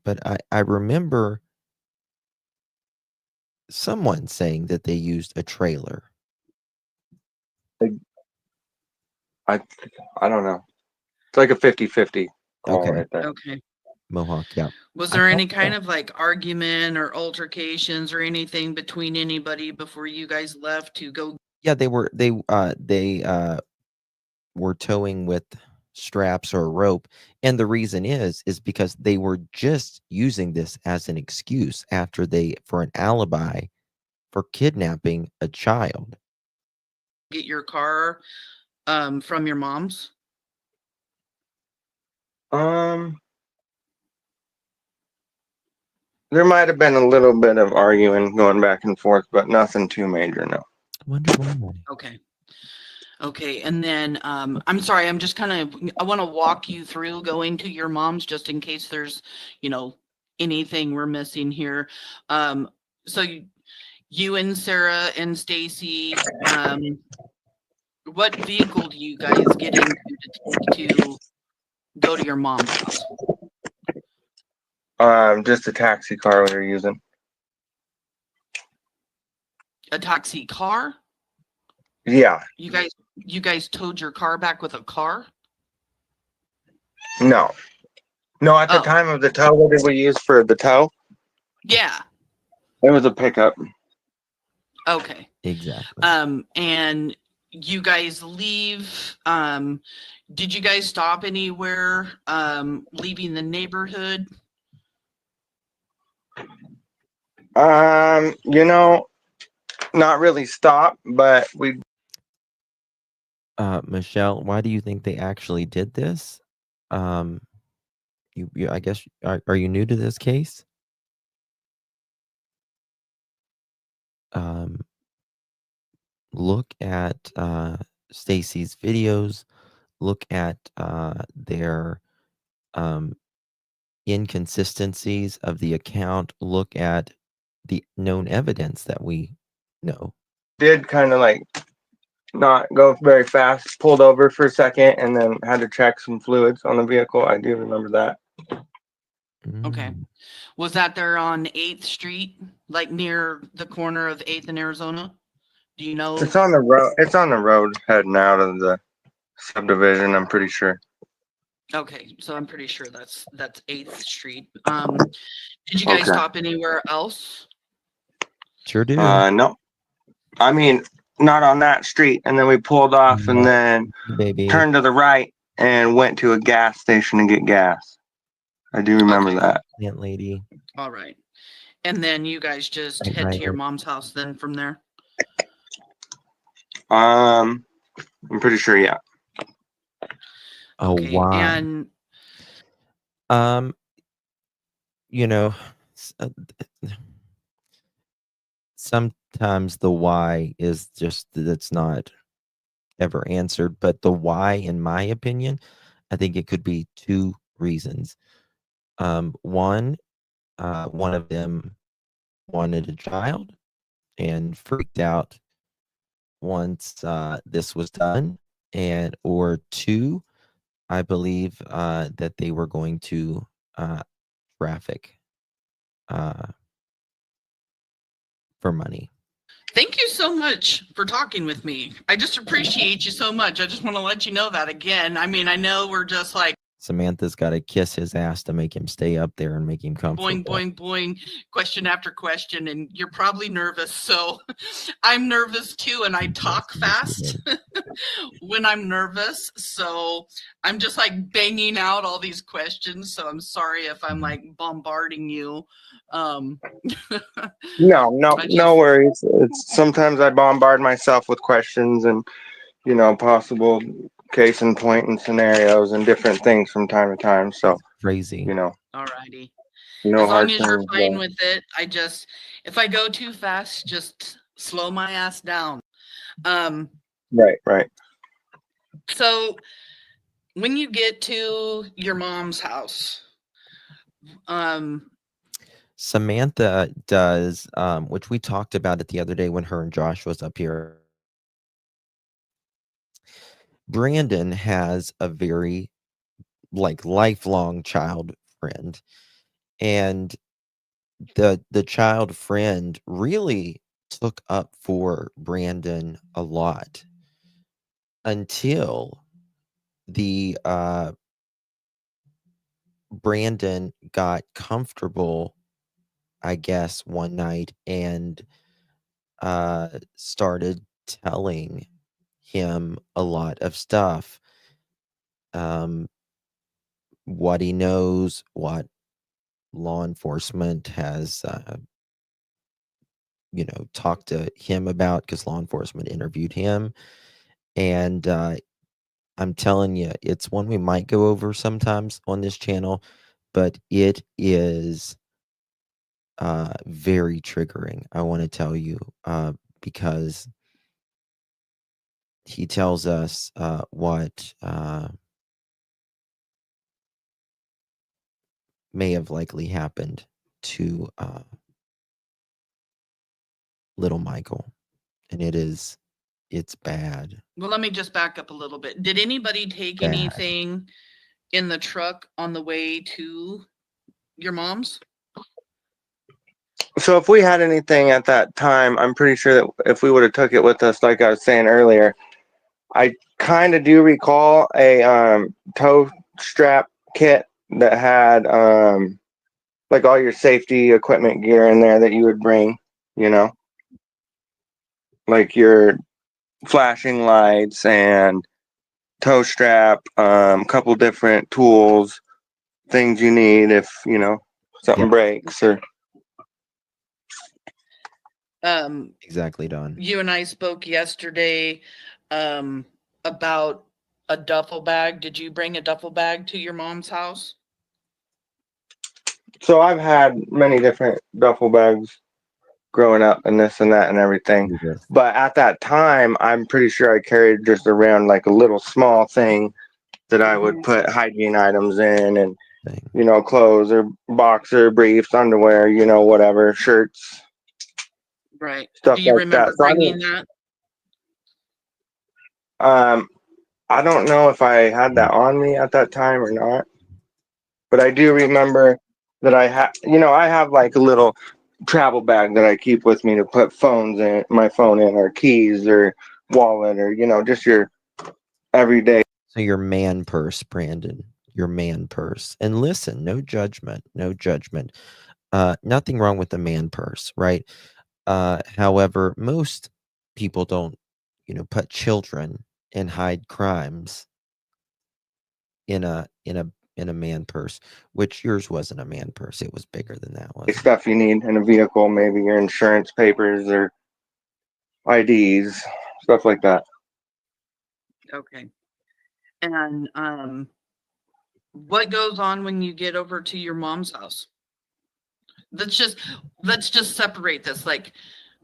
But I remember someone saying that they used a trailer. I don't know. It's like a 50-50 call Okay. right there. Okay. Mohawk, yeah. Was there any kind of like argument or altercations or anything between anybody before you guys left to go? Yeah, they were towing with straps or a rope, and the reason is because they were just using this as an excuse for an alibi for kidnapping a child. Get your car from your mom's? There might have been a little bit of arguing going back and forth, but nothing too major, no. Okay. Okay, and then I'm sorry, I'm just I want to walk you through going to your mom's just in case there's, anything we're missing here. So you and Sarah and Stacy, what vehicle do you guys get into to go to your mom's house? Just a taxi car we were using. A taxi car? Yeah. You guys towed your car back with a car? No. No, at the time of the tow, what did we use for the tow? Yeah. It was a pickup. Okay. Exactly. And you guys leave. Did you guys stop anywhere leaving the neighborhood? Not really stop, but we. Michelle, why do you think they actually did this? I guess, are you new to this case? Look at Stacy's videos. Look at their inconsistencies of the account. Look at the known evidence that we know. Did kind of like not go very fast, pulled over for a second, and then had to check some fluids on the vehicle. I do remember that. Okay. Was that there on 8th Street, like near the corner of 8th and Arizona? Do you know? It's on the road. It's on the road heading out of the subdivision, I'm pretty sure. Okay, so I'm pretty sure that's 8th Street. Did you guys stop anywhere else? Sure do. No. I mean, not on that street. And then we pulled off and then turned to the right and went to a gas station to get gas. I do remember that. Aunt lady. All right. And then you guys just head to your mom's house then from there? I'm pretty sure, yeah. Oh, Okay, wow. and sometimes the why is just that's not ever answered, but the why, in my opinion, I think it could be two reasons. One of them wanted a child and freaked out once this was done, or two, I believe that they were going to traffic for money. Thank you so much for talking with me. I just appreciate you so much. I just want to let you know that again. I mean, I know we're just like Samantha's got to kiss his ass to make him stay up there and make him comfortable. boing, boing, boing, question after question, and you're probably nervous. So I'm nervous too, and I talk fast when I'm nervous. So I'm just like banging out all these questions. So I'm sorry if I'm like bombarding you. No worries. It's sometimes I bombard myself with questions and, you know, possible case in point and scenarios and different things from time to time. So crazy, you know. Alrighty. No as hard long as you're feelings fine there. with it, if I go too fast, just slow my ass down. Right. So when you get to your mom's house, Samantha does, which we talked about it the other day when her and Josh was up here. Brandon has a very lifelong child friend, and the child friend really took up for Brandon a lot until the Brandon got comfortable, I guess, one night and started telling him a lot of stuff, what he knows, what law enforcement has talked to him about, because law enforcement interviewed him. And I'm telling you, it's one we might go over sometimes on this channel, but it is very triggering, I want to tell you, because he tells us what may have likely happened to little Michael, and it's bad. well, let me just back up a little bit. Did anybody take Bad. anything in the truck on the way to your mom's? So if we had anything at that time, I'm pretty sure that if we would have took it with us, like I was saying earlier, I kind of do recall a toe strap kit that had like all your safety equipment gear in there that you would bring, you know, like your flashing lights and toe strap, couple different tools, things you need if, you know, something breaks or. Exactly, Don. You and I spoke yesterday about a duffel bag. Did you bring a duffel bag to your mom's house? So I've had many different duffel bags growing up and this and that and everything. But at that time, I'm pretty sure I carried just around like a little small thing that I would put hygiene items in and, you know, clothes or boxer briefs, underwear, you know, whatever, shirts. Right. Stuff Do you like remember that. So bringing that? I don't know if I had that on me at that time or not, but I do remember that I have like a little travel bag that I keep with me to put my phone in, or keys or wallet, or, you know, just your everyday. So your man purse, Brandon, your man purse. And listen, no judgment. Nothing wrong with the man purse, right? However, most people don't, put children and hide crimes in a man purse, which yours wasn't a man purse. It was bigger than that one. Stuff you need in a vehicle, maybe your insurance papers or IDs, stuff like that. Okay. And what goes on when you get over to your mom's house? Let's just separate this. Like,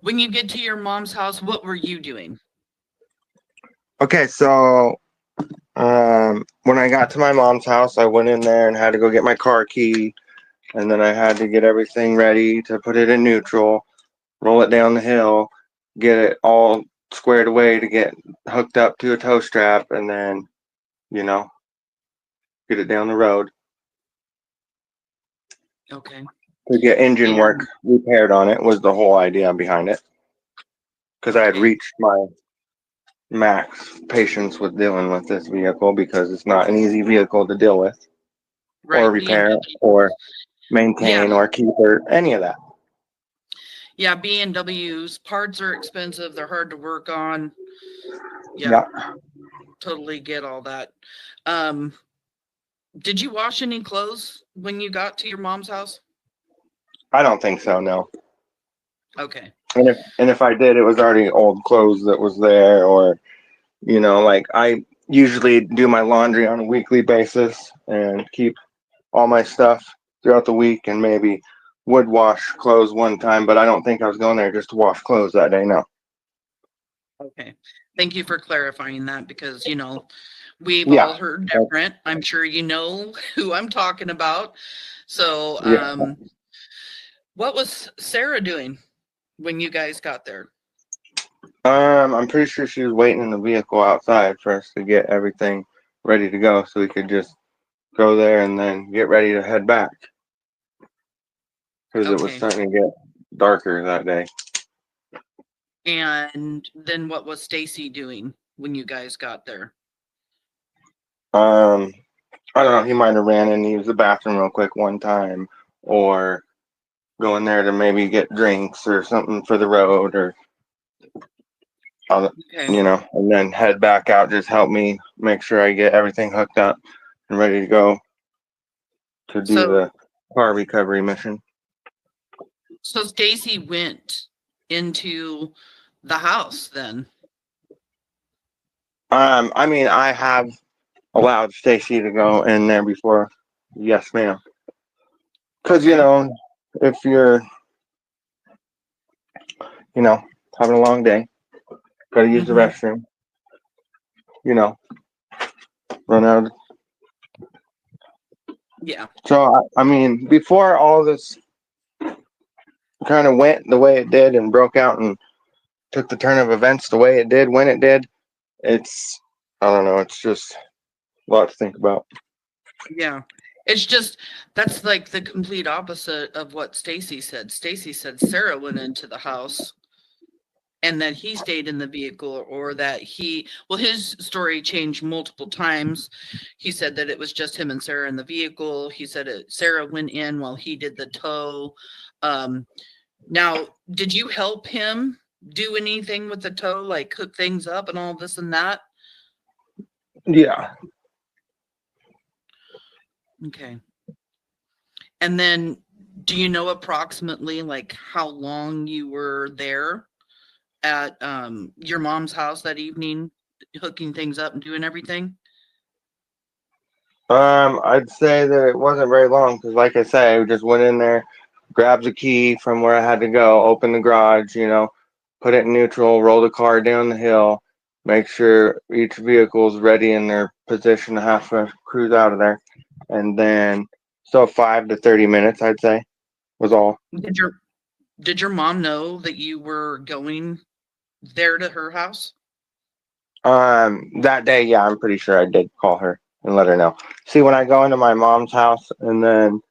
when you get to your mom's house, what were you doing? Okay, so when I got to my mom's house, I went in there and had to go get my car key, and then I had to get everything ready to put it in neutral, roll it down the hill, get it all squared away to get hooked up to a tow strap, and then, you know, get it down the road. Okay. To get engine work repaired on it was the whole idea behind it. because I had Okay. reached my max patience with dealing with this vehicle because it's not an easy vehicle to deal with or Right. repair or maintain Yeah. or keep or any of that. Yeah, B&W's parts are expensive. They're hard to work on. Yeah, totally get all that. Did you wash any clothes when you got to your mom's house? I don't think so, no. Okay. And if I did, it was already old clothes that was there, or like I usually do my laundry on a weekly basis and keep all my stuff throughout the week, and maybe would wash clothes one time, but I don't think I was going there just to wash clothes that day. No. Okay. Thank you for clarifying that because, we've Yeah. all heard different. I'm sure you know who I'm talking about. So, Yeah. what was Sarah doing when you guys got there? I'm pretty sure she was waiting in the vehicle outside for us to get everything ready to go so we could just go there and then get ready to head back. Because it was starting to get darker that day. And then what was Stacy doing when you guys got there? I don't know. He might have ran in and used the bathroom real quick one time, or go in there to maybe get drinks or something for the road, or and then head back out. Just help me make sure I get everything hooked up and ready to go to do the car recovery mission. So Stacy went into the house then? I mean, I have allowed Stacy to go in there before. Yes, ma'am. Because, if you're, having a long day, got to use the restroom, run out. Yeah. So, I mean, before all this kind of went the way it did and broke out and took the turn of events the way it did, when it did, I don't know, it's just a lot to think about. Yeah. It's just, that's like the complete opposite of what Stacy said. Stacy said Sarah went into the house and that he stayed in the vehicle, or that his story changed multiple times. He said that it was just him and Sarah in the vehicle. He said Sarah went in while he did the tow. Now, did you help him do anything with the tow, like cook things up and all this and that? Yeah. Okay. And then do you know approximately like how long you were there at your mom's house that evening, hooking things up and doing everything? I'd say that it wasn't very long because, like I say, I just went in there, grabbed the key from where I had to go, open the garage, put it in neutral, roll the car down the hill, make sure each vehicle's ready in their position to have to cruise out of there, and then 5 to 30 minutes, I'd say, was all. Did your mom know that you were going there to her house? That day, yeah, I'm pretty sure I did call her and let her know. See, when I go into my mom's house and then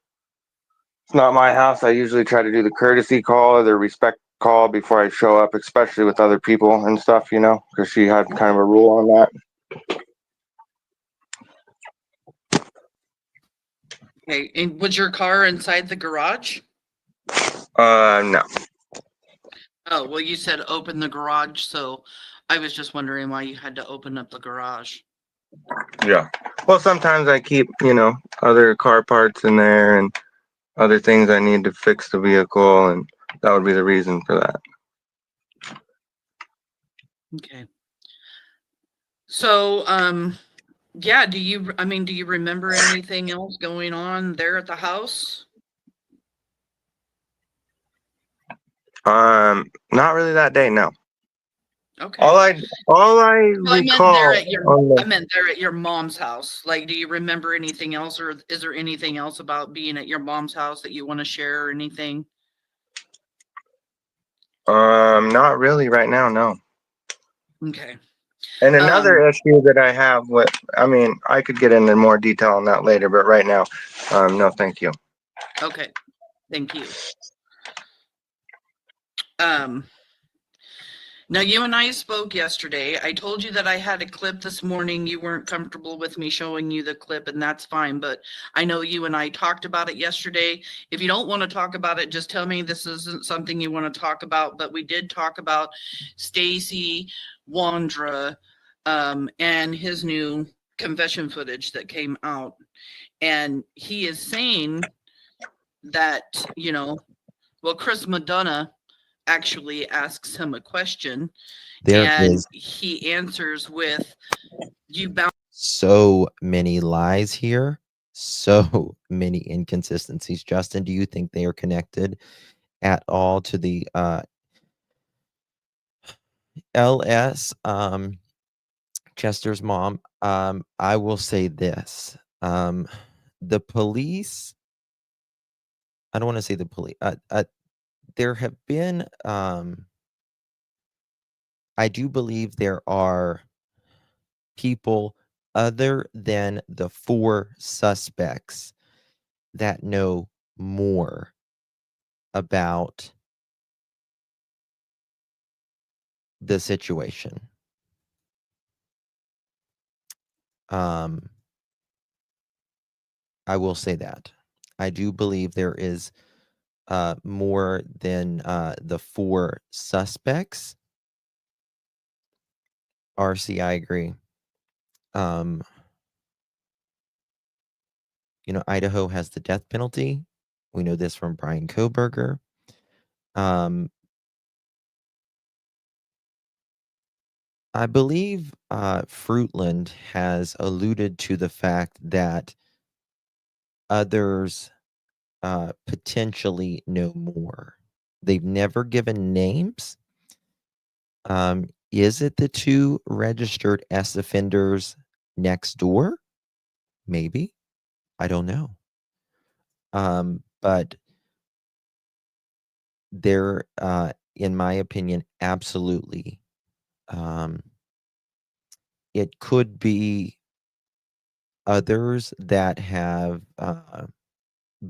it's not my house, I usually try to do the courtesy call or the respect call before I show up, especially with other people and stuff, because she had kind of a rule on that. Okay, and was your car inside the garage? No. Oh, well, you said open the garage, so I was just wondering why you had to open up the garage. Yeah. Well, sometimes I keep, other car parts in there and other things I need to fix the vehicle, and that would be the reason for that. Okay. So, yeah, do you remember anything else going on there at the house? Not really that day, no. Okay. All I recall. I meant there at your mom's house. Like, do you remember anything else, or is there anything else about being at your mom's house that you want to share or anything? Not really right now, no. Okay. And another issue that I have with, I could get into more detail on that later, but right now, no, thank you. Okay. Thank you. Now, you and I spoke yesterday. I told you that I had a clip this morning. You weren't comfortable with me showing you the clip, and that's fine. But I know you and I talked about it yesterday. If you don't want to talk about it, just tell me this isn't something you want to talk about. But we did talk about Stacy Wandra and his new confession footage that came out. And he is saying that, you know, well, Chris Madonna actually asks him a question, There and is he answers with, you bound. so many lies here, so many inconsistencies. Justin, do you think they are connected at all to the LS Chester's mom? I will say this. The police, I don't want to say the police, there have been, I do believe there are people other than the 4 suspects that know more about the situation. I will say that. I do believe there is more than the 4 suspects. RC, I agree. You know, Idaho has the death penalty. We know this from Brian Koberger. I believe Fruitland has alluded to the fact that others potentially know more. They've never given names. Is it the 2 registered S offenders next door? Maybe. I don't know. But they're, in my opinion, absolutely. It could be others that have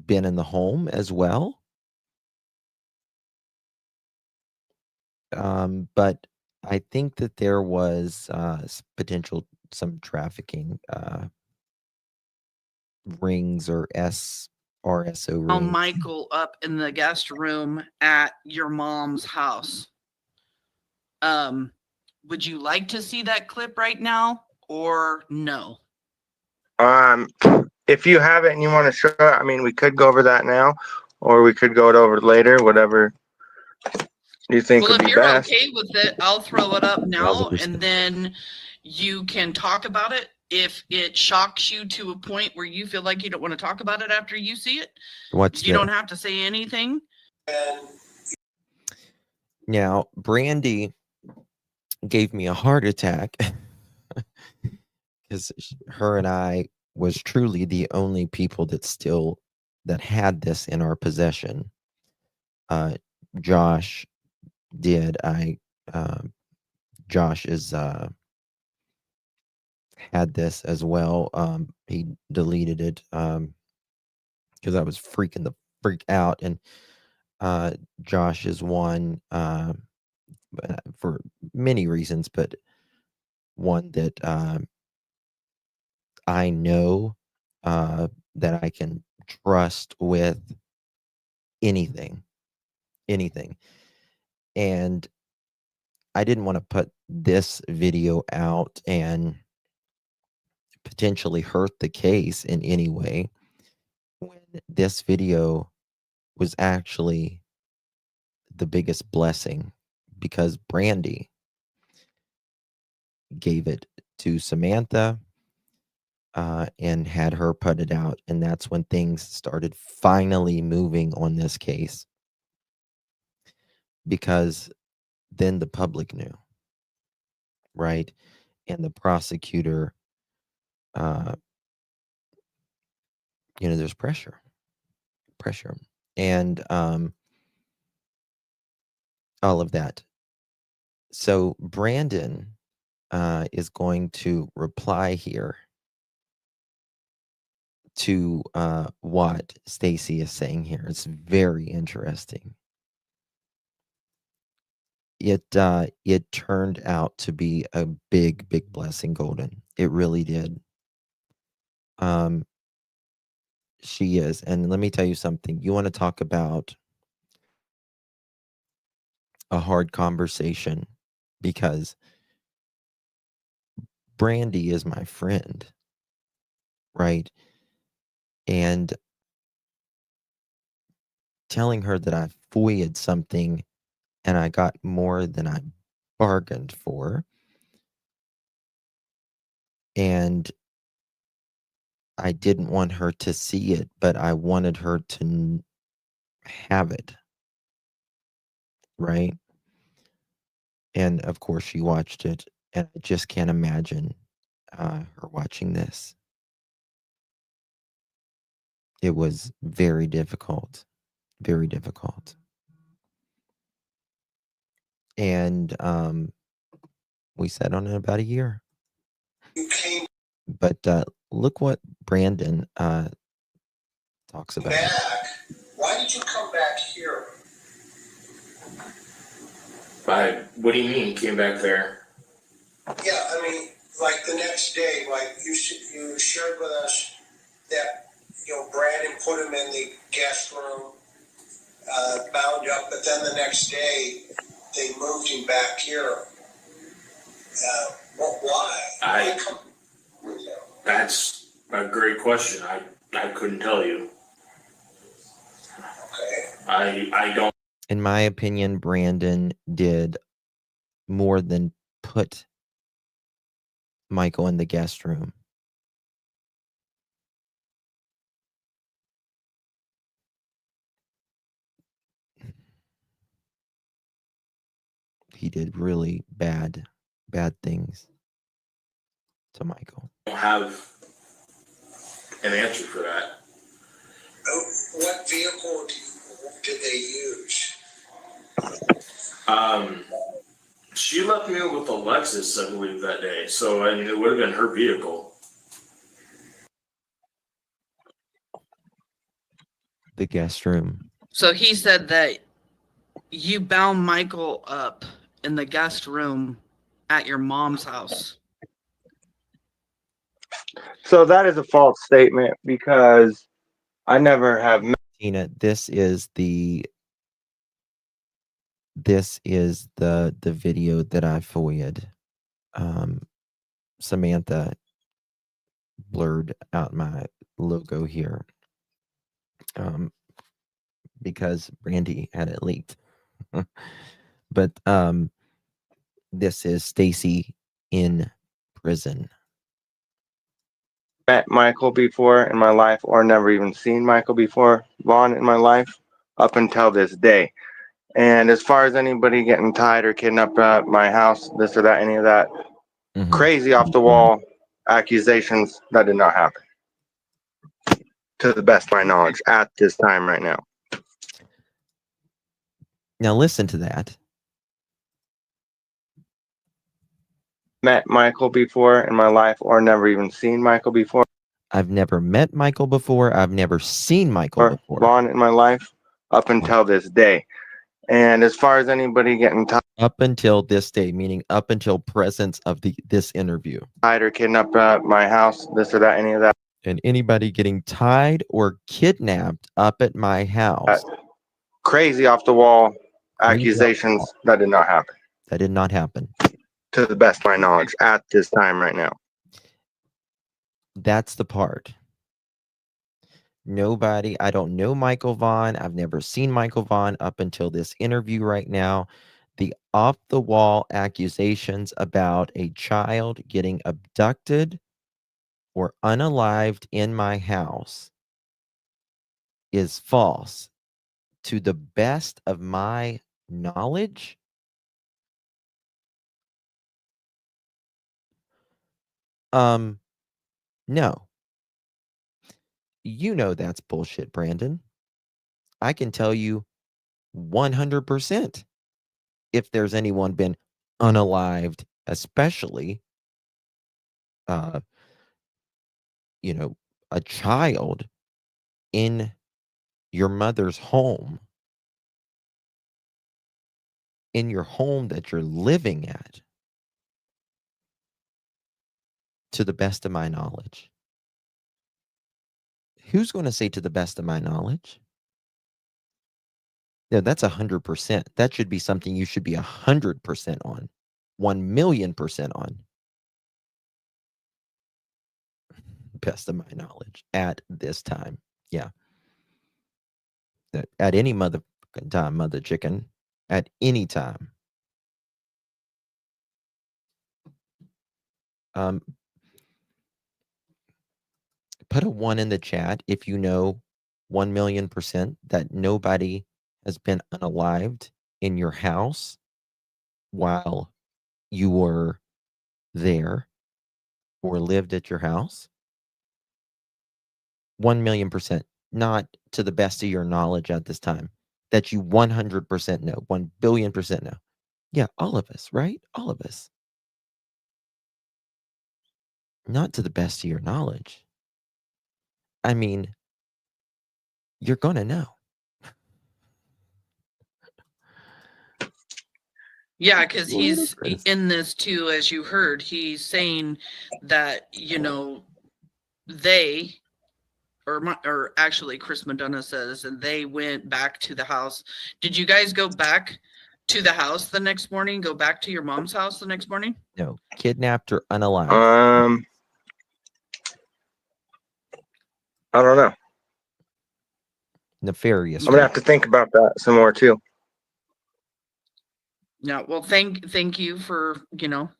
been in the home as well. But I think that there was potential some trafficking rings or RSO rings. Michael up in the guest room at your mom's house. Would you like to see that clip right now or no? If you have it and you want to show it, I mean, we could go over that now, or we could go it over later, whatever you think Well, would if be you're best. okay with it, I'll throw it up now, 1000%. and then you can talk about it. If it shocks you to a point where you feel like you don't want to talk about it after you see it, you don't have to say anything. Now, Brandy gave me a heart attack because her and I was truly the only people that had this in our possession. Josh did. Josh is had this as well. He deleted it because I was freaking the freak out, and Josh is one for many reasons, but one that I know that I can trust with anything. And I didn't want to put this video out and potentially hurt the case in any way when this video was actually the biggest blessing, because Brandy gave it to Samantha and had her put it out. And that's when things started finally moving on this case, because then the public knew, right? And the prosecutor, there's pressure, and all of that. So Brandon is going to reply here to what Stacy is saying here. It's very interesting. it turned out to be a big blessing, Golden. It really did. She is. And let me tell you something. You want to talk about a hard conversation, because Brandy is my friend, right? And telling her that I FOIA'd something and I got more than I bargained for, and I didn't want her to see it, but I wanted her to have it, right? And of course she watched it, and I just can't imagine her watching this. It was very difficult, very difficult. And we sat on it about a year. But look what Brandon talks about. Why did you come back here? What do you mean came back there? Yeah, I mean, like the next day, like you shared with us that, Brandon put him in the guest room, bound up, but then the next day they moved him back here. Why? That's a great question. I couldn't tell you. Okay. I don't. In my opinion, Brandon did more than put Michael in the guest room. He did really bad things to Michael. I don't have an answer for that. What vehicle did they use? She left me with a Lexus, I believe, that day. So it would have been her vehicle. The guest room. So he said that you bound Michael up in the guest room at your mom's house. So that is a false statement because I never have met. Tina, this is the video that I FOIA'd. Samantha blurred out my logo here because Brandy had it leaked. But this is Stacy in prison. Met Michael before in my life, or never even seen Michael before, Vaughan, in my life, up until this day. And as far as anybody getting tied or kidnapped at my house, this or that, any of that, crazy off the wall accusations, that did not happen, to the best of my knowledge, at this time right now. Now listen to that. Met Michael before in my life, or never even seen Michael before. I've never met Michael before. I've never seen Michael before. Vaughan, in my life, up until this day. And as far as anybody getting tied, up until this day, meaning up until presence of this interview, tied or kidnapped at my house, this or that, any of that. And anybody getting tied or kidnapped up at my house. Crazy off the wall accusations, that did not happen. That did not happen. To the best of my knowledge, at this time right now. That's the part. Nobody, I don't know Michael Vaughan. I've never seen Michael Vaughan up until this interview right now. The off-the-wall accusations about a child getting abducted or unalived in my house is false. To the best of my knowledge, no. You know that's bullshit, Brandon. I can tell you 100% if there's anyone been unalived, especially, a child in your mother's home. in your home that you're living at, to the best of my knowledge. Who's going to say to the best of my knowledge? Yeah, that's 100%. That should be something you should be 100% on, 1,000,000% on. Best of my knowledge at this time. Yeah. At any mother time, mother chicken, at any time. Put a 1 in the chat if you know 1,000,000% that nobody has been unalived in your house while you were there or lived at your house. 1,000,000%, not to the best of your knowledge at this time, that you 100% know, 1,000,000,000% know. Yeah, all of us, right? All of us. Not to the best of your knowledge. I mean, you're going to know. Yeah, because he's in this too, as you heard. He's saying that, they, or actually Chris Madonna says, and they went back to the house. Did you guys go back to the house the next morning? Go back to your mom's house the next morning? No, kidnapped or unalived. I don't know. Nefarious. I'm gonna have to think about that some more too. Yeah, well, thank you for,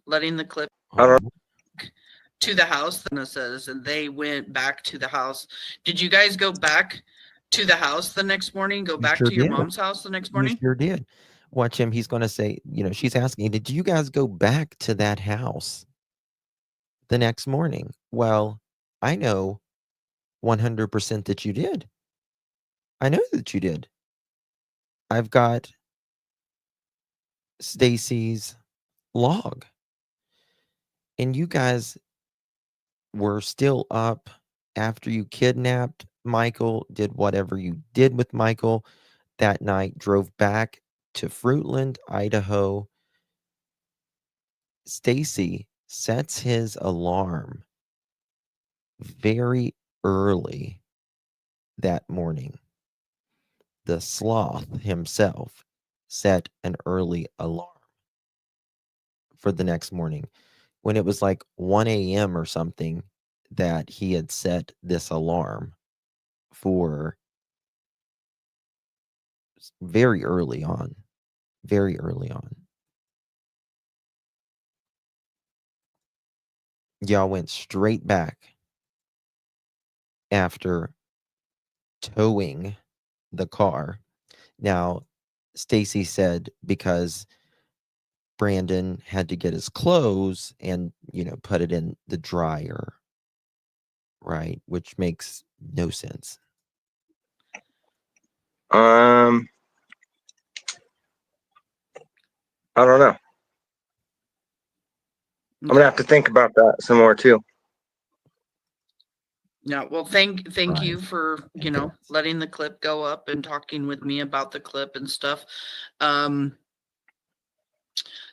letting the clip to the house. Then it says, and they went back to the house. Did you guys go back to the house the next morning? Go back to your mom's house the next morning? You sure did. Watch him. He's going to say, she's asking, did you guys go back to that house the next morning? Well, I know 100% that you did. I know that you did. I've got Stacy's log. And you guys were still up after you kidnapped Michael, did whatever you did with Michael that night, drove back to Fruitland, Idaho. Stacy sets his alarm very early that morning. The sloth himself set an early alarm for the next morning when it was like 1 a.m. or something that he had set this alarm for very early on. Very early on. Y'all went straight back after towing the car. Now, Stacy said because Brandon had to get his clothes and, put it in the dryer, right? Which makes no sense. I don't know. I'm gonna have to think about that some more too. Yeah, well, thank you for, letting the clip go up and talking with me about the clip and stuff.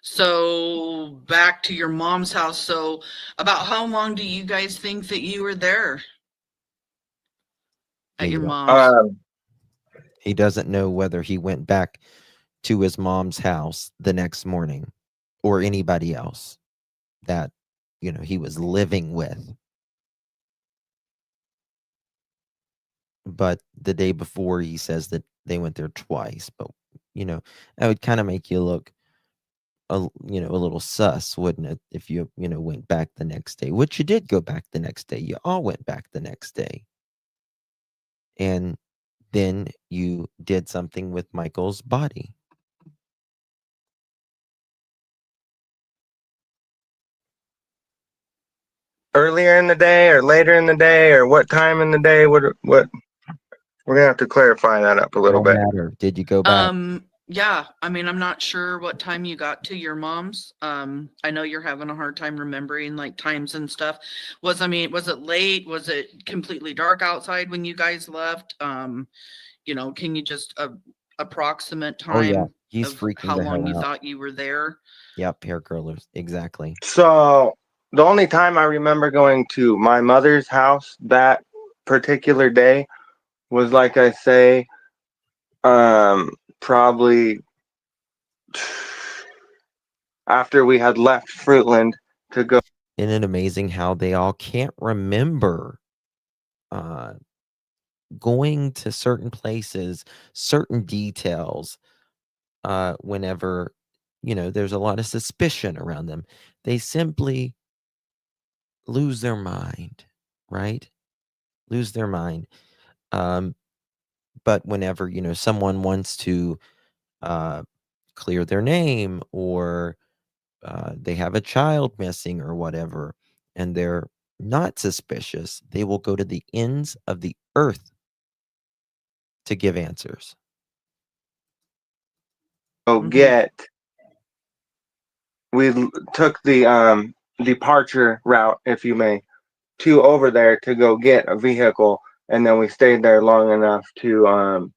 So back to your mom's house. So about how long do you guys think that you were there at your mom's? He doesn't know whether he went back to his mom's house the next morning or anybody else that, he was living with. But the day before, he says that they went there twice. But, that would kind of make you look, a little sus, wouldn't it? If you, went back the next day, which you did go back the next day. You all went back the next day. And then you did something with Michael's body. Earlier in the day or later in the day or what time in the day? What we're gonna have to clarify that up a little bit. Matter. Did you go back? Yeah, I mean, I'm not sure what time you got to your mom's. I know you're having a hard time remembering like times and stuff. Was it late? Was it completely dark outside when you guys left? Can you just approximate time? Oh He's of freaking how the long hell you out. thought you were there? Yep, hair curlers. Exactly. So the only time I remember going to my mother's house that particular day was, like I say, probably after we had left Fruitland to go. Isn't it amazing how they all can't remember going to certain places, certain details, whenever, there's a lot of suspicion around them. They simply lose their mind, right? Lose their mind. But whenever, someone wants to clear their name, or they have a child missing or whatever, and they're not suspicious, they will go to the ends of the earth to give answers. We took the departure route, if you may, to over there to go get a vehicle, and then we stayed there long enough to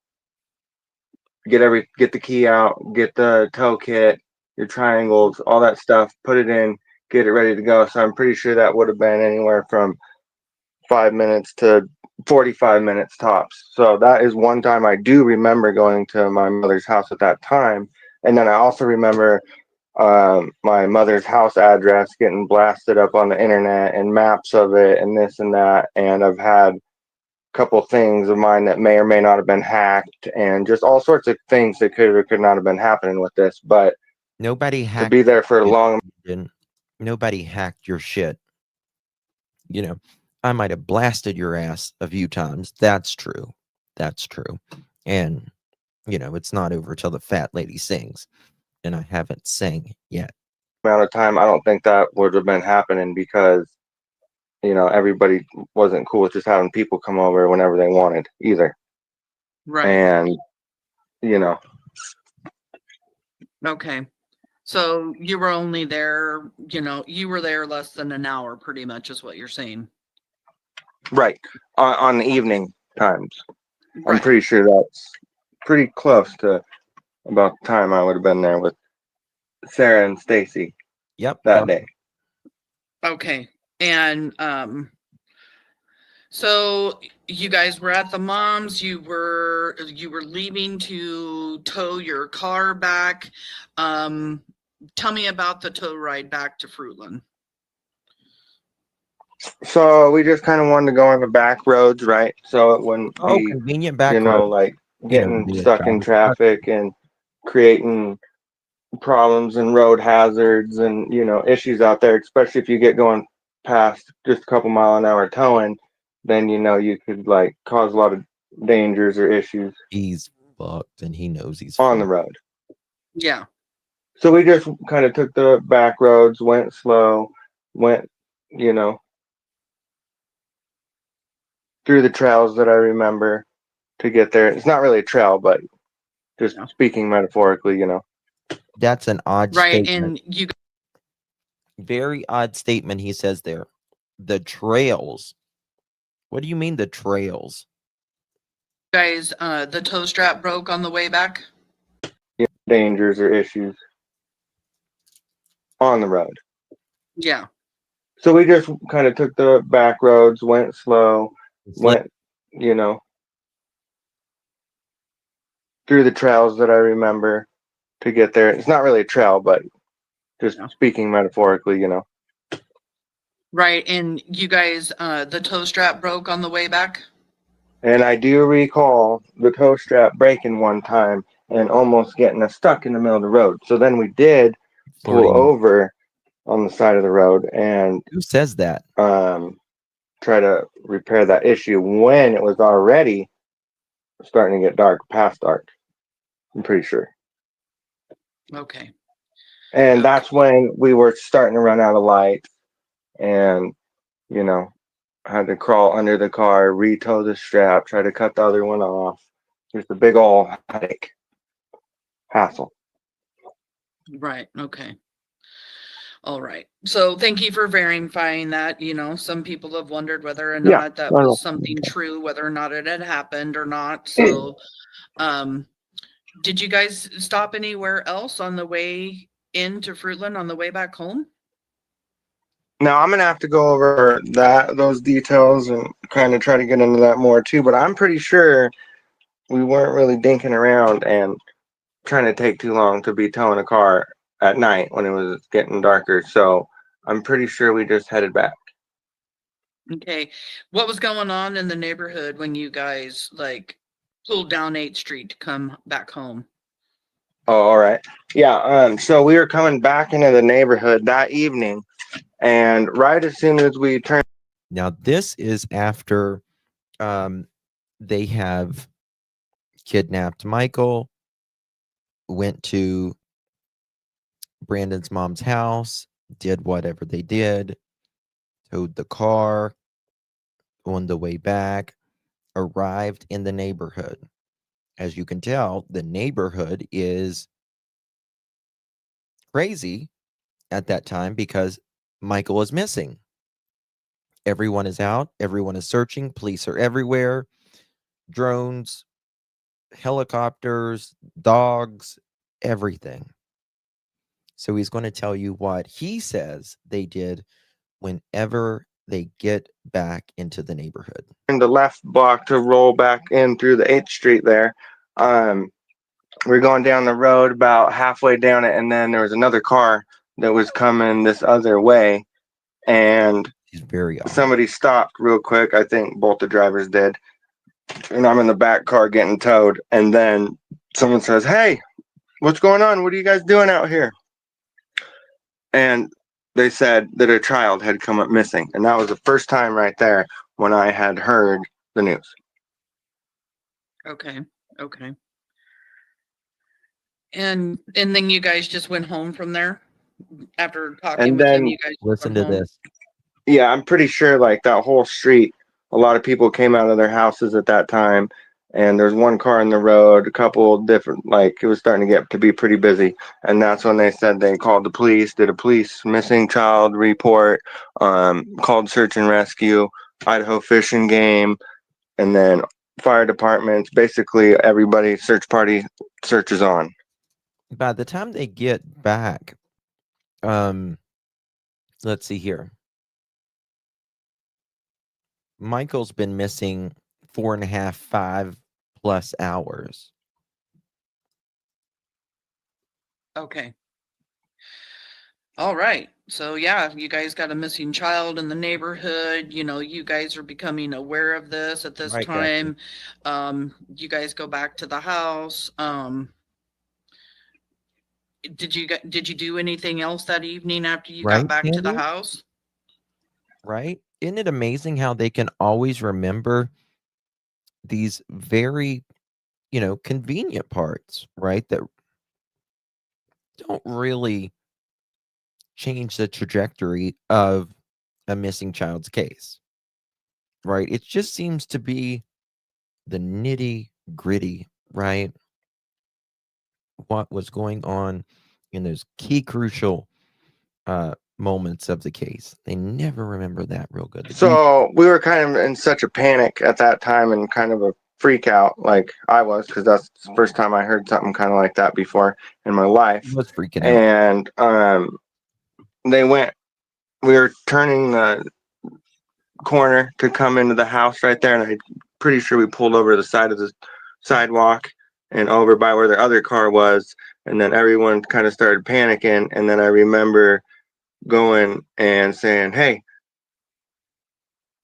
get the key out, get the tow kit, your triangles, all that stuff, put it in, get it ready to go. So I'm pretty sure that would have been anywhere from 5 minutes to 45 minutes tops. So that is one time I do remember going to my mother's house at that time. And then I also remember my mother's house address getting blasted up on the internet and maps of it and this and that. And I've had a couple things of mine that may or may not have been hacked, and just all sorts of things that could or could not have been happening with this. But nobody hacked to be there for a long. Nobody hacked your shit. I might have blasted your ass a few times. That's true. That's true. And, it's not over till the fat lady sings. And I haven't sang yet. Amount of time, I don't think that would have been happening, because, everybody wasn't cool with just having people come over whenever they wanted either. Right. And, Okay. So you were only there, you were there less than an hour, pretty much, is what you're saying. Right. On the evening times. Right. I'm pretty sure that's pretty close to about the time I would have been there with Sarah and Stacy. Yep. That day. Okay. And so you guys were at the mom's, you were leaving to tow your car back. Tell me about the tow ride back to Fruitland. So we just kind of wanted to go on the back roads, right? So it wouldn't be, convenient back roads. like getting stuck in traffic and creating problems and road hazards and, issues out there, especially if you get going past just a couple mile-an-hour towing, then, you could cause a lot of dangers or issues. He's fucked, and he knows he's on the road. Yeah. So we just kind of took the back roads, went slow, went, through the trails that I remember to get there. It's not really a trail, but just speaking metaphorically, That's an odd right. statement. And you very odd statement he says there. The trails. What do you mean the trails? guys, the tow strap broke on the way back? Dangers or issues on the road. Yeah. So we just kind of took the back roads, went slow, went, through the trails that I remember to get there. It's not really a trail, but just speaking metaphorically, Right. And you guys, the tow strap broke on the way back? And I do recall the tow strap breaking one time and almost getting us stuck in the middle of the road. So then we did pull over on the side of the road and who says that? Try to repair that issue when it was already starting to get dark, past dark. I'm pretty sure. Okay. And that's when we were starting to run out of light, and had to crawl under the car, re-tow the strap, try to cut the other one off. Just a big old headache, hassle. Right. Okay. All right. So thank you for verifying that. Some people have wondered whether or not that was something true, whether or not it had happened or not. So Did you guys stop anywhere else on the way into Fruitland on the way back home? Now I'm gonna have to go over those details and kind of try to get into that more too. But I'm pretty sure we weren't really dinking around and trying to take too long to be towing a car at night when it was getting darker. So I'm pretty sure we just headed back. Okay. What was going on in the neighborhood when you guys like pulled down 8th Street to come back home? Oh, all right. Yeah. So we were coming back into the neighborhood that evening, and right as soon as we turned. Now, this is after they have kidnapped Michael, went to Brandon's mom's house, did whatever they did, towed the car on the way back, arrived in the neighborhood. As you can tell, the neighborhood is crazy at that time because Michael is missing. Everyone is out. Everyone is searching. Police are everywhere. Drones, helicopters, dogs, everything. So he's going to tell you what he says they did whenever they get back into the neighborhood. In the left block to roll back in through the 8th Street there. We're going down the road about halfway down it, and then there was another car that was coming this other way, and somebody stopped real quick. I think both the drivers did, and I'm in the back car getting towed, and then someone says, "Hey, what's going on? What are you guys doing out here?" And they said that a child had come up missing, and that was the first time right there when I had heard the news. Okay. Okay. And then you guys just went home from there after talking And with him. then You guys listen went to home? this. Yeah, I'm pretty sure like that whole street, a lot of people came out of their houses at that time, and there's one car in the road, a couple different, like it was starting to get to be pretty busy, and that's when they said they called the police, did a police missing child report, called search and rescue, Idaho Fish and Game, and then fire departments, basically everybody, search party, search is on. By the time they get back, let's see here. Michael's been missing 4.5, 5+ hours. Okay. All right. So yeah, you guys got a missing child in the neighborhood. You know, you guys are becoming aware of this at this Right, time. You guys go back to the house. Did you do anything else that evening after you got Right, back to the Candy? house? Right? Isn't it amazing how they can always remember these very, convenient parts, right? That don't really change the trajectory of a missing child's case, right? It just seems to be the nitty gritty, right? What was going on in those key crucial moments of the case. They never remember that real good. So we were kind of in such a panic at that time and kind of a freak out, like I was, because that's the first time I heard something kind of like that before in my life. He was freaking out. And we were turning the corner to come into the house right there, and I'm pretty sure we pulled over to the side of the sidewalk and over by where the other car was, and then everyone kind of started panicking, and then I remember going and saying, "Hey,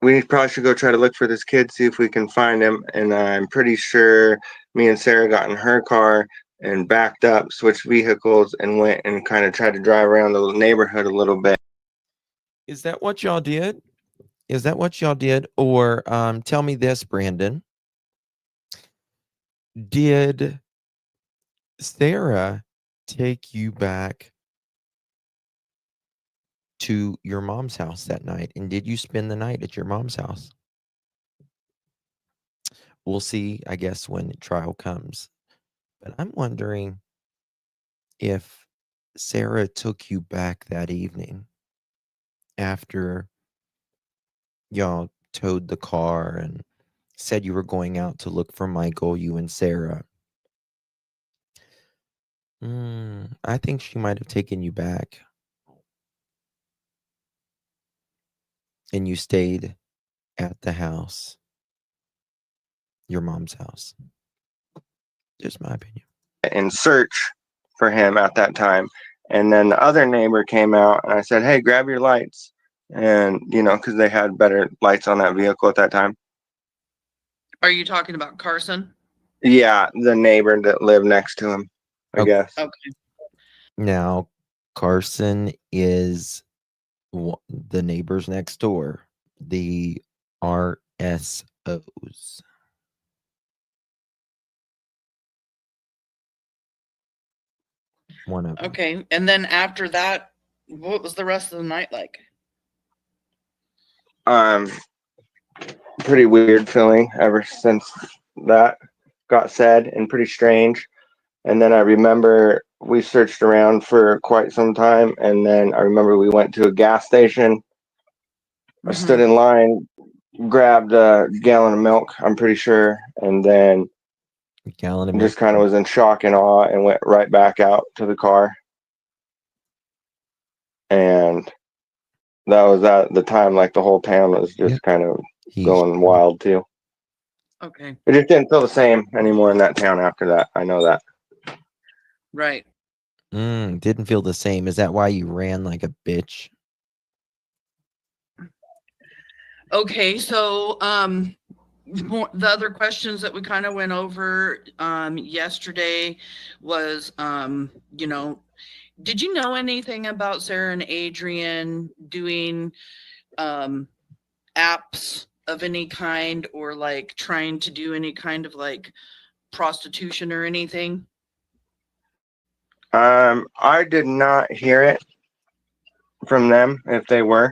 we probably should go try to look for this kid, see if we can find him." And I'm pretty sure me and Sarah got in her car and backed up, switched vehicles, and went and kind of tried to drive around the neighborhood a little bit. Is that what y'all did? Or tell me this, Brandon. Did Sarah take you back to your mom's house that night? And did you spend the night at your mom's house? We'll see, I guess, when trial comes. But I'm wondering if Sarah took you back that evening after y'all towed the car and said you were going out to look for Michael, you and Sarah. I think she might have taken you back. And you stayed at the house. Your mom's house. Just my opinion. In search for him at that time. And then the other neighbor came out and I said, hey, grab your lights. And, because they had better lights on that vehicle at that time. Are you talking about Carson? Yeah, the neighbor that lived next to him, I guess. Okay. Now, Carson is the neighbors next door, the RSOs. One of them. Okay. And then after that, what was the rest of the night like? Pretty weird feeling ever since that got said, and pretty strange. And then I remember we searched around for quite some time, and then I remember we went to a gas station. I stood in line, grabbed a gallon of milk, I'm pretty sure, and then a gallon of milk. Just kind of was in shock and awe and went right back out to the car. And that was at the time, like the whole town was just kind of going wild too. Okay. It just didn't feel the same anymore in that town after that. I know that. Right. Didn't feel the same. Is that why you ran like a bitch? Okay, so the other questions that we kind of went over yesterday was, did you know anything about Sarah and Adrian doing apps of any kind, or like trying to do any kind of like prostitution or anything? I did not hear it from them if they were.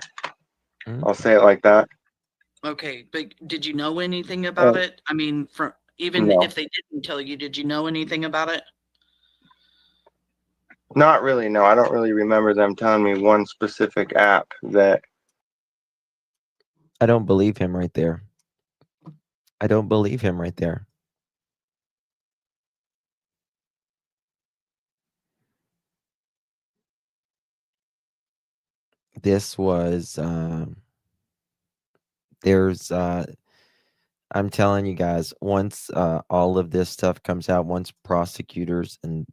I'll say it like that. Okay, but did you know anything about it? I mean, if they didn't tell you, did you know anything about it? Not really, no. I don't really remember them telling me one specific app that. I don't believe him right there. I don't believe him right there. This was, I'm telling you guys, once all of this stuff comes out, once prosecutors and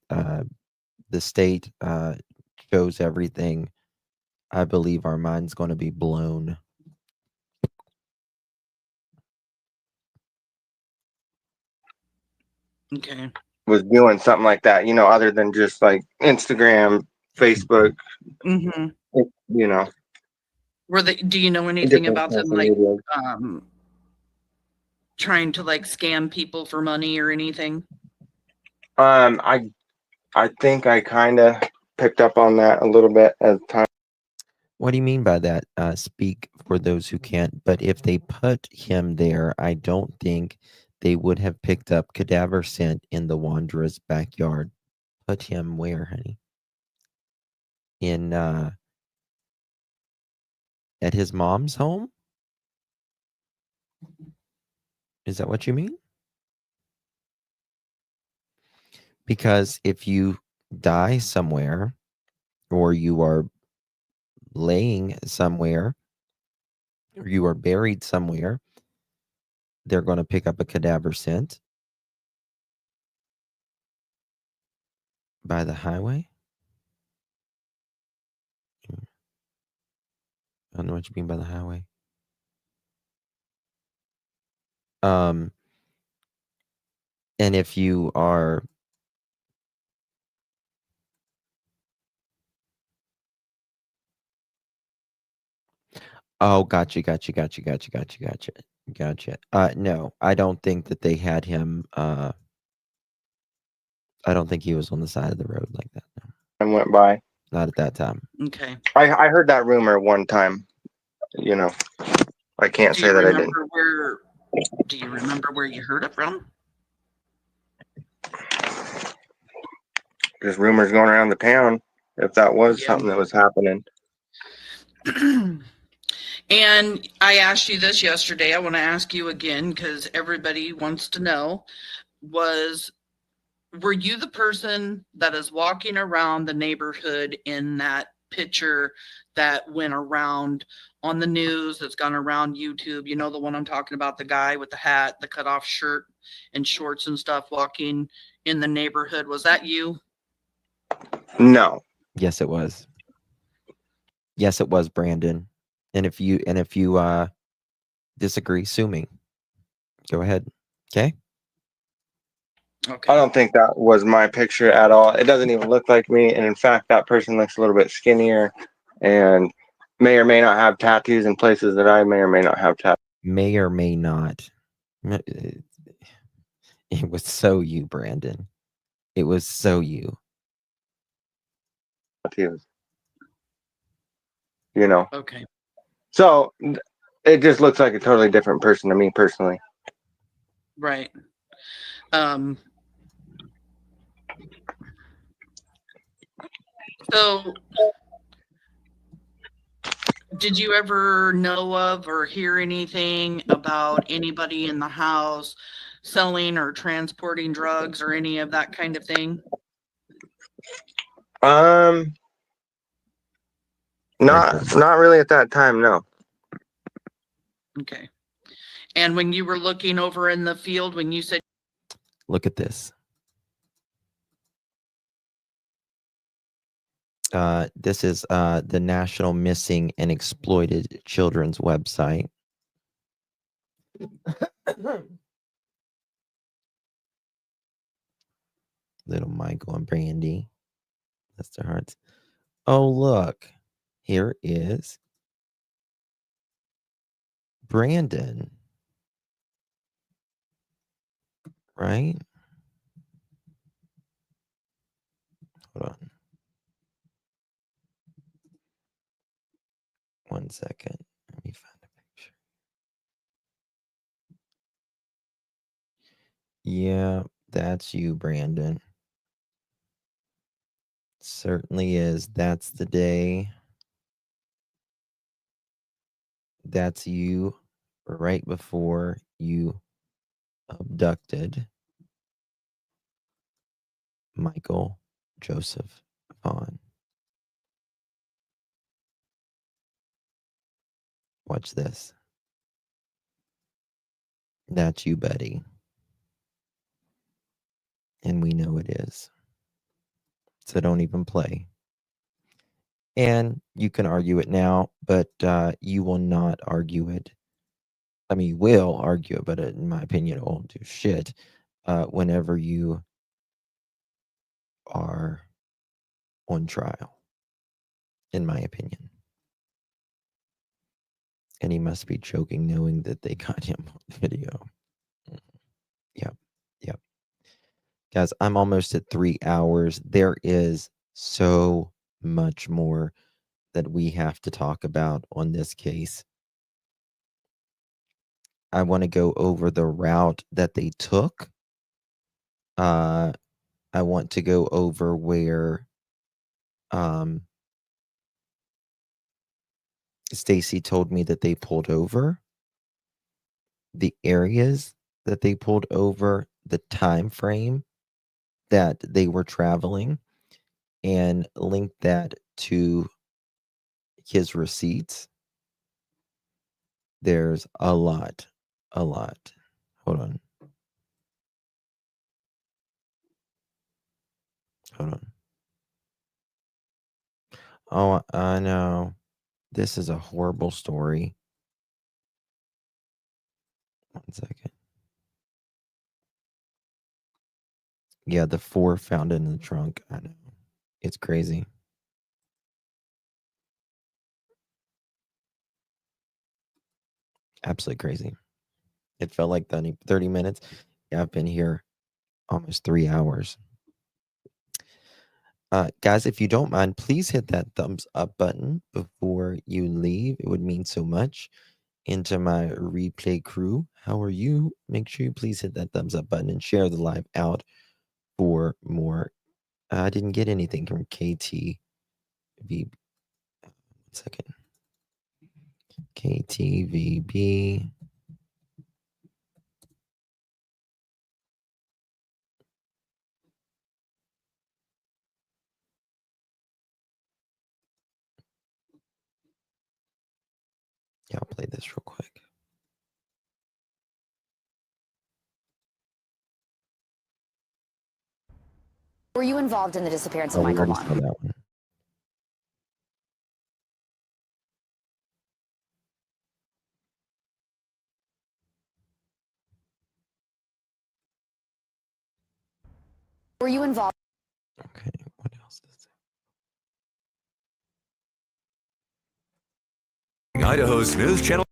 the state shows everything, I believe our mind's going to be blown. Okay. Was doing something like that, other than just like Instagram, Facebook, Do you know anything about them like trying to like scam people for money or anything? I think I kind of picked up on that a little bit as time. What do you mean by that? Speak for those who can't. But if they put him there, I don't think they would have picked up cadaver scent in the Wanderer's backyard. Put him where, honey? In at his mom's home? Is that what you mean? Because if you die somewhere, or you are laying somewhere, or you are buried somewhere, they're going to pick up a cadaver scent by the highway. I don't know what you mean by the highway. And if you are gotcha. No, I don't think that they had him. I don't think he was on the side of the road like that. No. And went by. Not at that time. Okay. I heard that rumor one time. I can't say that I didn't. Do you remember where you heard it from? Just rumors going around the town. If that was something that was happening. And I asked you this yesterday. I want to ask you again because everybody wants to know. Was were you the person that is walking around the neighborhood in that picture that went around on the news, that's gone around YouTube? You know, the one I'm talking about, the guy with the hat, the cut off shirt and shorts and stuff walking in the neighborhood. Was that you? No. Yes, it was. Yes, it was, Brandon. And if you disagree, sue me. Go ahead. Okay. I don't think that was my picture at all. It doesn't even look like me. And in fact, that person looks a little bit skinnier and may or may not have tattoos in places that I may or may not have tattoos. May or may not. It was so you, Brandon. It was so you. You know? Okay. So it just looks like a totally different person to me personally. Right. So did you ever know of or hear anything about anybody in the house selling or transporting drugs or any of that kind of thing? Not really at that time, no. Okay. And when you were looking over in the field, when you said, look at this. This is the National Missing and Exploited Children's website. Little Michael and Brandy. That's their hearts. Oh, look. Here is Brandon. Right? Hold on. 1 second. Let me find a picture. Yeah, that's you, Brandon. Certainly is. That's the day. That's you right before you abducted Michael Joseph Vaughan. Watch this. That's you, buddy. And we know it is. So don't even play. And you can argue it now, but you will not argue it. I mean, you will argue it, but in my opinion, it won't do shit whenever you are on trial, in my opinion. And he must be joking knowing that they got him on video. Yep. Yep. Guys, I'm almost at 3 hours. There is so much more that we have to talk about on this case. I want to go over the route that they took. I want to go over where Stacy told me that they pulled over, the areas that they pulled over, the time frame that they were traveling, and link that to his receipts. There's a lot. Hold on. Oh, I know. This is a horrible story. 1 second. Yeah, the 4 found in the trunk. I know. It's crazy. Absolutely crazy. It felt like 30 minutes. Yeah, I've been here almost 3 hours. Guys, if you don't mind, please hit that thumbs up button before you leave. It would mean so much. Into my replay crew, how are you? Make sure you please hit that thumbs up button and share the live out for more. I didn't get anything from KTV. 1 second. KTVB. play this real quick. Were you involved in the disappearance Oh, of we Michael already saw Vaughan? that one. Were you involved? Okay, what else is there? Idaho's News Channel.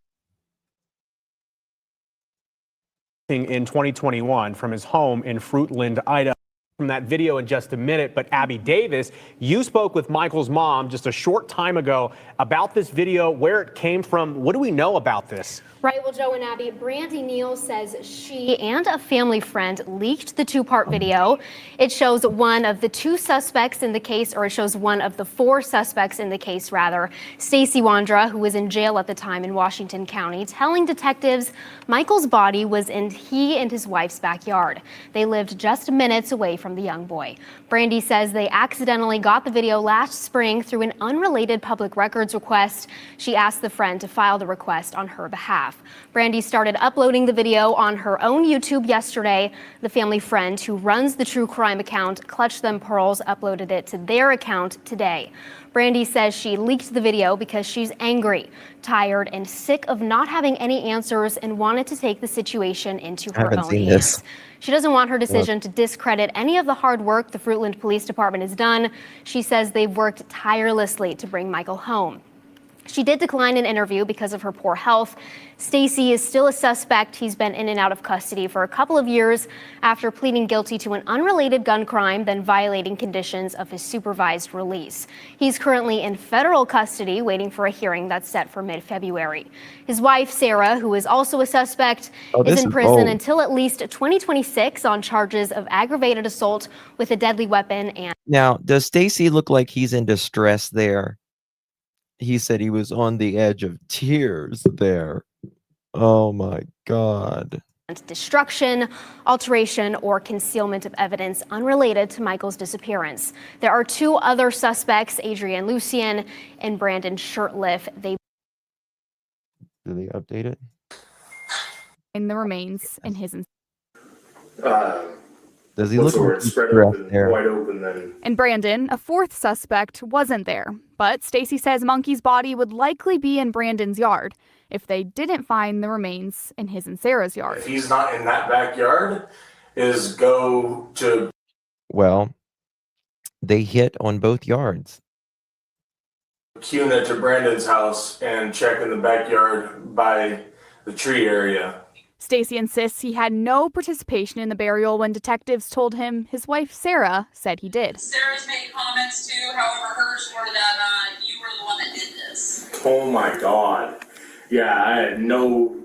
In 2021 from his home in Fruitland, Idaho. From that video in just a minute, but Abby Davis, you spoke with Michael's mom just a short time ago about this video, where it came from. What do we know about this? Right, well, Joe and Abby, Brandy Neal says she and a family friend leaked the two-part video. It shows one of the two suspects in the case, or it shows one of the four suspects in the case, rather. Stacey Wandra, who was in jail at the time in Washington County, telling detectives Michael's body was in he and his wife's backyard. They lived just minutes away from the young boy. Brandy says they accidentally got the video last spring through an unrelated public records request. She asked the friend to file the request on her behalf. Brandy started uploading the video on her own YouTube yesterday. The family friend who runs the true crime account, Clutch Them Pearls, uploaded it to their account today. Brandy says she leaked the video because she's angry, tired, and sick of not having any answers and wanted to take the situation into her own hands. She doesn't want her decision to discredit any of the hard work the Fruitland Police Department has done. She says they've worked tirelessly to bring Michael home. She did decline an interview because of her poor health. Stacey is still a suspect. He's been in and out of custody for a couple of years after pleading guilty to an unrelated gun crime, then violating conditions of his supervised release. He's currently in federal custody, waiting for a hearing that's set for mid-February. His wife, Sarah, who is also a suspect, is in prison until at least 2026 on charges of aggravated assault with a deadly weapon. And Now, does Stacey look like he's in distress there? He said he was on the edge of tears there. Oh my God. Destruction, alteration, or concealment of evidence unrelated to Michael's disappearance. There are two other suspects, Adrienne Lucien and Brandon Shurtleff. Did they update it? In the remains in his. Does he look like he's stressed there? Wide open then. And Brandon, a fourth suspect, wasn't there. But Stacey says Monkey's body would likely be in Brandon's yard if they didn't find the remains in his and Sarah's yard. If he's not in that backyard, is go to. Well, they hit on both yards. Cuna to Brandon's house and check in the backyard by the tree area. Stacey insists he had no participation in the burial when detectives told him his wife, Sarah, said he did. Sarah's made comments too, however, hers were that you were the one that did this. Oh my God. Yeah, I had no.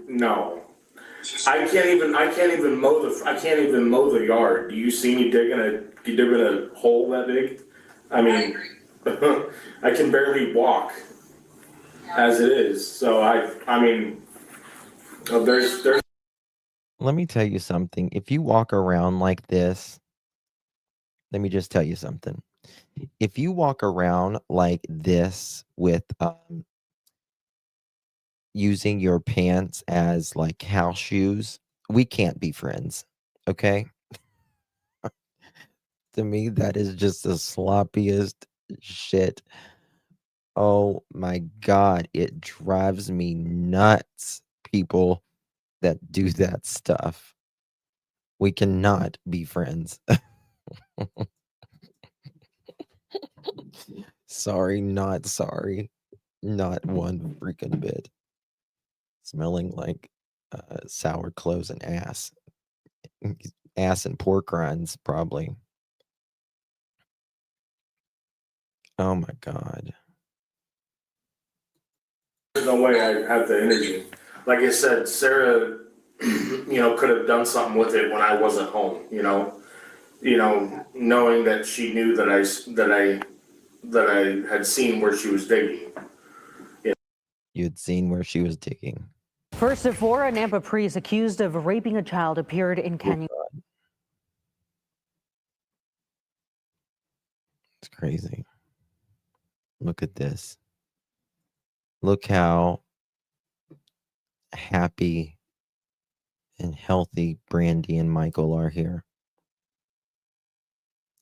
I can't even mow the yard. Do you see me digging a hole that big? I mean, I can barely walk as it is. So I mean, there's. Let me tell you something. If you walk around like this, let me just tell you something. If you walk around like this with using your pants as like house shoes, we can't be friends. Okay? To me, that is just the sloppiest shit. Oh my God. It drives me nuts, people that do that stuff. We cannot be friends. Sorry, not sorry. Not one freaking bit. Smelling like sour clothes and ass. Ass and pork rinds, probably. Oh my God. There's no way I have the energy. Like I said, Sarah, could have done something with it when I wasn't home. Knowing that she knew that I had seen where she was digging. You'd seen where she was digging. First of four, a Nampa priest accused of raping a child appeared in Kenya. It's crazy. Look at this. Look how happy and healthy Brandy and Michael are here.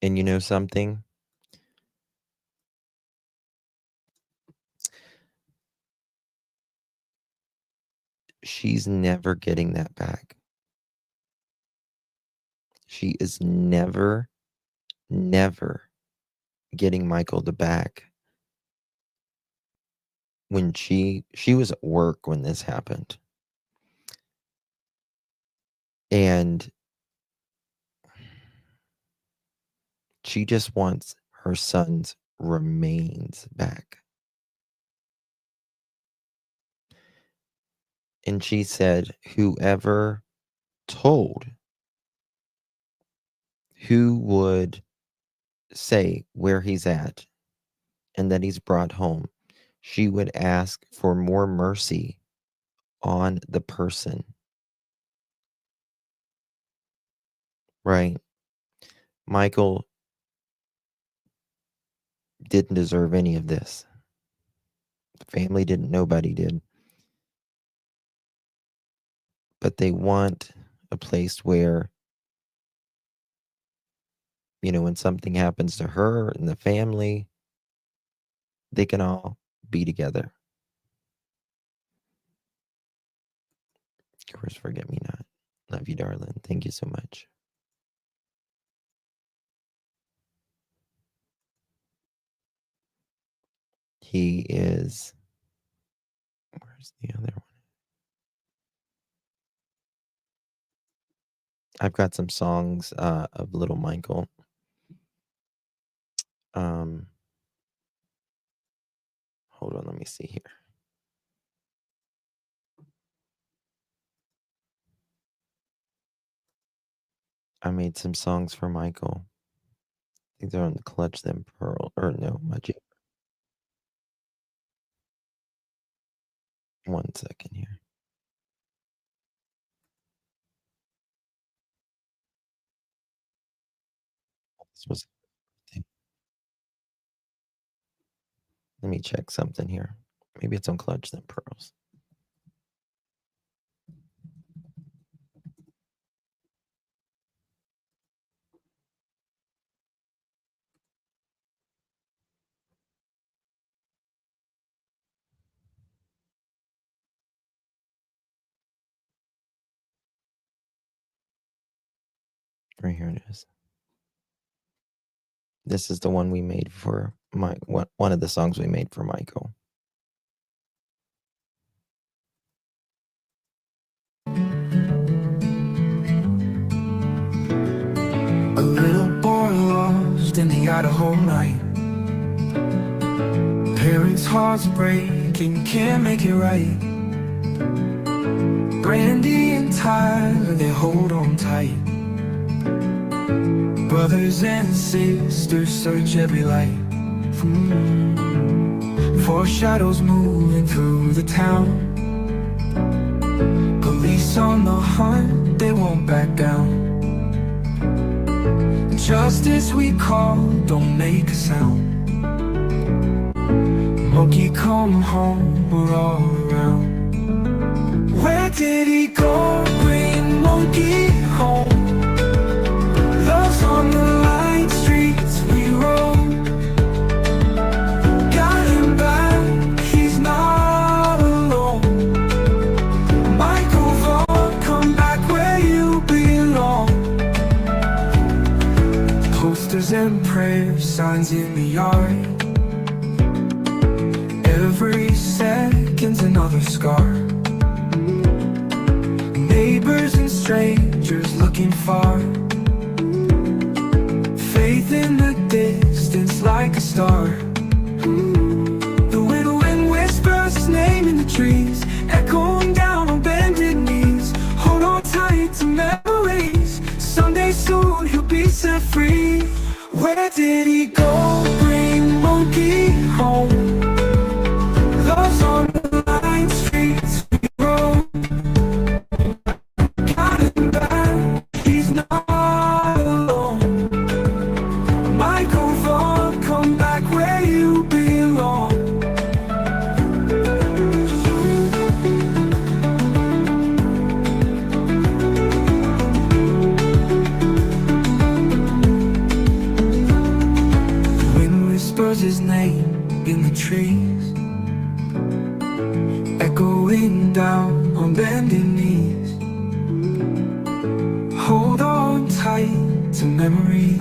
And you know something? She's never getting that back. She is never getting Michael the back. When she was at work when this happened. And she just wants her son's remains back. And she said, whoever told, who would say where he's at and that he's brought home, she would ask for more mercy on the person. Right? Michael didn't deserve any of this. The family didn't, nobody did. But they want a place where, you know, when something happens to her and the family, they can all be together. Chris, forget me not. Love you, darling. Thank you so much. He is. Where's the other one? I've got some songs of Little Michael. Hold on, let me see here. I made some songs for Michael. I think they're on the Clutch Them Pearl, or no, my G. One second here. This was. Let me check something here. Maybe it's on Clutch Them Pearls. Right here it is. This is the one we made for one of the songs we made for Michael. A little boy lost in the Idaho night. Parents' hearts break and can't make it right. Brandy and Tyler, they hold on tight. Brothers and sisters search every light. Four shadows moving through the town. Police on the hunt, they won't back down. Justice we call, don't make a sound. Monkey come home, we're all around. Where did he go? Bring Monkey home. Love's on the light streets we roam. Got him back, he's not alone. Michael Vaughan, come back where you belong. Posters and prayer signs in the yard. Every second's another scar. Neighbors and strangers looking far. Faith in the distance like a star. The wind whispers his name in the trees, echoing down on bended knees. Hold on tight to memories. Someday soon he'll be set free. Where did he go? Bring Monkey home. Love's on the line streets we roam. Got him back, he's not alone. Michael Vaughan, come back where you belong. whispers his name in the trees, echoing down on bending knees. Hold on tight to memories.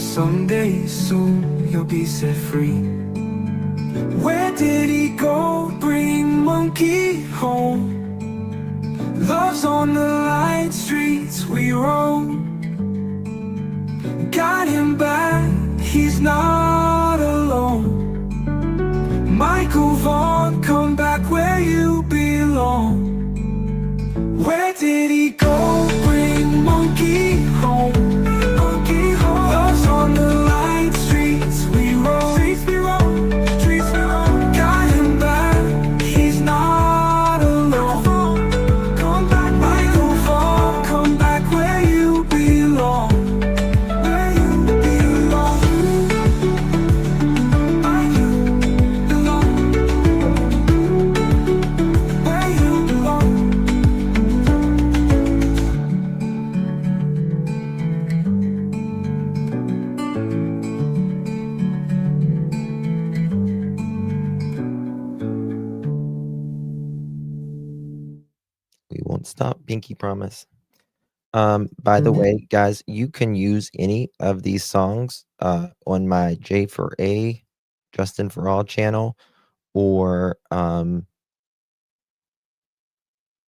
Someday soon you'll be set free. Where did he go? Bring monkey home. Love's on the light streets we roam. Got him back, he's not alone. Michael Vaughan, come back where you belong. Where did he go? Bring monkey home. Monkey home. Love's on the light streets we roam. Streets we roam. Streets we roam. Got him back, he's not alone. Come back, Michael Vaughan, come back where you belong. Where you belong. Where you belong. Where you belong. We won't stop, pinky promise. By the way, guys, you can use any of these songs on my J for A, Justin for All channel, or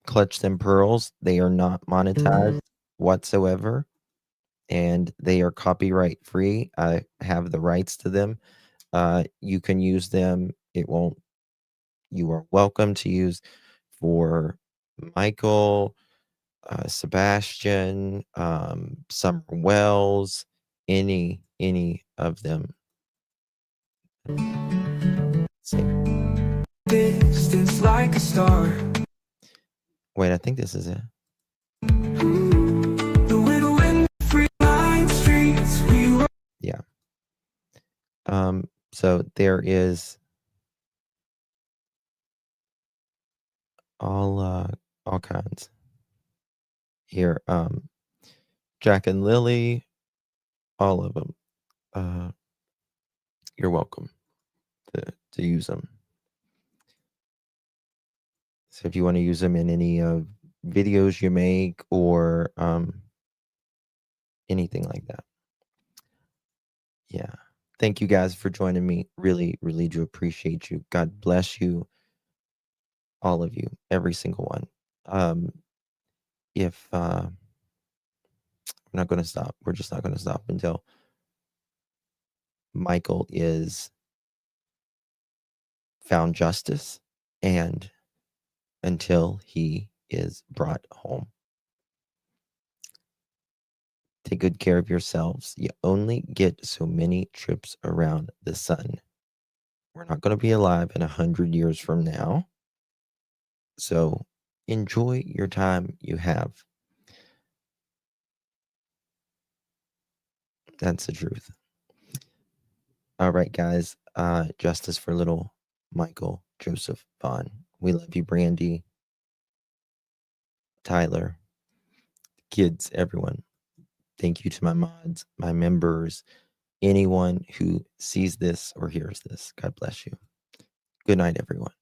Clutch Them Pearls. They are not monetized whatsoever, and they are copyright free. I have the rights to them. You can use them. It won't. You are welcome to use for Michael, Sebastian, Summer Wells, any of them. Distance like a star. Wait, I think this is it. The wind wind free line streets we roam. Yeah. So there is all kinds here. Jack and Lily, all of them. You're welcome to use them. So if you want to use them in any videos you make or anything like that. Yeah. Thank you guys for joining me. Really, really do appreciate you. God bless you. All of you, every single one. If we're not going to stop. We're just not going to stop until Michael is found justice and until he is brought home. Take good care of yourselves. You only get so many trips around the sun. We're not going to be alive in 100 years from now. So enjoy your time you have. That's the truth. All right, guys. Justice for little Michael Joseph Vaughan. We love you, Brandy, Tyler, kids, everyone. Thank you to my mods, my members, anyone who sees this or hears this. God bless you. Good night, everyone.